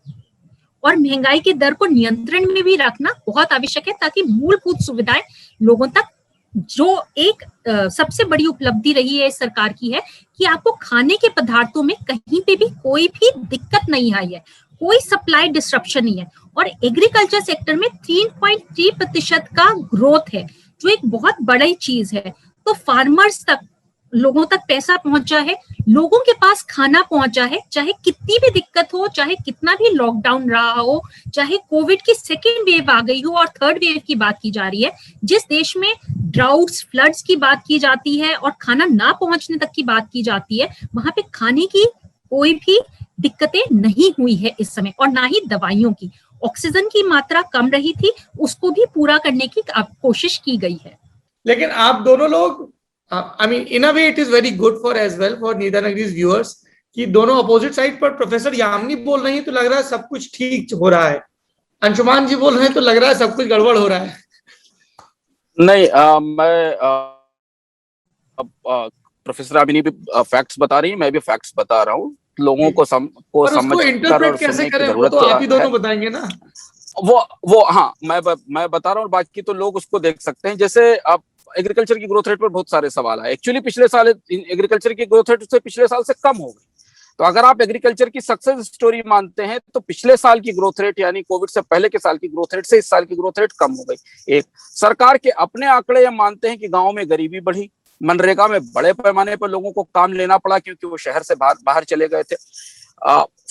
और महंगाई की दर को नियंत्रण में भी रखना बहुत आवश्यक है ताकि मूलभूत सुविधाएं लोगों तक, जो एक सबसे बड़ी उपलब्धि रही है सरकार की है कि आपको खाने के पदार्थों में कहीं पे भी कोई भी दिक्कत नहीं आई है, कोई सप्लाई डिस्ट्रप्शन नहीं है। और एग्रीकल्चर सेक्टर में 3.3% का ग्रोथ है, जो एक बहुत बड़ी चीज है। तो फार्मर्स तक, लोगों तक पैसा पहुंचा है, लोगों के पास खाना पहुंचा है, चाहे कितनी भी दिक्कत हो, चाहे कितना भी लॉकडाउन रहा हो, चाहे कोविड की सेकेंड वेव आ गई हो और थर्ड वेव की बात की जा रही है, जिस देश में ड्राउट्स, फ्लड्स की बात की जाती है और खाना ना पहुंचने तक की बात की जाती है, वहां पे खाने की कोई भी दिक्कतें नहीं हुई है इस समय, और ना ही दवाइयों की। ऑक्सीजन की मात्रा कम रही थी, उसको भी पूरा करने की कोशिश की गई है। लेकिन आप दोनों लोग, I mean, in a way, it is very good for as well for Neeta Nagari's viewers कि दोनों अपोजिट साइड पर प्रोफेसर यामिनी बोल रही है तो लग रहा है सब कुछ ठीक हो रहा है, अंशुमान जी बोल रहे हैं तो लग रहा है सब कुछ गड़बड़ हो रहा है। नहीं, मैं प्रोफेसर यामिनी भी फैक्ट्स बता रही है, मैं भी फैक्ट्स बता रहा हूँ। लोगों को समझ इंटरप्रेट कैसे करें वो तो आप ही दोनों बताएंगे ना। वो हाँ, मैं बता रहा हूँ, बाकी तो लोग उसको देख सकते हैं। जैसे आप एग्रीकल्चर की ग्रोथ रेट पर बहुत सारे सवाल आए। एक्चुअली पिछले साल एग्रीकल्चर की ग्रोथ रेट उससे पिछले साल से कम हो गई। तो अगर आप एग्रीकल्चर की सक्सेस स्टोरी मानते हैं तो पिछले साल की ग्रोथ रेट यानी कोविड से पहले के साल की ग्रोथ रेट से इस साल की ग्रोथ रेट कम हो गई। एक सरकार के अपने आंकड़े ये मानते हैं कि गांव में गरीबी बढ़ी, मनरेगा में बड़े पैमाने पर लोगों को काम लेना पड़ा क्योंकि वो शहर से बाहर चले गए थे।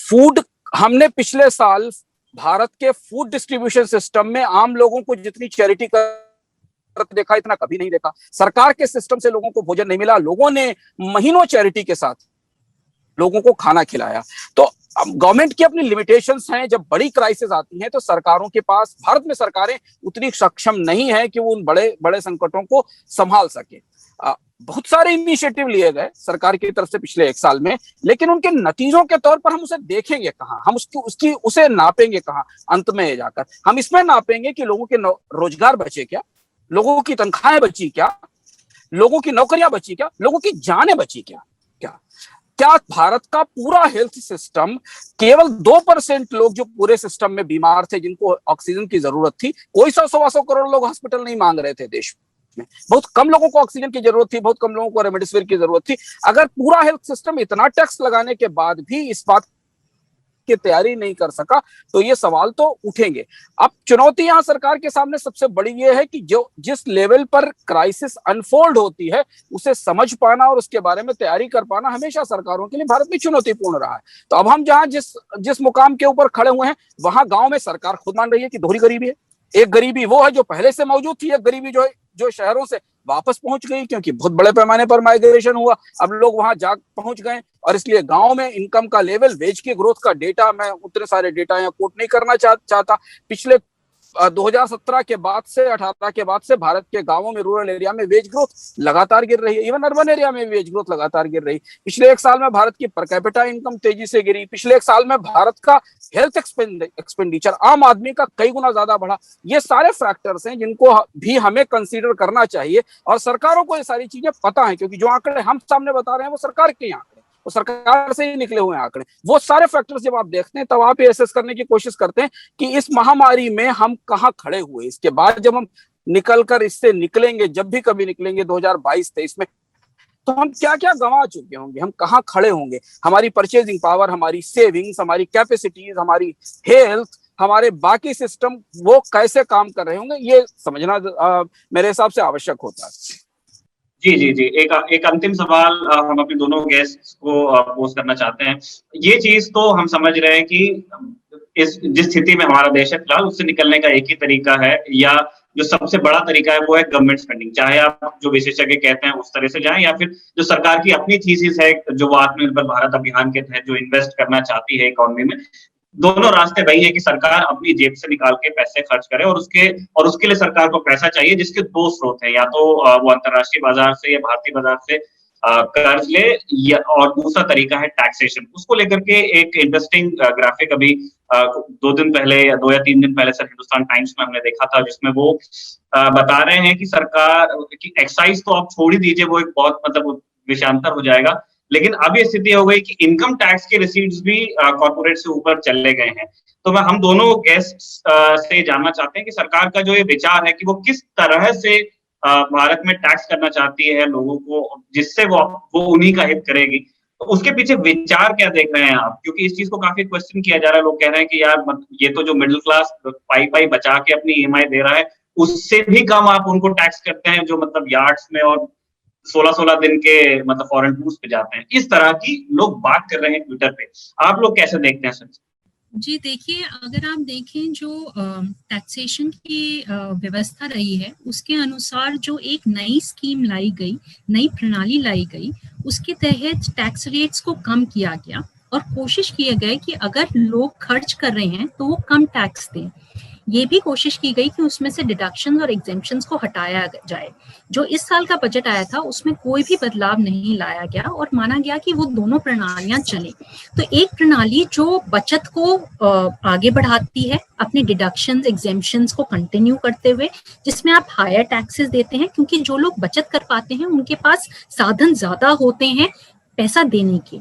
फूड, हमने पिछले साल भारत के फूड डिस्ट्रीब्यूशन सिस्टम में आम लोगों को जितनी चैरिटी देखा, इतना कभी नहीं देखा। सरकार के सिस्टम से लोगों को भोजन नहीं मिला, लोगों ने महीनों चैरिटी के साथ लोगों को खाना खिलाया। तो गवर्नमेंट की अपनी लिमिटेशंस हैं। जब बड़ी क्राइसिस आती हैं तो सरकारों के पास, भारत में सरकारें उतनी सक्षम नहीं है कि वो उन बड़े बड़े संकटों को संभाल सके। बहुत सारे इनिशिएटिव लिए गए सरकार की तरफ से पिछले एक साल में, लेकिन उनके नतीजों के तौर पर हम उसे देखेंगे कहाँ, हम उसे नापेंगे कहाँ? अंत में जाकर हम इसमें नापेंगे कि लोगों के रोजगार बचे क्या, लोगों की तनख्वाहें बची क्या, लोगों की नौकरियां बची क्या, लोगों की जानें बची क्या? क्या भारत का पूरा हेल्थ सिस्टम, केवल 2% लोग जो पूरे सिस्टम में बीमार थे, जिनको ऑक्सीजन की जरूरत थी, कोई 100-125 करोड़ लोग हॉस्पिटल नहीं मांग रहे थे देश में, बहुत कम लोगों को ऑक्सीजन की जरूरत थी, बहुत कम लोगों को रेमडेसिविर की जरूरत थी। अगर पूरा हेल्थ सिस्टम इतना टैक्स लगाने के बाद भी इस बात की तैयारी नहीं कर सका तो ये सवाल तो उठेंगे। अब चुनौती यहां सरकार के सामने सबसे बड़ी ये है कि जो जिस लेवल पर क्राइसिस अनफोल्ड होती है उसे समझ पाना और उसके बारे में तैयारी कर पाना हमेशा सरकारों के लिए भारत में चुनौतीपूर्ण रहा है। तो अब हम जहां जिस मुकाम के ऊपर खड़े हुए हैं, वहां गांव में सरकार खुद मान रही है कि दोहरी गरीबी है। एक गरीबी वो है जो पहले से मौजूद थी, एक गरीबी जो शहरों से वापस पहुंच गई क्योंकि बहुत बड़े पैमाने पर माइग्रेशन हुआ, अब लोग वहां जा पहुंच गए और इसलिए गांव में इनकम का लेवल, वेज की ग्रोथ का डेटा, मैं उतने सारे डेटा यहाँ कोट नहीं करना चाहता। पिछले 2017 के बाद से 18 के बाद से भारत के गांवों में, रूरल एरिया में वेज ग्रोथ लगातार गिर रही है। इवन अर्बन एरिया में वेज ग्रोथ लगातार गिर रही। पिछले एक साल में भारत की पर कैपिटा इनकम तेजी से गिरी। पिछले एक साल में भारत का हेल्थ एक्सपेंडिचर आम आदमी का कई गुना ज्यादा बढ़ा। ये सारे फैक्टर्स हैं जिनको भी हमें कंसीडर करना चाहिए और सरकारों को ये सारी चीजें पता है, क्योंकि जो आंकड़े हम सामने बता रहे हैं वो सरकार के आंकड़े, वो सरकार से ही निकले हुए आंकड़े। वो सारे फैक्टर्स जब आप देखते हैं तब आप ये असेस करने की कोशिश करते हैं कि इस महामारी में हम कहाँ खड़े हुए। इसके बाद जब हम निकलकर इससे निकलेंगे, जब भी कभी निकलेंगे 2022-23 में, तो हम क्या क्या गंवा चुके होंगे, हम कहाँ खड़े होंगे, हमारी परचेजिंग पावर, हमारी सेविंग्स, हमारी कैपेसिटीज, हमारी हेल्थ, हमारे बाकी सिस्टम वो कैसे काम कर रहे होंगे, ये समझना मेरे हिसाब से आवश्यक होता है। जी एक अंतिम सवाल हम अपने दोनों गेस्ट को पोज करना चाहते हैं। ये चीज तो हम समझ रहे हैं कि जिस स्थिति में हमारा देश है फिलहाल, उससे निकलने का एक ही तरीका है, या जो सबसे बड़ा तरीका है वो है गवर्नमेंट स्पेंडिंग। चाहे आप जो विशेषज्ञ कहते हैं उस तरह से जाएं, या फिर जो सरकार की अपनी थीसिस है, जो वो आत्मनिर्भर भारत अभियान के तहत जो इन्वेस्ट करना चाहती है इकोनॉमी में, दोनों रास्ते वही है कि सरकार अपनी जेब से निकाल के पैसे खर्च करे, और उसके लिए सरकार को पैसा चाहिए, जिसके दो स्रोत हैं, या तो वो अंतरराष्ट्रीय बाजार से या भारतीय बाजार से कर्ज ले, या और दूसरा तरीका है टैक्सेशन। उसको लेकर के एक इंटरेस्टिंग ग्राफिक अभी 2 दिन पहले या 2 या 3 दिन पहले सर हिंदुस्तान टाइम्स में हमने देखा था, जिसमें वो बता रहे हैं कि सरकार की एक्साइज तो आप छोड़ ही दीजिए, वो एक बहुत मतलब विषयांतर हो जाएगा, लेकिन अब ये स्थिति हो गई कि इनकम टैक्स के रिसीट्स भी कॉर्पोरेट से ऊपर चले गए हैं। तो हम दोनों गेस्ट से जानना चाहते हैं कि सरकार का जो ये विचार है कि वो किस तरह से भारत में टैक्स करना चाहती है लोगों को, जिससे वो उन्हीं का हित करेगी, तो उसके पीछे विचार क्या देख रहे हैं आप? क्योंकि इस चीज को काफी क्वेश्चन किया जा रहा है, लोग कह रहे हैं कि यार ये तो जो मिडिल क्लास पाई बचा के अपनी ईएमआई दे रहा है, उससे भी कम आप उनको टैक्स करते हैं, जो मतलब यार्ड्स में और 16-16 दिन के मतलब फॉरेन टूर्स पे जाते हैं। इस तरह की लोग बात कर रहे हैं ट्विटर पे, आप लोग कैसे देखते हैं सर? जी देखिए, अगर आप देखें जो टैक्सेशन की व्यवस्था रही है, उसके अनुसार जो एक नई स्कीम लाई गई, नई प्रणाली लाई गई, उसके तहत टैक्स रेट्स को कम किया गया और कोशिश किया गया कि अगर लोग खर्च कर रहे हैं तो वो कम टैक्स दें। ये भी कोशिश की गई कि उसमें से डिडक्शंस और एग्जेम्पशंस को हटाया जाए। जो इस साल का बजट आया था उसमें कोई भी बदलाव नहीं लाया गया और माना गया कि वो दोनों प्रणालियां चलें। तो एक प्रणाली जो बचत को आगे बढ़ाती है अपने डिडक्शंस एग्जेम्पशंस को कंटिन्यू करते हुए, जिसमें आप हायर टैक्सेस देते हैं, क्योंकि जो लोग बचत कर पाते हैं उनके पास साधन ज्यादा होते हैं पैसा देने के,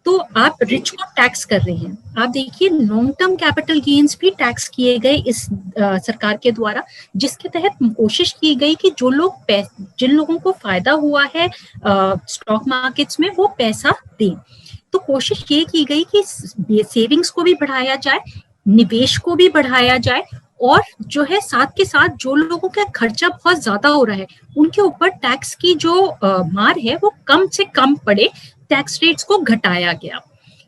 तो आप रिच को टैक्स कर रहे हैं। आप देखिए लॉन्ग टर्म कैपिटल गेन्स भी टैक्स किए गए इस सरकार के द्वारा, जिसके तहत कोशिश की गई कि जिन लोगों को फायदा हुआ है स्टॉक मार्केट्स में वो पैसा दें। तो कोशिश ये की गई कि सेविंग्स को भी बढ़ाया जाए, निवेश को भी बढ़ाया जाए, और जो है साथ के साथ जो लोगों का खर्चा बहुत ज्यादा हो रहा है उनके ऊपर टैक्स की जो मार है वो कम से कम पड़े, टैक्स रेट्स को घटाया गया।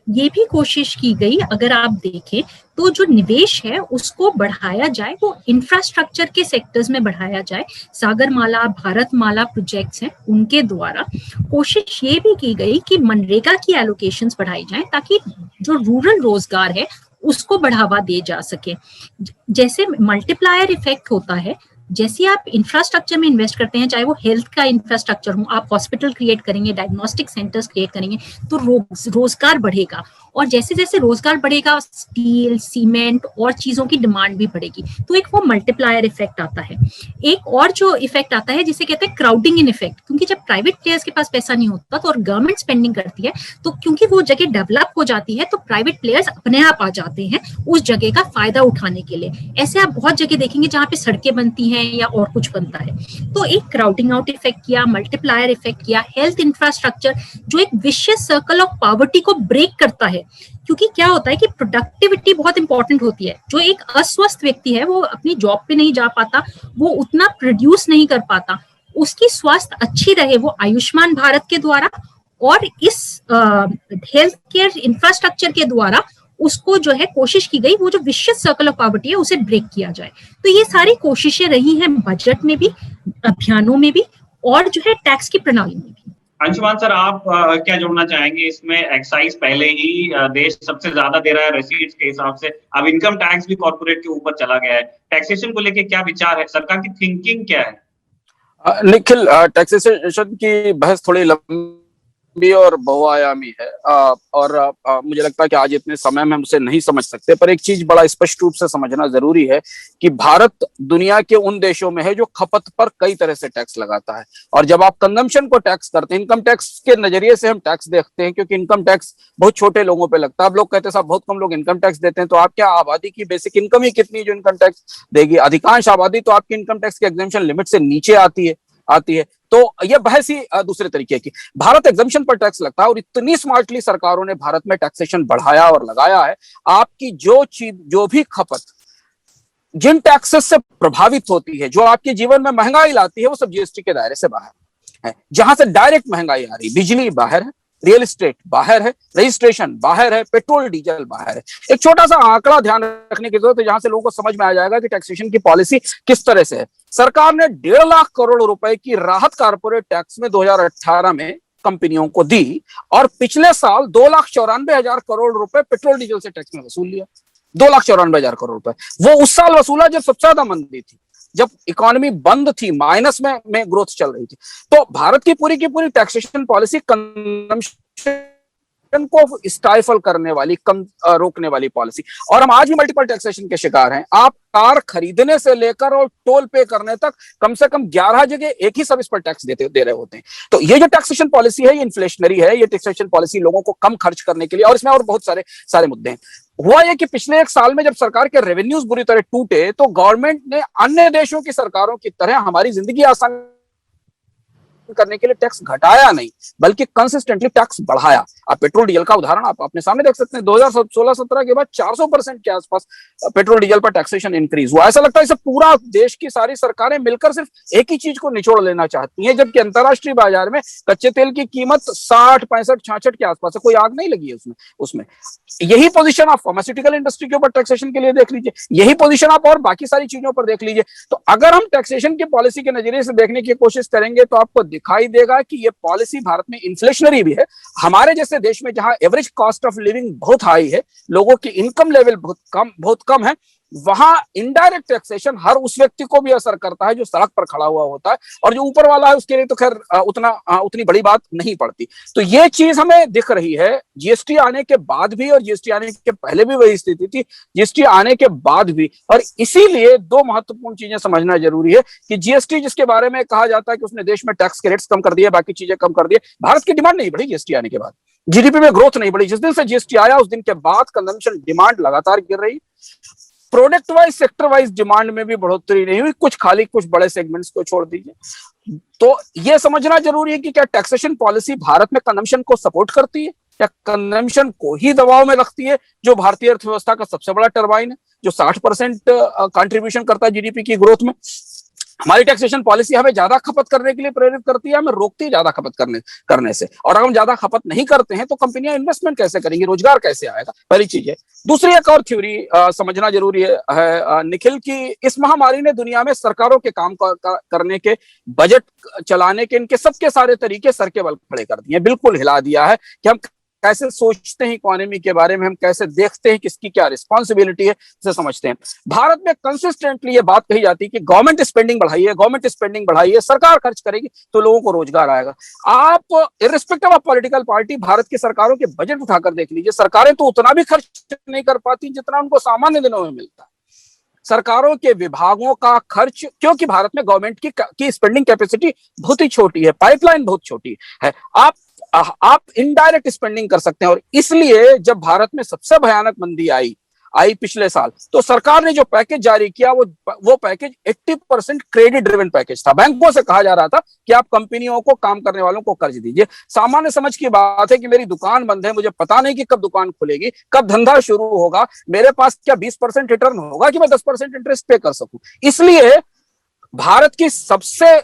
ये भी कोशिश की गई, अगर आप देखें तो जो निवेश है उसको बढ़ाया जाए, वो इंफ्रास्ट्रक्चर के सेक्टर्स में बढ़ाया जाए। सागरमाला, भारतमाला प्रोजेक्ट्स हैं उनके द्वारा कोशिश ये भी की गई कि मनरेगा की एलोकेशंस बढ़ाई जाए ताकि जो रूरल रोजगार है उसको बढ़ावा दे जा सके। जैसे मल्टीप्लायर इफेक्ट होता है, जैसे आप इंफ्रास्ट्रक्चर में इन्वेस्ट करते हैं, चाहे वो हेल्थ का इंफ्रास्ट्रक्चर हो, आप हॉस्पिटल क्रिएट करेंगे, डायग्नोस्टिक सेंटर्स क्रिएट करेंगे तो रोजगार बढ़ेगा, और जैसे जैसे रोजगार बढ़ेगा स्टील, सीमेंट और चीजों की डिमांड भी बढ़ेगी, तो एक वो मल्टीप्लायर इफेक्ट आता है। एक और जो इफेक्ट आता है जिसे कहते हैं क्राउडिंग इन इफेक्ट, क्योंकि जब प्राइवेट प्लेयर्स के पास पैसा नहीं होता तो और गवर्नमेंट स्पेंडिंग करती है, तो क्योंकि वो जगह डेवलप हो जाती है तो प्राइवेट प्लेयर्स अपने आप आ जाते हैं उस जगह का फायदा उठाने के लिए। ऐसे आप बहुत जगह देखेंगे जहाँ पे सड़कें बनती हैं या और कुछ बनता है। तो एक क्राउडिंग आउट इफेक्ट किया, मल्टीप्लायर इफेक्ट किया, हेल्थ इंफ्रास्ट्रक्चर जो एक विशियस सर्कल ऑफ पॉवर्टी को ब्रेक करता है, क्योंकि क्या होता है कि प्रोडक्टिविटी बहुत इंपॉर्टेंट होती है। जो एक अस्वस्थ व्यक्ति है वो अपनी जॉब पे नहीं जा पाता, वो उतना प्रोड्यूस नहीं कर पाता, उसकी स्वास्थ्य अच्छी रहे, वो आयुष्मान भारत के द्वारा और इस हेल्थ केयर इंफ्रास्ट्रक्चर के द्वारा उसको जो है कोशिश की गई, वो जो विशियस सर्कल ऑफ पॉवर्टी है उसे ब्रेक किया जाए। तो ये सारी कोशिशें रही हैं बजट में भी, अभियानों में भी, और जो है टैक्स की प्रणाली में भी। अंशुमान सर, आप क्या जोड़ना चाहेंगे इसमें? एक्साइज पहले ही देश सबसे ज्यादा दे रहा है रेसीट्स के हिसाब से, अब इनकम टैक्स भी कॉर्पोरेट के ऊपर चला गया है। टैक्सेशन को लेके क्या विचार है, सरकार की थिंकिंग क्या है? निखिल, टैक्सेशन की बहस थोड़ी लंबी और बहुआयामी है, और मुझे लगता है कि आज इतने समय में हम उसे नहीं समझ सकते, पर एक चीज बड़ा स्पष्ट रूप से समझना जरूरी है कि भारत दुनिया के उन देशों में है जो खपत पर कई तरह से टैक्स लगाता है, और जब आप कंजम्पशन को टैक्स करते हैं, इनकम टैक्स के नजरिए से हम टैक्स देखते हैं, क्योंकि इनकम टैक्स बहुत छोटे लोगों पे लगता है। अब लोग कहते हैं साहब बहुत कम लोग इनकम टैक्स देते हैं, तो आप क्या आबादी की बेसिक इनकम ही कितनी जो इनकम टैक्स देगी? अधिकांश आबादी तो आपकी इनकम टैक्स के एग्जेम्पशन लिमिट से नीचे आती है। तो यह बहस ही दूसरे तरीके की। भारत एग्जम्पशन पर टैक्स लगता है, और इतनी स्मार्टली सरकारों ने भारत में टैक्सेशन बढ़ाया और लगाया है। आपकी जो चीज, जो भी खपत जिन टैक्सेस से प्रभावित होती है, जो आपके जीवन में महंगाई लाती है, वो सब जीएसटी के दायरे से बाहर है। जहां से डायरेक्ट महंगाई आ रही, बिजली बाहर है, रियल एस्टेट बाहर है, रजिस्ट्रेशन बाहर है, पेट्रोल डीजल बाहर है। एक छोटा सा आंकड़ा ध्यान रखने की जरूरत है, जहां से लोगों को समझ में आ जाएगा कि टैक्सेशन की पॉलिसी किस तरह से है। सरकार ने 1.5 लाख करोड़ रुपए की राहत कारपोरेट टैक्स में 2018 में कंपनियों को दी और पिछले साल 2,94,000 करोड़ रुपए पेट्रोल डीजल से टैक्स में वसूल लिया। 2,94,000 करोड़ रुपए वो उस साल वसूला जब सबसे ज्यादा मंदी थी, जब इकोनॉमी बंद थी, माइनस में ग्रोथ चल रही थी। तो भारत की पूरी टैक्सेशन पॉलिसी कंजम्पशन को स्टाइफल करने वाली, कम रोकने वाली पॉलिसी। और हम आज भी मल्टीपल टैक्सेशन के शिकार हैं। आप कार खरीदने से लेकर और टोल पे करने तक कम से कम 11 जगह एक ही सर्विस पर टैक्स दे रहे होते हैं। तो ये जो टैक्सेशन पॉलिसी है ये इन्फ्लेशनरी है। ये टैक्सेशन पॉलिसी लोगों को कम खर्च करने के लिए, और इसमें और बहुत सारे मुद्दे हैं। हुआ ये कि पिछले एक साल में जब सरकार के रेवेन्यूज बुरी तरह टूटे तो गवर्नमेंट ने अन्य देशों की सरकारों की तरह हमारी जिंदगी आसान करने के लिए टैक्स घटाया नहीं, बल्कि कंसिस्टेंटली टैक्स बढ़ाया। आप पेट्रोल डीजल का उदाहरण आप अपने सामने देख सकते हैं। 2016-17 के बाद 400% के आसपास पेट्रोल डीजल पर टैक्सेशन इंक्रीज हुआ। ऐसा लगता है इसे पूरा देश की सारी सरकारें मिलकर सिर्फ एक ही चीज को निचोड़ लेना चाहती हैं, जबकि अंतरराष्ट्रीय बाजार में कच्चे तेल की कीमत 60, 65, 66 के आसपास है। कोई आग नहीं लगी है उसमें। यही पोजीशन आप फार्मास्यूटिकल इंडस्ट्री के ऊपर टैक्सेशन के लिए देख लीजिए, यही पोजीशन आप और बाकी सारी चीजों पर देख लीजिए। तो अगर हम टैक्सेशन की पॉलिसी के नजरिए से देखने की कोशिश करेंगे तो आपको दिखाई देगा कि ये पॉलिसी भारत में इन्फ्लेशनरी भी है। हमारे जैसे देश में जहां एवरेज कॉस्ट ऑफ लिविंग बहुत हाई है, लोगों की इनकम लेवल बहुत कम है, वहां इनडायरेक्ट टैक्सेशन हर उस व्यक्ति को भी असर करता है जो सड़क पर खड़ा हुआ होता है, और जो ऊपर वाला है उसके लिए तो खैर उतनी बड़ी बात नहीं पड़ती। तो ये चीज हमें दिख रही है जीएसटी आने के बाद भी, और जीएसटी आने के पहले भी वही स्थिति थी, जीएसटी आने के बाद भी। और इसीलिए दो महत्वपूर्ण चीजें समझना जरूरी है कि जीएसटी, जिसके बारे में कहा जाता है कि उसने देश में टैक्स के रेट्स कम कर दिए, बाकी चीजें कम कर दिए, भारत की डिमांड नहीं बढ़ी जीएसटी आने के बाद, जीडीपी में ग्रोथ नहीं बढ़ी। जिस दिन से जीएसटी आया उस दिन के बाद कंजम्पशन डिमांड लगातार गिर रही, product wise, sector wise demand में भी बढ़ोतरी नहीं हुई, कुछ बड़े सेगमेंट्स को छोड़ दीजिए। तो यह समझना जरूरी है कि क्या टैक्सेशन पॉलिसी भारत में कंजम्पशन को सपोर्ट करती है या कंजम्पशन को ही दबाव में रखती है, जो भारतीय अर्थव्यवस्था का सबसे बड़ा टरबाइन है, जो 60% कंट्रीब्यूशन करता है जीडीपी की ग्रोथ में। हमारी टैक्सेशन पॉलिसी हमें ज्यादा खपत करने के लिए प्रेरित करती है, हमें रोकती है ज्यादा खपत करने से। और अगर हम ज्यादा खपत नहीं करते हैं तो कंपनियां इन्वेस्टमेंट कैसे करेंगी, रोजगार कैसे आएगा, पहली चीज है। दूसरी एक और थ्योरी समझना जरूरी है निखिल, की इस महामारी ने दुनिया में सरकारों के काम करने के, बजट चलाने के, इनके सबके सारे तरीके सर के बल खड़े कर दिए, बिल्कुल हिला दिया है कि हम कैसे सोचते हैं इकोनॉमी के बारे में, हम कैसे देखते हैं किसकी क्या रिस्पॉन्सिबिलिटी है, इसे समझते हैं। भारत में कंसिस्टेंटली ये बात कही जाती है कि गवर्नमेंट स्पेंडिंग बढ़ाइए, सरकार खर्च करेगी तो लोगों को रोजगार आएगा। आप irrespective of political party Bharat की सरकारों के बजट उठाकर देख लीजिए, सरकारें तो उतना भी खर्च नहीं कर पाती जितना उनको सामान्य दिनों में मिलता है। सरकारों के विभागों का खर्च, क्योंकि भारत में गवर्नमेंट की स्पेंडिंग कैपेसिटी बहुत ही छोटी है, पाइपलाइन बहुत छोटी है, आप इनडायरेक्ट स्पेंडिंग कर सकते हैं। और इसलिए जब भारत में सबसे भयानक मंदी आई पिछले साल, तो सरकार ने जो पैकेज जारी किया वो पैकेज 80% क्रेडिट ड्रिवन पैकेज था। बैंकों से कहा जा रहा था कि आप कंपनियों को, काम करने वालों को कर्ज दीजिए। सामान्य समझ की बात है कि मेरी दुकान बंद है, मुझे पता नहीं कि कब दुकान खुलेगी, कब धंधा शुरू होगा, मेरे पास क्या 20% रिटर्न होगा कि मैं 10% इंटरेस्ट पे कर सकूं। इसलिए भारत की सबसे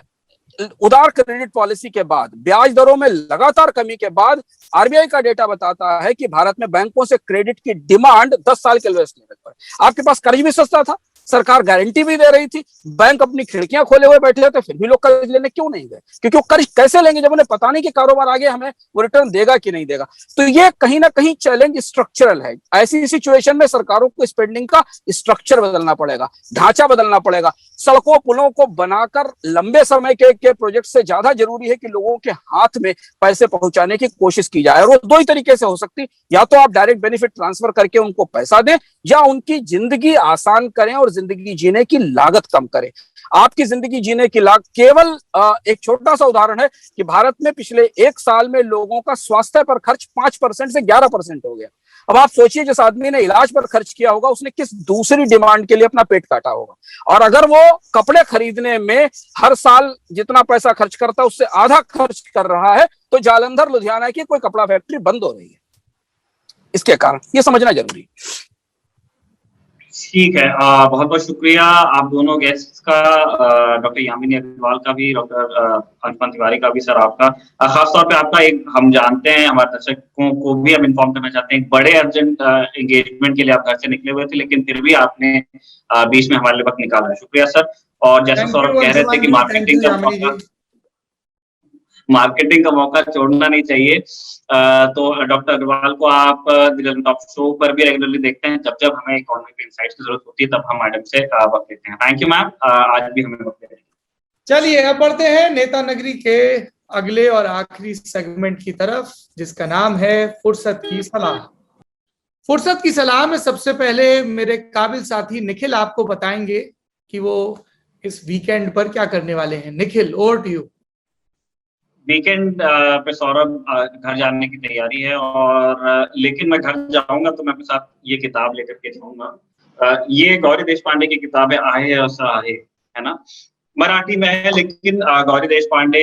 उदार क्रेडिट पॉलिसी के बाद, ब्याज दरों में लगातार कमी के बाद, आरबीआई का डेटा बताता है कि भारत में बैंकों से क्रेडिट की डिमांड 10 साल के लोएस्ट लेवल पर। आपके पास कर्ज भी सस्ता था, सरकार गारंटी भी दे रही थी, बैंक अपनी खिड़कियां खोले हुए बैठे थे, फिर भी लोग कर्ज लेने क्यों नहीं गए? क्योंकि वो कर्ज कैसे लेंगे जब उन्हें पता नहीं कि कारोबार आगे हमें वो रिटर्न देगा कि नहीं देगा। तो ये कहीं ना कहीं चैलेंज स्ट्रक्चरल है। ऐसी सिचुएशन में सरकारों को स्पेंडिंग का स्ट्रक्चर बदलना पड़ेगा, ढांचा बदलना पड़ेगा। सड़कों पुलों को बनाकर लंबे समय के प्रोजेक्ट से ज्यादा जरूरी है कि लोगों के हाथ में पैसे पहुंचाने की कोशिश की जाए। और वो दो ही तरीके से हो सकती, या तो आप डायरेक्ट बेनिफिट ट्रांसफर करके उनको पैसा दें, या उनकी जिंदगी आसान करें और जिंदगी जीने की लागत कम करें। आपकी जिंदगी जीने की लागत, केवल एक छोटा सा उदाहरण है कि भारत में पिछले एक साल में लोगों का स्वास्थ्य पर खर्च 5% से 11% हो गया। अब आप सोचिए, जिस आदमी ने इलाज पर खर्च किया होगा उसने किस दूसरी डिमांड के लिए अपना पेट काटा होगा। और अगर वो कपड़े खरीदने में हर साल जितना पैसा खर्च करता है उससे आधा खर्च कर रहा है, तो जालंधर लुधियाना की कोई कपड़ा फैक्ट्री बंद हो रही है इसके कारण। ये समझना जरूरी है। ठीक है, बहुत बहुत शुक्रिया आप दोनों गेस्ट का, डॉक्टर यामिनी अग्रवाल का भी, डॉक्टर अंशुमन तिवारी का भी, सर आपका। खासतौर पे आपका एक, हम जानते हैं, हमारे दर्शकों को भी हम इन्फॉर्म करना चाहते हैं, एक बड़े अर्जेंट एंगेजमेंट के लिए आप घर से निकले हुए थे, लेकिन फिर भी आपने बीच में हमारे लिए वक्त निकाला है। शुक्रिया सर। और जैसा सौरभ कह रहे थे कि मार्केटिंग का मार्केटिंग का मौका छोड़ना नहीं चाहिए। तो डॉक्टर अग्रवाल को आप दिल्ली टॉप शो पर भी रेगुलरली देखते हैं। जब जब हमें इकोनॉमिक इनसाइट्स की जरूरत होती है तब हम मैडम से वक्त लेते हैं। थैंक यू मैम, आज भी हमें वक्त दे रहे हैं। चलिए अब बढ़ते हैं नेता नगरी के अगले और आखिरी सेगमेंट की तरफ, जिसका नाम है फुर्सत की सलाह। फुर्सत की सलाह में सबसे पहले मेरे काबिल साथी निखिल आपको बताएंगे कि वो इस वीकेंड पर क्या करने वाले हैं। Nikhil, over to you. Weekend पे सौरभ घर जाने की तैयारी है, और लेकिन मैं घर जाऊंगा तो मैं अपने साथ ये किताब लेकर के जाऊंगा। ये गौरी देशपांडे की किताब है, आहे असं आहे, है ना, मराठी में है, लेकिन गौरी देशपांडे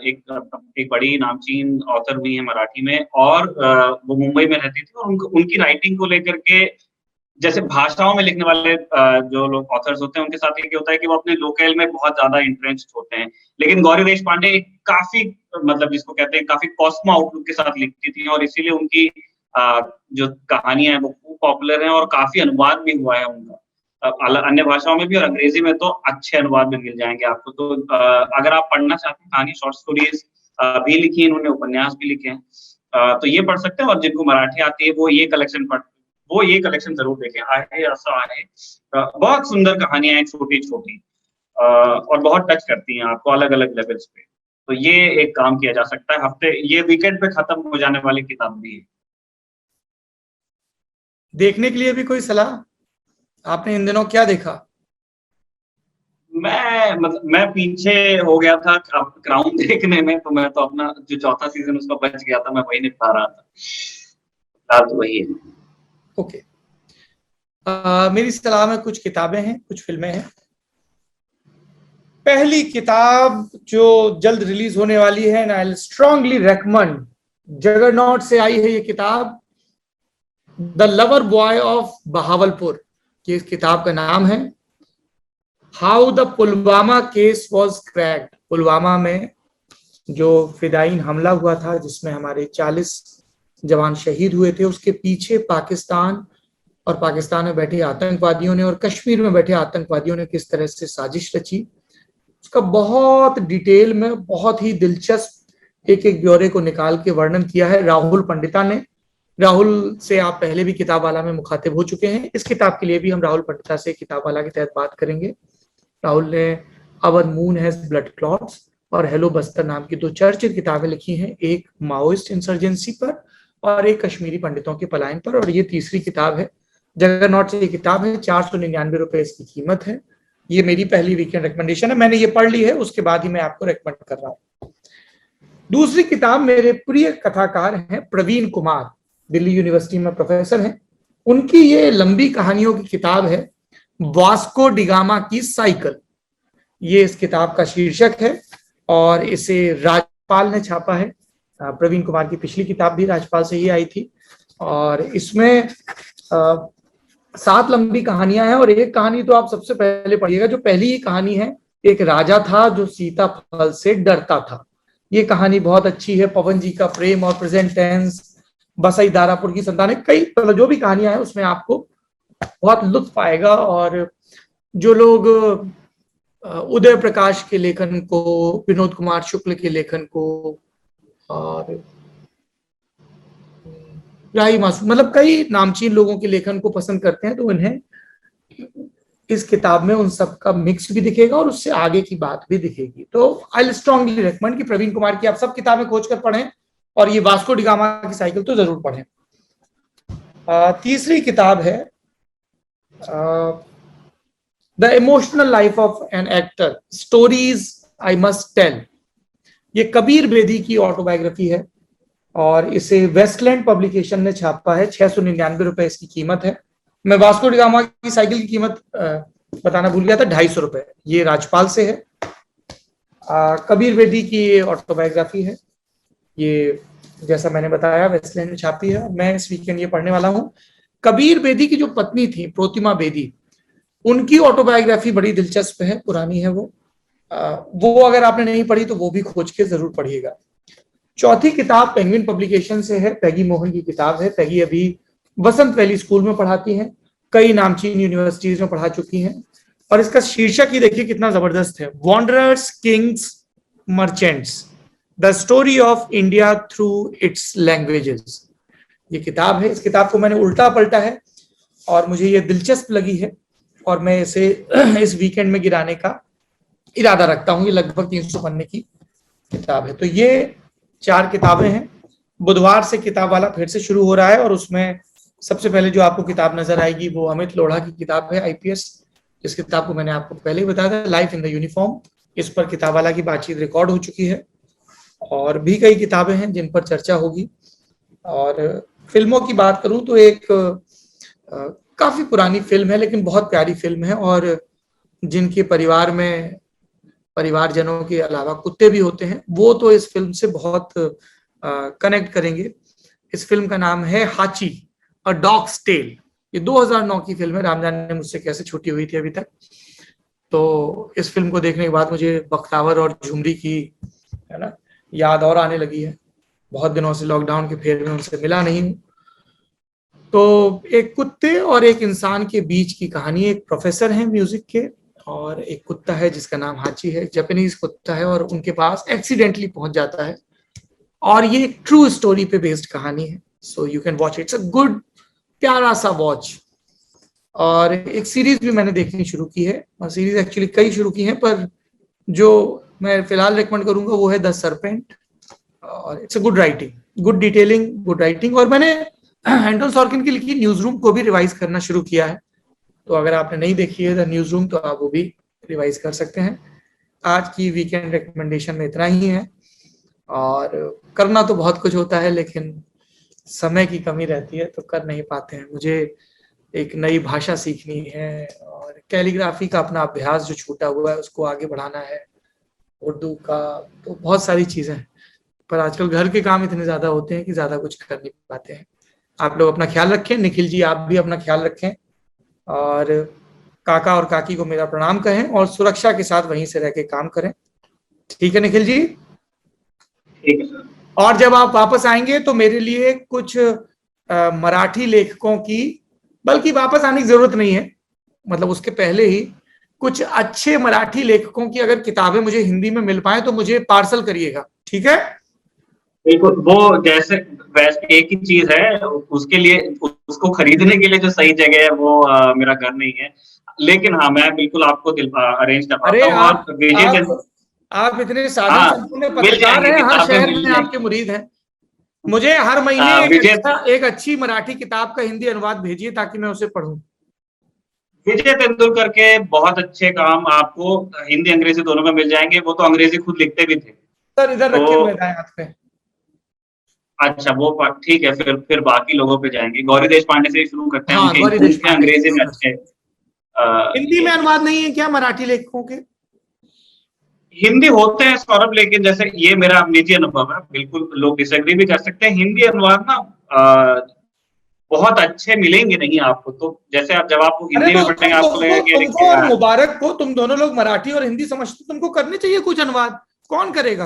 एक बड़ी नामचीन ऑथर हुई है मराठी में, और वो मुंबई में रहती थी, और उनकी राइटिंग को लेकर के, जैसे भाषाओं में लिखने वाले जो लोग ऑथर्स होते हैं उनके साथ ये होता है कि वो अपने लोकल में बहुत ज्यादा इंट्रेंस्ड होते हैं, लेकिन गौरी देशपांडे काफी, मतलब जिसको कहते हैं, काफी कॉस्मो आउटलुक के साथ लिखती थी, और इसीलिए उनकी जो कहानियां हैं वो खूब पॉपुलर हैं, और काफी अनुवाद भी हुआ है उनका अन्य भाषाओं में भी, और अंग्रेजी में तो अच्छे अनुवाद भी मिल जाएंगे आपको। तो अगर आप पढ़ना चाहते हैं, कहानी, शॉर्ट स्टोरीज भी लिखी है इन्होंने, उपन्यास भी लिखे हैं, तो ये पढ़ सकते हैं। और जिनको मराठी आती है वो ये कलेक्शन जरूर देखें, आहे असं आहे। बहुत सुंदर कहानियां हैं, छोटी छोटी, और बहुत टच करती हैं आपको अलग अलग लेवल्स पे। तो ये एक काम किया जा सकता है, ये वीकेंड पे खत्म हो जाने वाली किताब भी है। देखने के लिए भी कोई सलाह? आपने इन दिनों क्या देखा? मैं पीछे हो गया था क्राउन देखने में, तो मैं तो अपना जो चौथा सीजन उसका बच गया था, मैं वही निपटा रहा था। तो वही है। ओके। मेरी सलाह में कुछ किताबें हैं, कुछ फिल्में हैं। पहली किताब जो जल्द रिलीज होने वाली है, and I will strongly recommend, juggernaut से आई है ये किताब, the lover boy of Bahawalpur. ये इस किताब का नाम है। How the Pulwama case was cracked. Pulwama में जो फिदायीन हमला हुआ था, जिसमें हमारे 40 जवान शहीद हुए थे, उसके पीछे पाकिस्तान और पाकिस्तान में बैठे आतंकवादियों ने और कश्मीर में बैठे आतंकवादियों ने किस तरह से साजिश रची, उसका बहुत डिटेल में, बहुत ही दिलचस्प एक एक ब्यौरे को निकाल के वर्णन किया है राहुल पंडिता ने। राहुल से आप पहले भी किताबवाला में मुखातिब हो चुके हैं। इस किताब के लिए भी हम राहुल पंडिता से किताबवाला के तहत बात करेंगे। राहुल ने our moon has blood clots और हेलो बस्तर नाम की 2 चर्चित किताबें लिखी हैं, एक माओइस्ट इंसर्जेंसी पर और एक कश्मीरी पंडितों के पलायन पर, और ये तीसरी किताब है। जगरनॉट से ये किताब है, 499 रुपए इसकी कीमत है। ये मेरी पहली वीकेंड रिकमेंडेशन है, मैंने ये पढ़ ली है, उसके बाद ही मैं आपको रिकमेंड कर रहा हूँ। दूसरी किताब मेरे प्रिय कथाकार हैं प्रवीण कुमार, दिल्ली यूनिवर्सिटी में प्रोफेसर हैं। उनकी ये लंबी कहानियों की किताब है वास्को डिगामा की साइकिल। ये इस किताब का शीर्षक है और इसे राजपाल ने छापा है। प्रवीण कुमार की पिछली किताब भी राजपाल से ही आई थी, और इसमें 7 लंबी कहानियां हैं, और एक कहानी तो आप सबसे पहले पढ़िएगा। जो पहली कहानी है, एक राजा था जो सीताफल से डरता था। ये कहानी बहुत अच्छी है। पवन जी का प्रेम और प्रेजेंट टेंस, बसई दारापुर की संतान, कई जो भी कहानियां हैं उसमें आपको बहुत लुत्फ आएगा। और जो लोग उदय प्रकाश के लेखन को, विनोद कुमार शुक्ल के लेखन को, और राही मासूम, मतलब कई नामचीन लोगों के लेखन को पसंद करते हैं, तो उन्हें इस किताब में उन सब का मिक्स भी दिखेगा और उससे आगे की बात भी दिखेगी। तो आई विल स्ट्रांगली रेकमेंड कि प्रवीण कुमार की आप सब किताबें खोज कर पढ़ें, और ये वास्को डिगामा की साइकिल तो जरूर पढ़ें। तीसरी किताब है the emotional life of an actor, stories I must tell. ये कबीर बेदी की ऑटोबायोग्राफी है, और इसे वेस्टलैंड पब्लिकेशन ने छापा है। 699 रुपए इसकी कीमत है। मैं वास्को डिगामा की साइकिल की कीमत बताना भूल गया था, 250 रुपए। ये राजपाल से है। कबीर बेदी की ऑटोबायोग्राफी है। ये जैसा मैंने बताया वेस्टलैंड में छापी है। मैं इस वीकेंड ये पढ़ने वाला हूँ। कबीर बेदी की जो पत्नी थी प्रोतिमा बेदी, उनकी ऑटोबायोग्राफी बड़ी दिलचस्प है, पुरानी है वो अगर आपने नहीं पढ़ी तो वो भी खोज के जरूर पढ़िएगा। चौथी किताब पेंगुइन पब्लिकेशन से है, पैगी मोहन की किताब है। पैगी अभी बसंत वैली स्कूल में पढ़ाती हैं, कई नामचीन यूनिवर्सिटीज में पढ़ा चुकी हैं, और इसका शीर्षक ही देखिए कितना जबरदस्त है, wanderers Kings merchants. The story of India through it's languages. ये किताब है, इस किताब को मैंने उल्टा पलटा है और मुझे ये दिलचस्प लगी है और मैं इसे इस वीकेंड में गिराने का इरादा रखता हूँ। ये लगभग 300 पन्ने की किताब है। तो ये 4 किताबें हैं। बुधवार से किताब वाला फिर से शुरू हो रहा है और उसमें सबसे पहले जो आपको किताब नजर आएगी वो अमित लोढ़ा की किताब है, IPS। इस किताब को मैंने आपको पहले ही बताया था, लाइफ इन द यूनिफॉर्म। इस पर किताब वाला की बातचीत रिकॉर्ड हो चुकी है और भी कई किताबें हैं जिन पर चर्चा होगी। और फिल्मों की बात करूं तो एक काफी पुरानी फिल्म है लेकिन बहुत प्यारी फिल्म है और जिनके परिवार में परिवारजनों के अलावा कुत्ते भी होते हैं वो तो इस फिल्म से बहुत कनेक्ट करेंगे। इस फिल्म का नाम है हाची, अ डॉग्स टेल। ये 2009 की फिल्म है। राम जाने मुझसे कैसे छुट्टी हुई थी अभी तक। तो इस फिल्म को देखने के बाद मुझे बख्तावर और झुमरी की, है ना, याद और आने लगी है। बहुत दिनों से लॉकडाउन के फेर में उनसे मिला नहीं हूँ। तो एक कुत्ते और एक इंसान के बीच की कहानी। एक प्रोफेसर है म्यूजिक के और एक कुत्ता है जिसका नाम हाची है, जापानीज कुत्ता है और उनके पास एक्सीडेंटली पहुंच जाता है और ये एक ट्रू स्टोरी पे बेस्ड कहानी है। So you can watch, it's a good, प्यारा सा वॉच। और एक सीरीज भी मैंने देखनी शुरू की है और सीरीज एक्चुअली कई शुरू की हैं पर जो मैं फिलहाल रेकमेंड करूंगा वो है द सरपेंट। और it's a good writing, good detailing, good writing. और मैंने एंटोन सॉर्किन की लिखी न्यूज रूम को भी रिवाइज करना शुरू किया है। तो अगर आपने नहीं देखी है द न्यूज रूम तो आप वो भी रिवाइज कर सकते हैं। आज की वीकेंड रिकमेंडेशन में इतना ही है। और करना तो बहुत कुछ होता है लेकिन समय की कमी रहती है तो कर नहीं पाते हैं। मुझे एक नई भाषा सीखनी है और कैलीग्राफी का अपना अभ्यास जो छूटा हुआ है उसको आगे बढ़ाना है, उर्दू का, तो बहुत सारी चीजें हैं। पर आजकल घर के काम इतने ज्यादा होते हैं कि ज्यादा कुछ कर नहीं पाते हैं। आप लोग अपना ख्याल रखें। निखिल जी आप भी अपना ख्याल रखें और काका और काकी को मेरा प्रणाम कहें और सुरक्षा के साथ वहीं से रह के काम करें। ठीक है निखिल जी? ठीक है सर। और जब आप वापस आएंगे तो मेरे लिए कुछ मराठी लेखकों की, बल्कि वापस आने की जरूरत नहीं है, मतलब उसके पहले ही कुछ अच्छे मराठी लेखकों की अगर किताबें मुझे हिंदी में मिल पाए तो मुझे पार्सल करिएगा। ठीक है? बिल्कुल। वो जैसे वैसे एक ही चीज है, उसके लिए उसको खरीदने के लिए जो सही जगह है वो मेरा घर नहीं है। लेकिन हाँ मैं बिल्कुल आपको अरेंज करवाता हूँ। और विजय, आप इतने साधन पत्रकार हैं, हर शहर में आपके मुरीद हैं। मुझे हर महीने एक अच्छी मराठी किताब का हिंदी अनुवाद भेजिए ताकि मैं उसे पढूं। विजय तेंदुलकर के बहुत अच्छे काम आपको हिंदी अंग्रेजी दोनों में मिल जाएंगे। वो तो अंग्रेजी खुद लिखते भी थे। सर इधर रखिए मेरे दाएं हाथ पे। अच्छा वो ठीक है। फिर बाकी लोगों पे जाएंगे। गौरी देशपांडे से शुरू करते हैं। हाँ, उनके अंग्रेजी में अच्छे। हिंदी में अनुवाद नहीं है क्या मराठी लेखकों के? हिंदी होते हैं सौरभ, लेकिन जैसे ये मेरा निजी अनुभव है, बिल्कुल लोग डिसएग्री भी कर सकते हैं। हिंदी अनुवाद ना बहुत अच्छे मिलेंगे नहीं आपको। तो जैसे आप जब आपको हिंदी में पढ़ेंगे आपको तुमको और मुबारक को, तुम दोनों लोग मराठी और हिंदी समझते, तुमको करने चाहिए कुछ अनुवाद। कौन करेगा?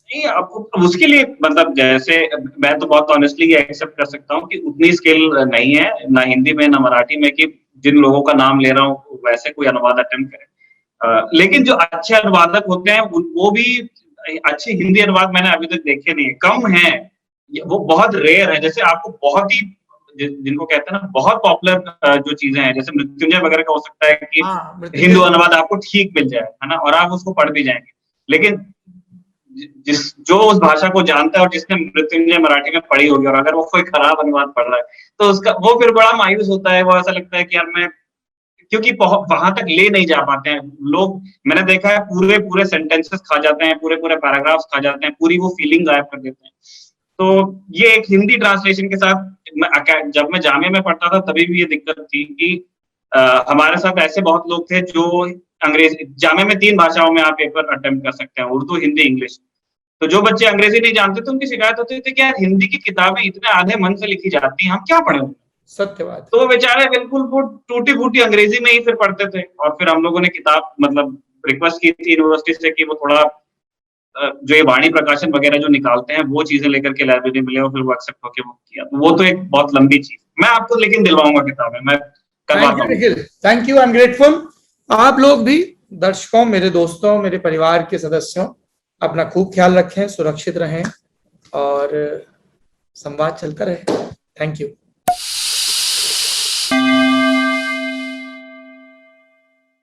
नहीं आपको उसके लिए, मतलब जैसे मैं तो बहुत ऑनेस्टली ये एक्सेप्ट कर सकता हूँ कि उतनी स्किल नहीं है ना हिंदी में ना मराठी में कि जिन लोगों का नाम ले रहा हूँ वैसे कोई अनुवाद अटेम्प्ट करे। लेकिन जो अच्छे अनुवादक होते हैं वो भी अच्छे हिंदी अनुवाद मैंने अभी तक देखे नहीं है, कम है, वो बहुत रेयर है। जैसे आपको बहुत ही जिनको कहते हैं ना बहुत पॉपुलर जो चीजें हैं, जैसे मृत्युंजय वगैरह का हो सकता है कि हिंदू अनुवाद आपको ठीक मिल जाए, है ना, और आप उसको पढ़ भी जाएंगे। लेकिन जो उस भाषा को जानता है और जिसने मृत्युंजय मराठी में पढ़ी होगी और अगर वो कोई खराब अनुवाद पढ़ रहा है तो उसका वो फिर बड़ा मायूस होता है। वो ऐसा लगता है कि यार मैं, क्योंकि वहां तक ले नहीं जा पाते हैं लोग। मैंने देखा है पूरे सेंटेंसेस खा जाते हैं, पूरे पैराग्राफ्स खा जाते हैं, पूरी वो फीलिंग गायब कर देते हैं। तो ये एक हिंदी ट्रांसलेशन के साथ जब मैं जामिया में पढ़ता था तभी भी ये दिक्कत थी कि हमारे साथ ऐसे बहुत लोग थे जो अंग्रेजी, जामिया में 3 भाषाओं में आप पेपर अटेम्प्ट कर सकते हैं, उर्दू, हिंदी, इंग्लिश। तो जो बच्चे अंग्रेजी नहीं जानते थे उनकी शिकायत होती थी कि यार हिंदी की किताबें इतने आधे मन से लिखी जाती हैं, हम क्या पढ़े। सत्य बात। तो बेचारे बिल्कुल वो टूटी फूटी अंग्रेजी में ही फिर पढ़ते थे। और फिर हम लोगों ने किताब मतलब रिक्वेस्ट की थी यूनिवर्सिटी से कि वो थोड़ा जो ये वाणी प्रकाशन वगैरह जो निकालते हैं वो चीजें लेकर के लाइब्रेरी में ले, और फिर वो एक्सेप्ट होके वो किया। तो वो तो एक बहुत लंबी चीज, मैं आपको लेकिन दिलवाऊंगा किताबें, मैं करवाता हूं। Thank you, I am grateful. आप लोग भी, दर्शकों, मेरे दोस्तों, मेरे परिवार के सदस्यों, अपना खूब ख्याल रखें, सुरक्षित रहें और संवाद चलता रहे। Thank you.